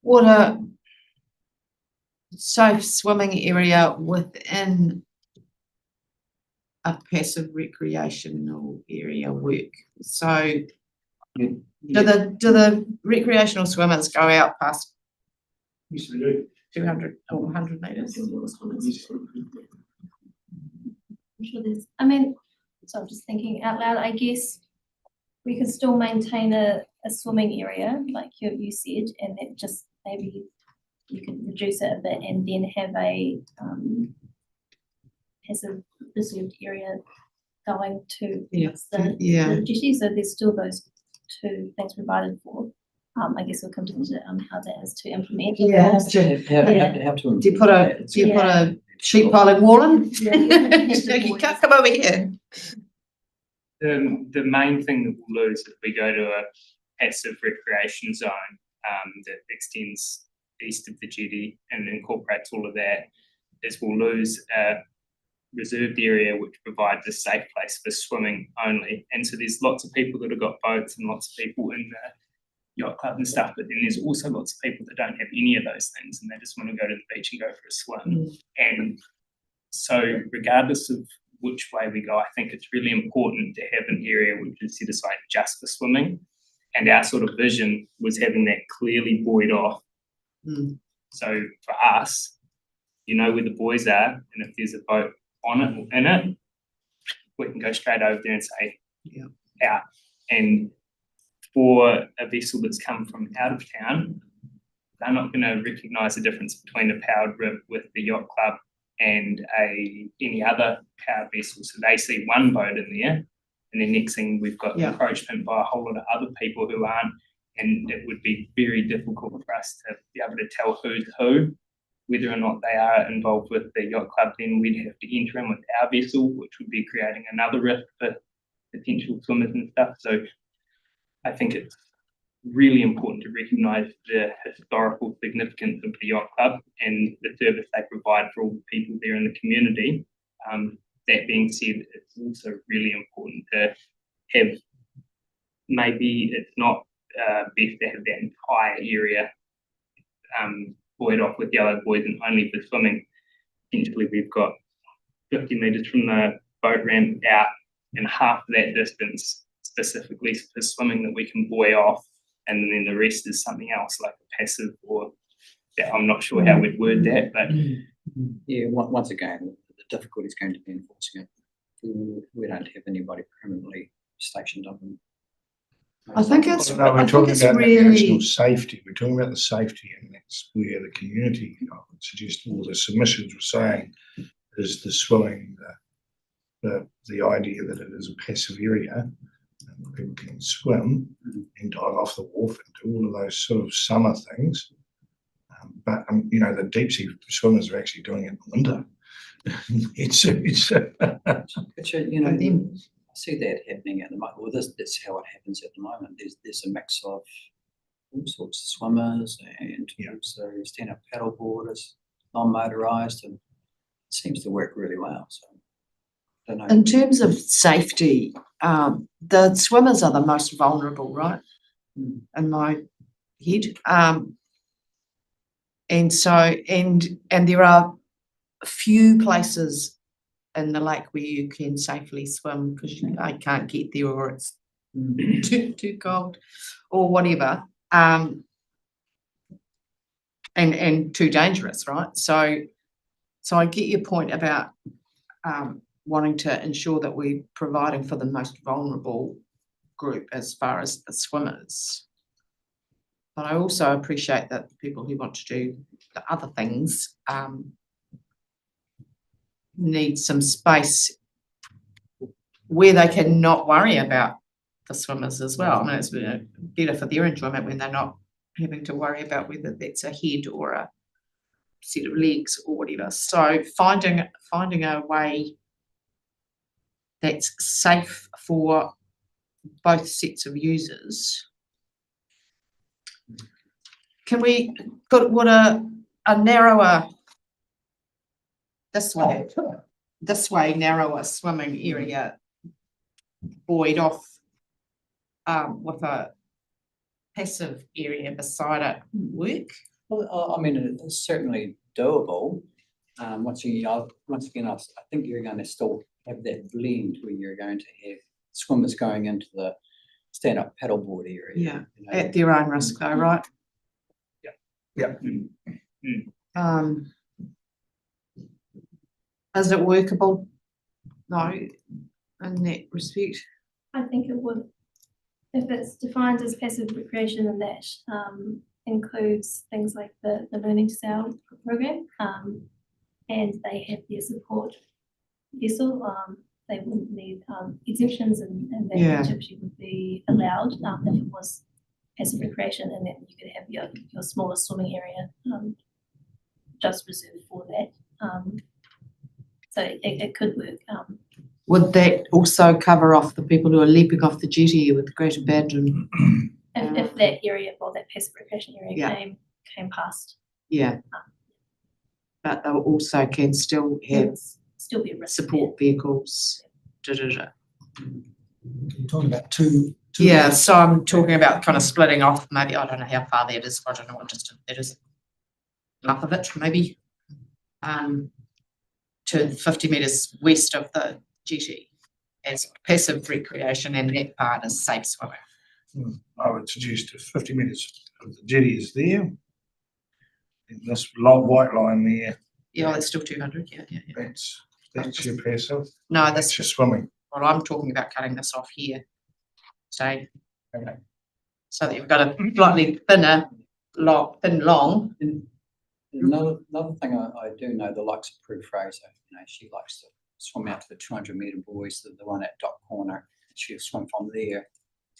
What a safe swimming area within a passive recreational area work. So do the recreational swimmers go out past Yes, we do. 200 or 100 metres? I'm sure there's, I mean, so I'm just thinking out loud, I guess we could still maintain a swimming area, like you said, and then just maybe you could reduce it a bit and then have a passive reserved area going to the jetty. So there's still those two things provided for. I guess we'll come to how that is to implement. Yeah. Have to Do you put a sheep piling wall in? You can't come over here. The main thing that we'll lose if we go to a passive recreation zone that extends east of the jetty and incorporates all of that is we'll lose a reserved area which provides a safe place for swimming only. And so there's lots of people that have got boats and lots of people in the yacht club and stuff, but then there's also lots of people that don't have any of those things and they just want to go to the beach and go for a swim. And so regardless of which way we go, I think it's really important to have an area which is set aside just for swimming. And our sort of vision was having that clearly buoyed off. So for us, you know where the buoys are, and if there's a boat on it or in it, we can go straight over there and say, out. And for a vessel that's come from out of town, they're not going to recognise the difference between a powered rib with the yacht club and any other powered vessel. So they see one boat in there, and the next thing we've got encroachment by a whole lot of other people who aren't, and it would be very difficult for us to be able to tell who's who, whether or not they are involved with the yacht club. Then we'd have to enter in with our vessel, which would be creating another risk for potential swimmers and stuff. So I think it's really important to recognise the historical significance of the yacht club and the service they provide for all the people there in the community. That being said, it's also really important to have, maybe it's not best to have that entire area buoyed off with yellow buoys and only for swimming. Potentially we've got 50 metres from the boat ramp out and half of that distance specifically for swimming that we can buoy off, and then the rest is something else like a passive or I'm not sure how we'd word that, but yeah, once again, the difficulty is going to be enforcing it. We don't have anybody permanently stationed on them. I think it's No, we're talking about the national safety. We're talking about the safety, and that's where the community, I would suggest, all the submissions were saying, is the swimming, the idea that it is a passive area, and people can swim and dive off the wharf and do all of those sort of summer things. But you know, the deep sea swimmers are actually doing it in winter. it's But you know, I see that happening at the moment. Well, that's how it happens at the moment. There's a mix of all sorts of swimmers and also stand-up paddle boarders, non-motorised, and it seems to work really well. So I don't know. in terms of safety, the swimmers are the most vulnerable, right? In my head. And so, and there are few places in the lake where you can safely swim because I can't get there or it's too cold or whatever, and too dangerous, right? So I get your point about wanting to ensure that we're providing for the most vulnerable group as far as the swimmers. But I also appreciate that the people who want to do the other things need some space where they can not worry about the swimmers as well. I mean, it's better for their enjoyment when they're not having to worry about whether that's a head or a set of legs or whatever. So finding a way that's safe for both sets of users. Can we put a narrower, this way narrower swimming area buoyed off with a passive area beside it work? Well, I mean, it's certainly doable. Once again, I think you're going to still have that blend where you're going to have swimmers going into the stand-up paddleboard area. Yeah, you know. at their own risk though, right? Yeah. Is it workable? No, in that respect. I think it would, if it's defined as passive recreation, and that includes things like the learning to sail program, and they have their support vessel, they wouldn't need exemptions, and that Yeah. activity would be allowed if it was passive recreation, and then you could have your smaller swimming area just reserved for that. So it could work. Would that also cover off the people who are leaping off the jetty with great abandon? If that area, or that passive recreation area Yeah. came past, Yeah. But they also can still there have would still be a risk. support vehicles. You're talking about two. Yeah, so I'm talking about kind of splitting off, maybe, I don't know how far that is, I don't know what distance that is. Enough of it, maybe. To 50 metres west of the jetty as passive recreation, and that part is safe swimming. I would suggest if 50 metres of the jetty is there, and this long white line there, Yeah, that's still 200, yeah. that's your passive, No, that's that's your swimming. well, I'm talking about cutting this off here. So, Okay. so that you've got a slightly thin long. Another thing I do know, the likes of Prue Fraser, she likes to swim out to the 200-metre buoys, the one at Dock Corner. She'll swim from there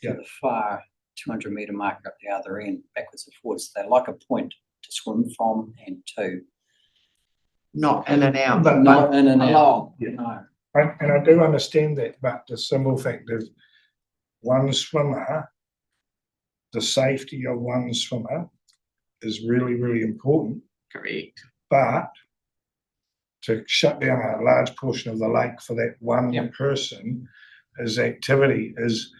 to the far 200-metre marker at the other end, backwards and forwards. They like a point to swim from and to. Not in and out. But Not in and out. along. No. And I do understand that, but the simple fact is one swimmer, the safety of one swimmer is really, really important. Correct. But to shut down a large portion of the lake for that one person, his activity is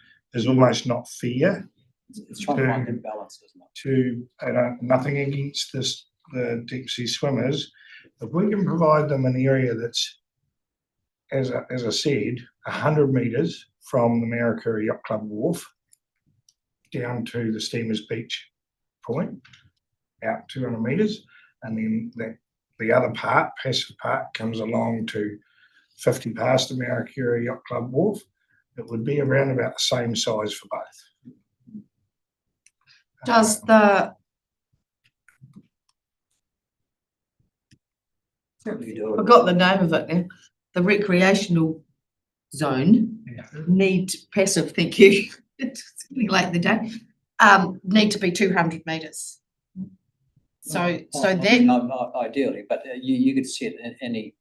almost not fair. It's trying to find that balance, isn't it? Nothing against the deep sea swimmers. If we can provide them an area that's, as I said, 100 metres from the Marakura Yacht Club wharf down to the Steamers Beach point, out 200 metres, and then the other part, passive part, comes along to 50 past the Marakura Yacht Club wharf, it would be around about the same size for both. Does the Certainly do it. forgot the name of it now? The recreational zone need passive. Thank you. It's getting late in the day. Need to be 200 metres. So I that mean, not ideally, but you could set any,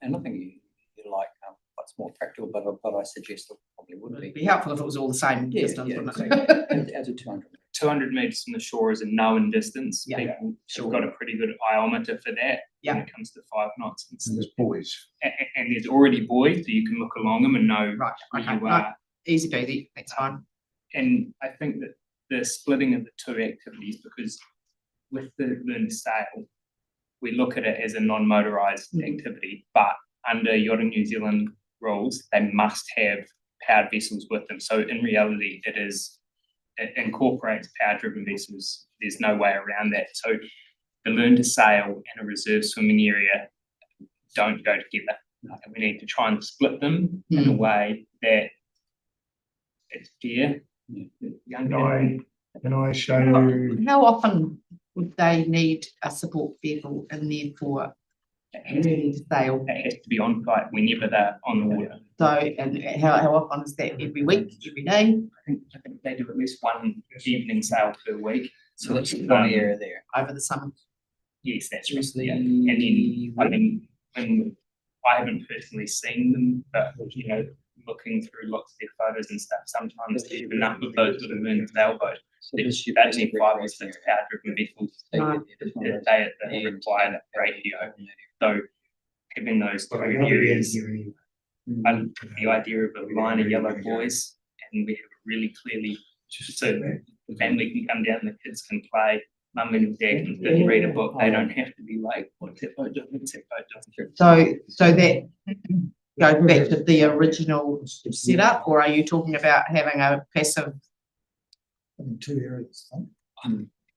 and I think you like what's more practical, but I suggest it probably would would be. be helpful if it was all the same distance. Yeah, wouldn't exactly. it? As a 200. 200 metres from the shore is a known distance. Yeah, People sure. have got a pretty good iometer for that Yeah. when it comes to 5 knots. And there's boys. And there's already buoys, so you can look along them and know Right. where Okay. you No, are. easy peasy. That's fine. And I think that the splitting of the two activities, because with the learn to sail, we look at it as a non-motorised activity, but under Yachting New Zealand rules, they must have powered vessels with them. So in reality, it incorporates power-driven vessels. There's no way around that. So the learn to sail and a reserve swimming area don't go together. And we need to try and split them in a way that it's fair. Can I show you? How often would they need a support vehicle in there for learning to sail? It has to be on site whenever they're on the water. So, and how often is that? Every week, every day, I think they do at least one evening sail per week. So that's one area there. over the summer? Yes, that's right. Yeah. And then I think when I haven't personally seen them, but you know, looking through lots of their photos and stuff, sometimes there's enough of those little moon sailboats. So this is your That need basic 5 or recreation 6 area. power-driven vessels Take No. it there, there's one of to stay at the those- required ratio. So having those two Well, they're gonna be in areas, here anyway. the idea of a line of yellow boys, and we have it really clearly, so the family can come down, the kids can play, mum and dad can sit and read a book, they don't have to be like, what's that boat doing, what's that boat doing? So that goes back to the original setup, or are you talking about having a passive? In 2 areas,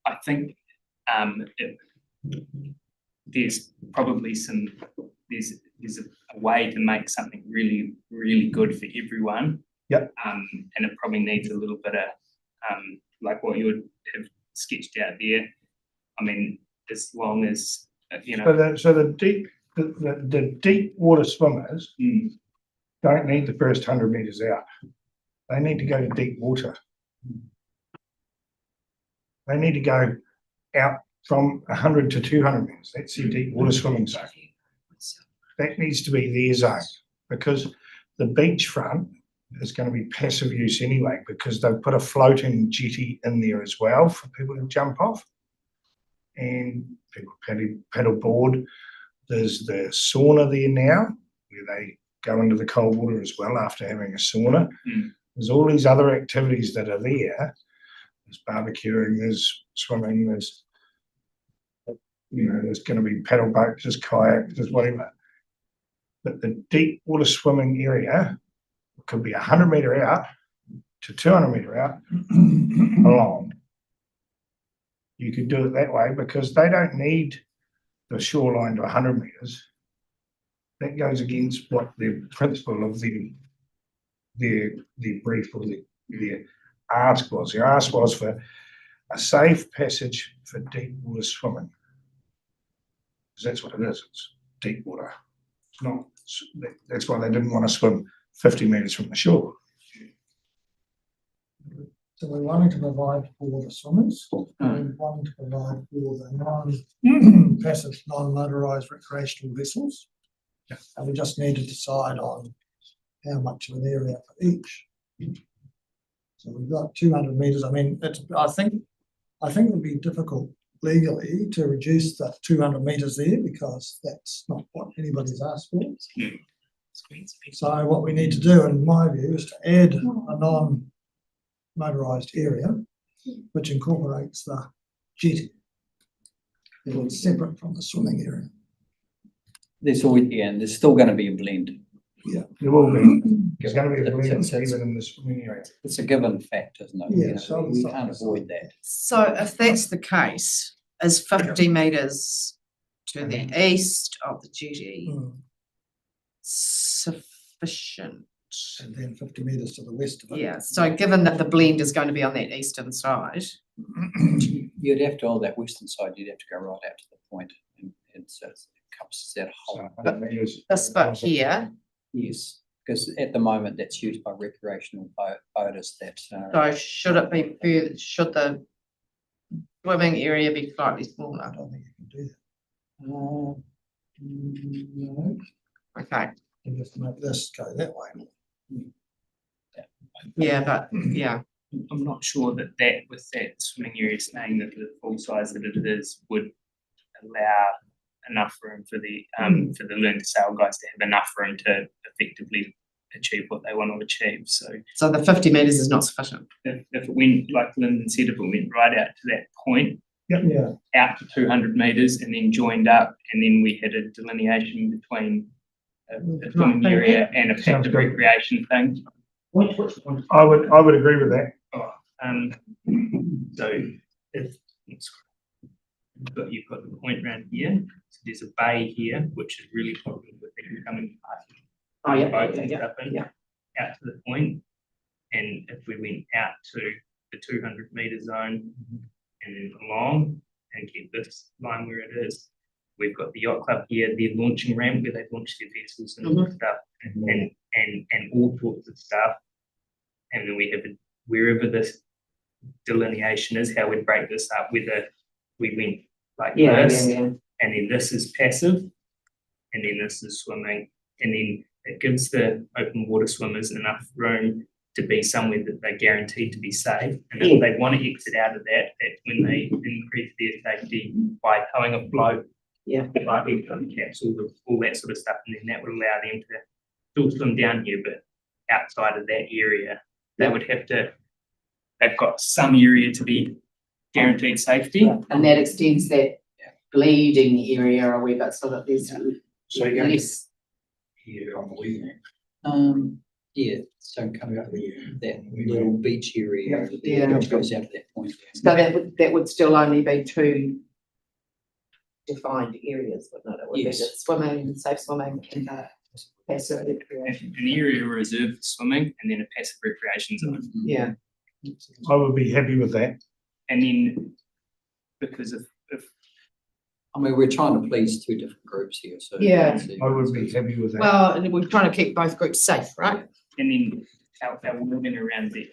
I think. I think there's probably there's a way to make something really, really good for everyone. Yep. And it probably needs a little bit of like what you would have sketched out there. I mean, as long as you know. So the deep water swimmers don't need the first 100 meters out. They need to go to deep water. They need to go out from 100 to 200 meters. That's your deep water swimming zone. That needs to be their zone, because the beachfront is going to be passive use anyway, because they've put a floating jetty in there as well for people to jump off, and people paddle board. There's the sauna there now, where they go into the cold water as well after having a sauna. There's all these other activities that are there. There's barbecuing, there's swimming, there's, you know, there's going to be paddle boats, there's kayaks, there's whatever. But the deep water swimming area could be 100 meter out to 200 meter out along. You could do it that way, because they don't need the shoreline to 100 meters. That goes against what the principle of their brief or their ask was. Their ask was for a safe passage for deep water swimming. Because that's what it is. It's deep water. It's not. That's why they didn't want to swim 50 meters from the shore. So we're wanting to provide for the swimmers, and wanting to provide for the non-passive, non-motorised recreational vessels. And we just need to decide on how much of an area for each. So we've got 200 metres. I mean, I think it would be difficult legally to reduce the 200 metres there, because that's not what anybody's asked for. So what we need to do, in my view, is to add a non-motorised area, which incorporates the jetty. It's separate from the swimming area. There's always, and there's still going to be a blend. There will be. There's going to be a blend It's- even in the swimming area. It's a given fact, isn't it? Yeah, You know, so we it's- can't avoid that. So if that's the case, is 50 metres to the east of the jetty sufficient? And then 50 metres to the west of it. Yeah, so given that the blend is going to be on that eastern side, You'd have to, on that western side, you'd have to go right out to the point, and so it encompasses that whole. So 100 meters. this bit here, Yes, because at the moment that's used by recreational boaters that. so should it be further, should the swimming area be slightly I smaller? don't think you can do that. No, Okay, you just make this go that way. yeah, but, yeah, I'm not sure that with that swimming area saying that the full size that it is would allow enough room for the learn to sail guys to have enough room to effectively achieve what they want to achieve. So the 50 metres is not sufficient. if it went, like Lyndon said, if it went right out to that point, Yeah, out to 200 meters and then joined up, and then we had a delineation between a swimming area and a Sounds passive good. recreation thing. I would agree with that. So if you've got the point around here, so there's a bay here, which is really popular with people coming past. Oh, yeah, Boats and yeah, stuff in, yeah. out to the point. And if we went out to the 200 meter zone and then along and keep this line where it is, we've got the yacht club here, their launching ramp where they launch their vessels and all that stuff, and all sorts of stuff. And then we have wherever this delineation is, how we break this up, whether we went like this, and then this is passive, and then this is swimming, And then it gives the open water swimmers enough room to be somewhere that they're guaranteed to be safe. And if they want to exit out of that, that's when they increase their safety by towing a float. Yeah. Like caps, all that sort of stuff, and then that would allow them to still swim down here, but outside of that area, they would have to, they've got some area to be guaranteed safety. And that extends that bleeding area a wee bit so that there's So you're going less. here on the weekend. Yeah, so coming up that little beach area, Yeah. which goes out to that point. So that would still only be two defined areas, wouldn't it? It would be the Yes. swimming, safe swimming, and passive An recreation. area reserved for swimming, and then a passive recreation zone. Yeah, I would be happy with that. And then, because if I mean, we're trying to please two different groups here, so. Yeah. I would be happy with that. well, and we're trying to keep both groups safe, right? and then our moving around the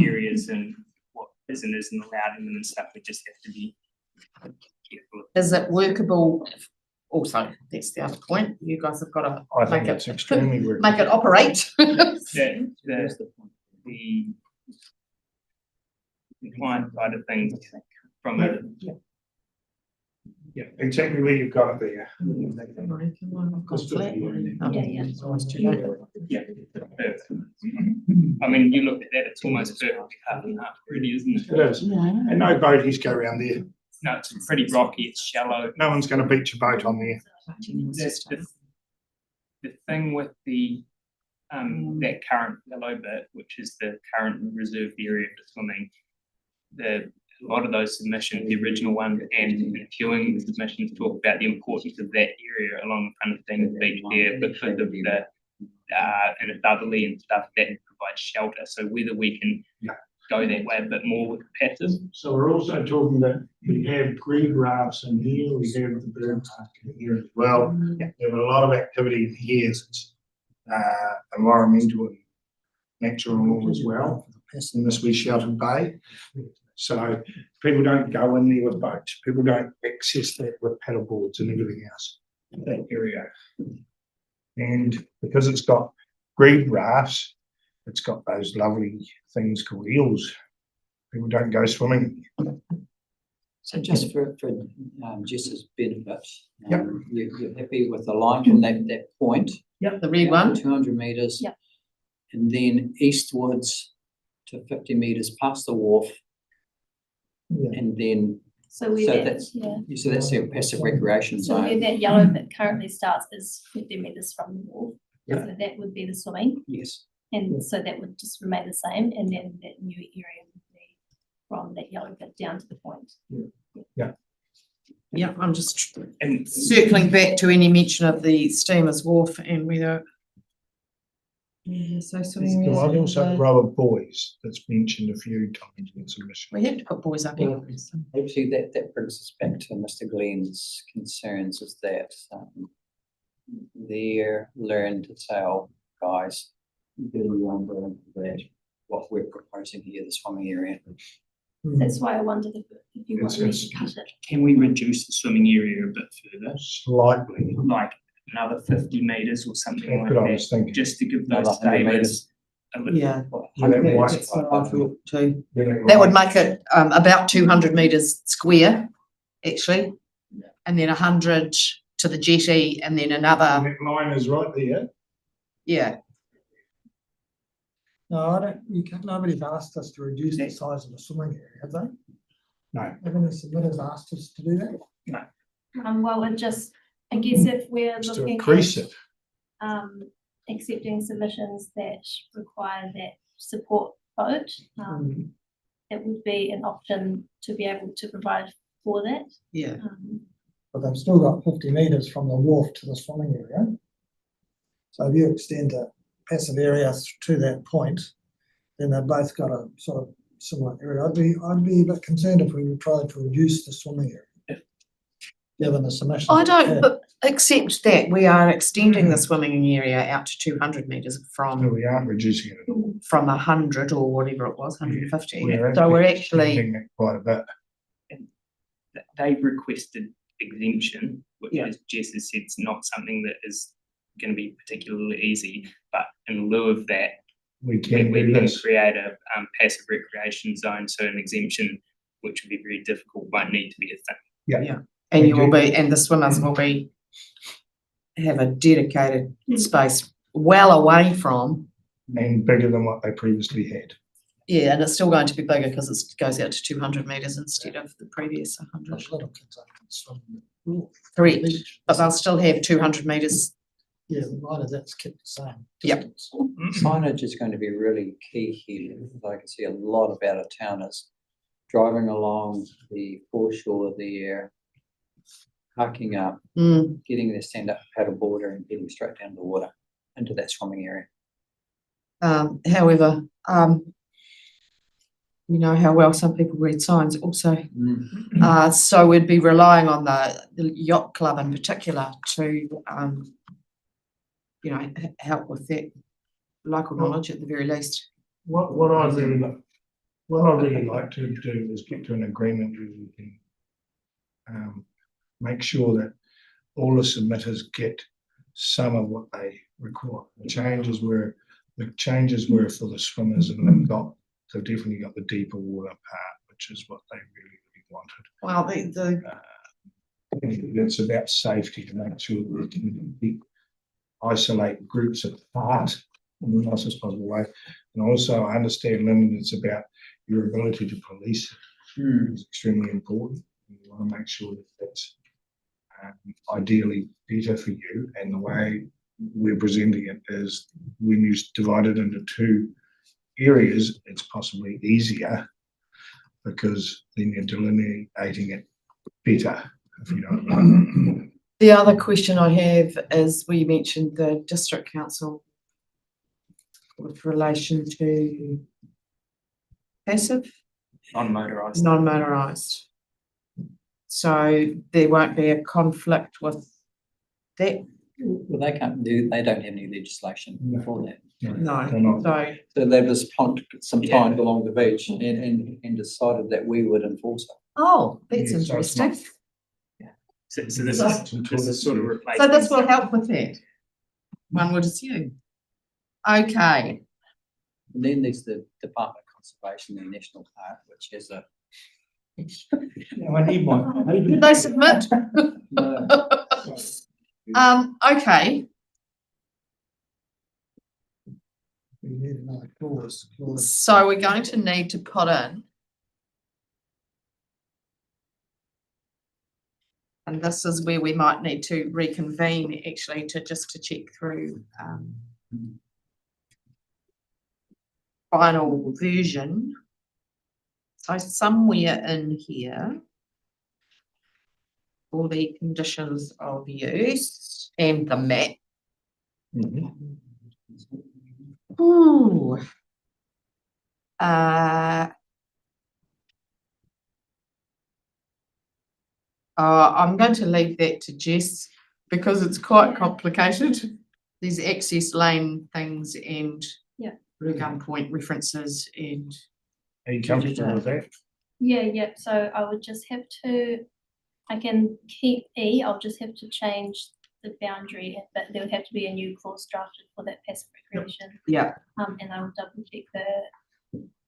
areas and what is and isn't allowed in them and stuff, we just have to be careful. Is it workable? Also, that's the other point. You guys have got to I think make it's it, extremely workable. make it operate. The client side of things from a Yeah, exactly where you've got it there. Gone flat. Yeah. It's almost too late. yeah, perfect. I mean, you look at that, it's almost perfectly half and half, really, isn't it? It is. And no boaties go around there. No, it's pretty rocky, it's shallow. No one's going to beat your boat on there. The thing with the that current yellow bit, which is the current reserved area for swimming, a lot of those submissions, the original one and the queuing submissions, talk about the importance of that area along the front of things beach there because of the and a southerly and stuff that provides shelter. So whether we can go that way a bit more with passive. So we're also talking that we have green grass in here, we have the bird park in here as well. We have a lot of activity in here, it's environmental and natural as well, in this wee sheltered bay. So people don't go in there with boats, people don't access that with paddle boards and everything else, that area. And because it's got green grass, it's got those lovely things called eels. People don't go swimming. So just for Jess's benefit, Yep. you're happy with the line from that point? The red one. 200 metres. Yep. And then eastwards to 50 metres past the wharf. Yeah. And then, So where So that, that's- yeah, so that's their passive recreation so where zone. that yellow bit currently starts is 50 metres from the wall. Yeah. So that would be the swimming, Yes. and so that would just remain the same, and then that new area would be from that yellow bit down to the point. Yeah, I'm just And circling back to any mention of the steamers wharf and whether. Yeah, so swimming There was areas, also rubber buoys that's mentioned a few times in submission. we have to put boys up here. Actually, that brings us back to Mr. Glenn's concerns is that they're learn to tell guys, really wonder that what we're proposing here, the swimming area. That's why I wondered if you wanted me It's- to cut it. can we reduce the swimming area a bit further, Slightly, like another 50 metres or something that's like what I that, was thinking. just to give Another those 100 sailors metres. a little. Yeah. Yeah, that Yeah, might- that's what I thought too. That That would make it about 200 metres square, actually. And then 100 to the jetty and then another, That line is right there. yeah. No, I don't, nobody's asked us to reduce the size of the swimming area, have they? No. Haven't the submitters asked us to do that? Well, it just, I guess if we're Just to looking increase at, it. accepting submissions that require that support boat, it would be an option to be able to provide for that. Yeah. But they've still got 50 metres from the wharf to the swimming area. So if you extend the passive area to that point, then they've both got a sort of similar area. I'd be a bit concerned if we tried to reduce the swimming area. Given the submission. I don't, but accept that we are extending the swimming area out to 200 metres No, from we aren't reducing it at all. 100 or whatever it was, 150. We're So we're actually, extending it quite a bit. They've requested exemption, which Yeah. as Jess has said, is not something that is gonna be particularly easy, but in lieu of that, We we can do can this. create a passive recreation zone, so an exemption, which would be very difficult, won't need to be a thing. And you will Okay. be, and the swimmers will have a dedicated space well away from. And bigger than what they previously had. Yeah, and it's still going to be bigger because it goes out to 200 metres instead of the previous 100. Little kids only can swim in the pool. Correct, but they'll still have 200 metres. Yeah, right, that's kept the same. Yep. distance. Signage is going to be really key here. I can see a lot of out of towners driving along the foreshore there, parking up, Mm, getting their stand-up paddle boarder and heading straight down the water into that swimming area. however, you know how well some people read signs also. So we'd be relying on the yacht club in particular to, you know, help with that local knowledge at the very least. What I'd really like to do is get to an agreement where we can make sure that all the submitters get some of what they require. The changes were for the swimmers, and they've definitely got the deeper water part, which is what they really, really wanted. Well, It's about safety to make sure that we can isolate groups apart in the nicest possible way. And also I understand, Lyndon, it's about your ability to police is extremely important. You want to make sure that that's ideally better for you. And the way we're presenting it is when you divide it into two areas, it's possibly easier because then you're delineating it better, if you know what I mean. the other question I have is we mentioned the district council with relation to passive, Non-motorised. non-motorised. So there won't be a conflict with that. Well, they don't have any legislation for that. No, They're not. so So they've just pumped some time along the beach and decided that we would enforce it. oh, that's Yeah, so it's not- interesting. So this is sort of replacing. So this will help with that. One would assume. Okay, And then there's the Department of Conservation and National Park, which has a. I need one. did they submit? No, Okay, We need another clause. so we're going to need to put in. And this is where we might need to reconvene actually to check through final version. So somewhere in here, all the conditions of use and the map. Ooh. I'm going to leave that to Jess because it's quite complicated. These access lane things and blue gun point references and Are you comfortable with that? Yeah, so I would just have to, I can keep E, I'll just have to change the boundary, but there would have to be a new clause drafted for that passive recreation. yeah. And I will double check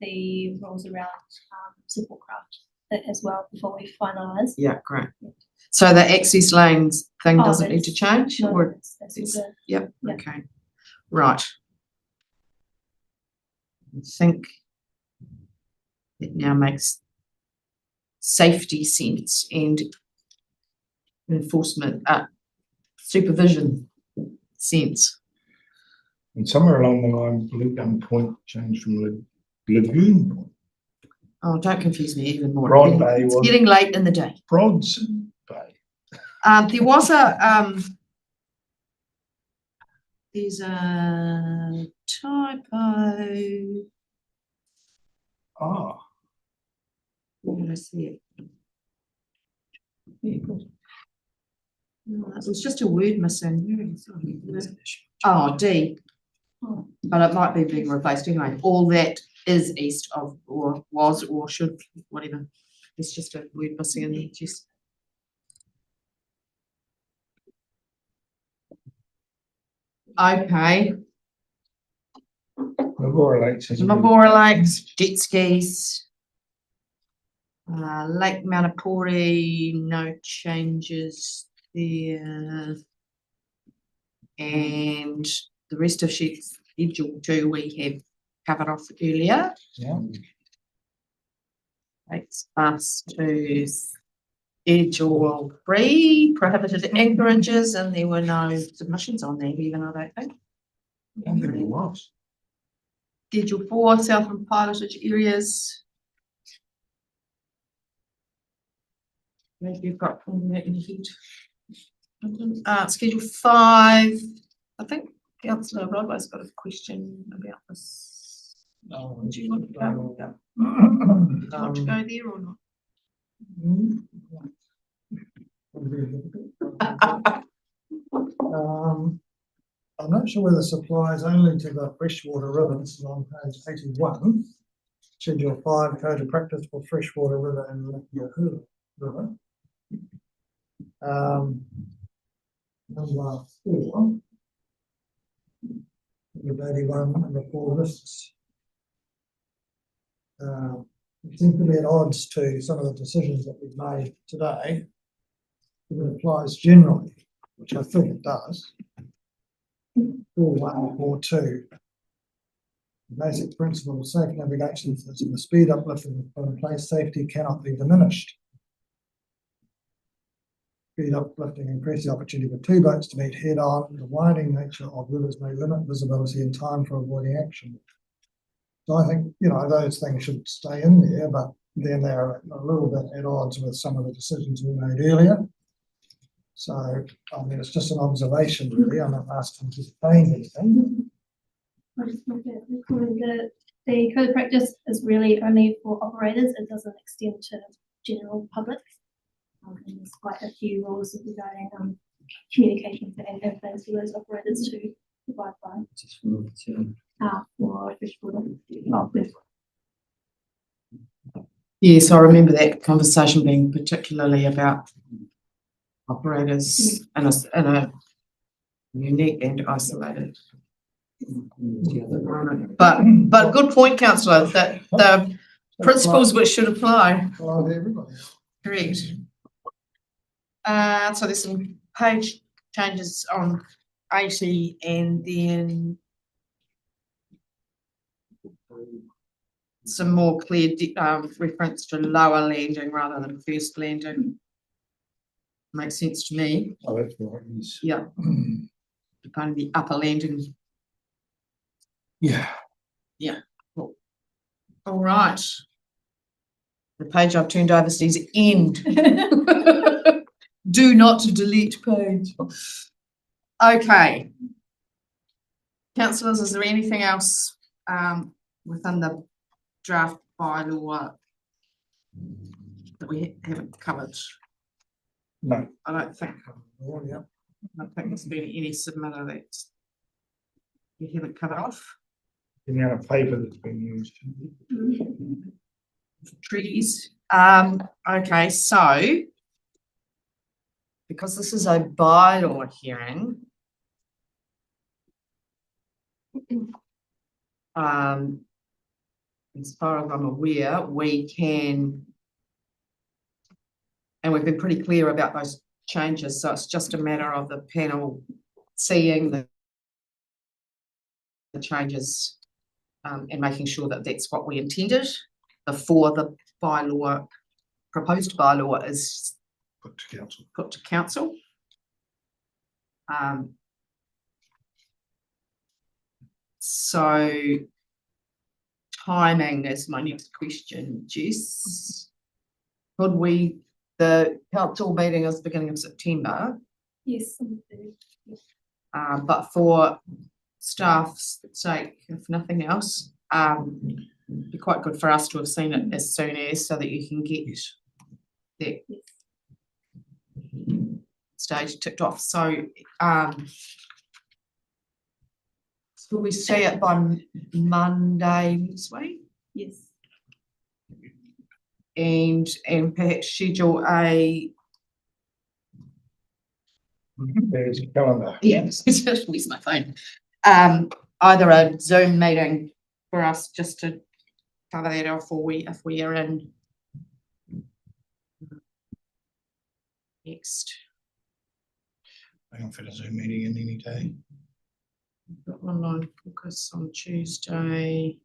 the rules around support craft as well before we finalise. Yeah, great. So the access lanes thing Oh, doesn't need to that's- change? No, Or that's all it's- good. Yep, Yeah. okay. Right. I think it now makes safety sense and enforcement, supervision sense. And somewhere along the line, blue gun point changed from lagoon point. Oh, don't confuse me even more. Broad Bay It's was- getting late in the day. Broads Bay. There was there's a typo. Ah, Where did I see it? No, it was just a word missing. Oh, D. But it might be being replaced anyway. All that is east of, or was, or should, whatever. It's just a word missing in the edges. Okay, Memorial Lakes is. Memorial Lakes, jet skis. Lake Manapori, no changes there. And the rest of schedule 2 we have covered off earlier. Yeah. Takes us to schedule 3, prohibited anchorages, and there were no submissions on there even, I don't think. I don't think it was. Schedule 4, south and pilotage areas. Maybe you've got all that in your head. Schedule 5, I think Councillor Rodway's got a question about this. Do you want to go? Do you want to go there or not? I'm not sure whether this applies only to the freshwater river. This is on page 81. Schedule 5, Code of Practice for Freshwater River and Lake Yahoo River. Number 4. The 81, number 4 lists. It seems to be at odds to some of the decisions that we've made today. If it applies generally, which I think it does. 4.1, 4.2. The basic principle of safe navigation is that the speed uplift in place safety cannot be diminished. Speed uplifting increase the opportunity for 2 boats to meet head on. The winding nature of rivers may limit visibility and time for avoiding action. So I think, you know, those things should stay in there, but then they're a little bit at odds with some of the decisions we made earlier. So, I mean, it's just an observation, really. I'm not asking to change anything. I just want to comment that the code of practice is really only for operators. It doesn't extend to general public. And there's quite a few rules regarding communication and influence for those operators to provide by for freshwater. Yes, I remember that conversation being particularly about operators in a unique and isolated. But good point, councillor, that the principles which should apply. Well, everybody. Correct. So there's some page changes on 80 and then some more clear reference to lower landing rather than first landing. Makes sense to me. Oh, that's right. Yes. Yeah. Defining the upper landing. Yeah. Yeah. Cool. All right. The page I've turned over says end. Do not delete page. Okay. Councillors, is there anything else within the draft bylaw that we haven't covered? No. I don't think. Oh, yeah. I don't think there's been any submitter that you haven't covered off. The amount of paper that's been used. Treaties. Okay, so because this is a bylaw hearing, as far as I'm aware, we can, and we've been pretty clear about those changes, so it's just a matter of the panel seeing the changes and making sure that that's what we intended before the bylaw, proposed bylaw is Put to council. put to council. So timing is my next question, Jess. Could we, the council meeting is the beginning of September, Yes. but for staff's sake, if nothing else, it'd be quite good for us to have seen it as soon as, so that you can get that stage ticked off. So will we see it by Monday next week? Yes. And perhaps schedule a There's a calendar. Yes, where's my phone? Either a Zoom meeting for us just to cover that off, or if we are in next. I can fit a Zoom meeting in any day. We've got online focus on Tuesday.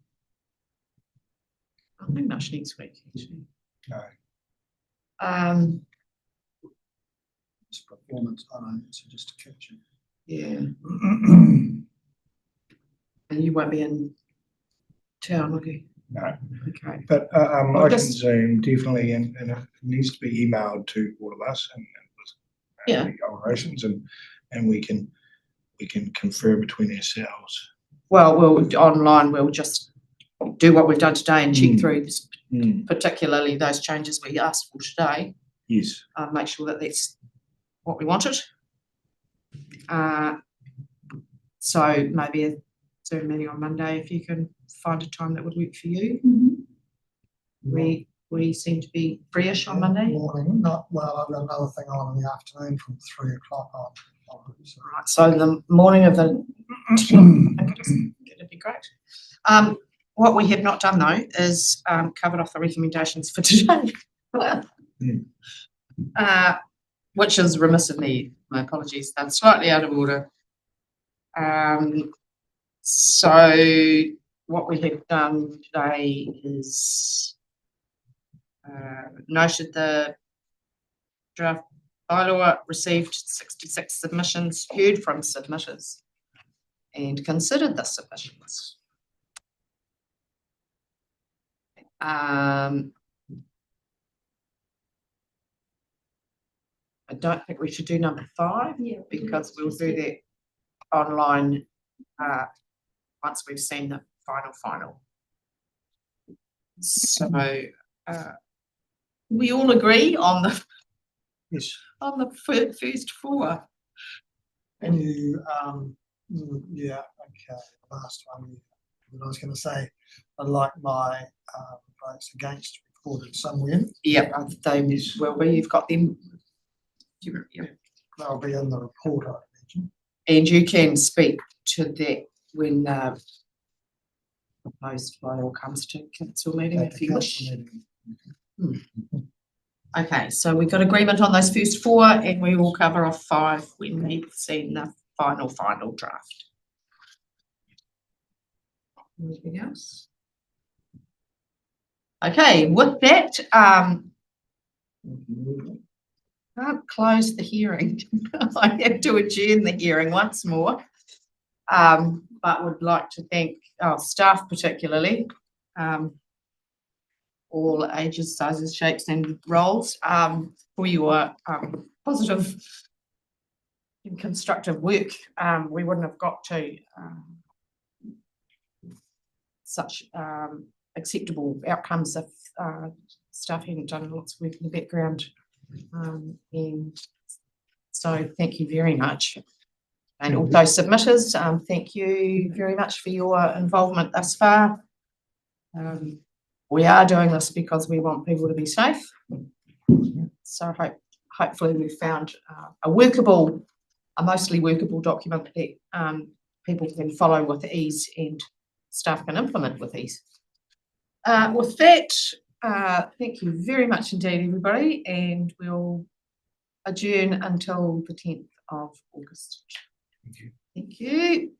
I think that's next week, actually. No. It's performance, I don't know, so just to catch it. Yeah, and you won't be in town, will you? No. Okay. But Well, I can just- Zoom definitely, and it needs to be emailed to all of us and Yeah. the operations, and we can confer between ourselves. Well, online, we'll just do what we've done today and check through this, particularly those changes we asked for today. Yes. Make sure that that's what we wanted. So maybe a Zoom meeting on Monday, if you can find a time that would work for you. We seem to be free-ish on Monday. Morning, not, well, I've got another thing on in the afternoon from 3 o'clock on. So. Right, so the morning of the that'd be great. What we have not done though is covered off the recommendations for today. Which is remiss of me, my apologies, I'm slightly out of order. So what we have done today is noted the draft bylaw received 66 submissions, heard from submitters, and considered the submissions. I don't think we should do number 5 because we'll do that online once we've seen the final. So we all agree on the first 4. And you, yeah, okay, last one. What I was going to say, I'd like my votes against recorded somewhere. Yep, they will be. You've got them. They'll be in the report, I imagine. And you can speak to that when proposed bylaw comes to council meeting if you wish. Okay, so we've got agreement on those first 4 and we will cover off 5 when we've seen the final draft. Anything else? Okay, with that, I'll close the hearing. I have to adjourn the hearing once more, but would like to thank our staff particularly, all ages, sizes, shapes and roles, for your positive and constructive work. We wouldn't have got to such acceptable outcomes if staff hadn't done lots of work in the background. And so thank you very much. And all those submitters, thank you very much for your involvement thus far. We are doing this because we want people to be safe. So hopefully we've found a mostly workable document that people can follow with ease and staff can implement with ease. With that, thank you very much indeed, everybody, and we'll adjourn until the 10th of August. Thank you. Thank you.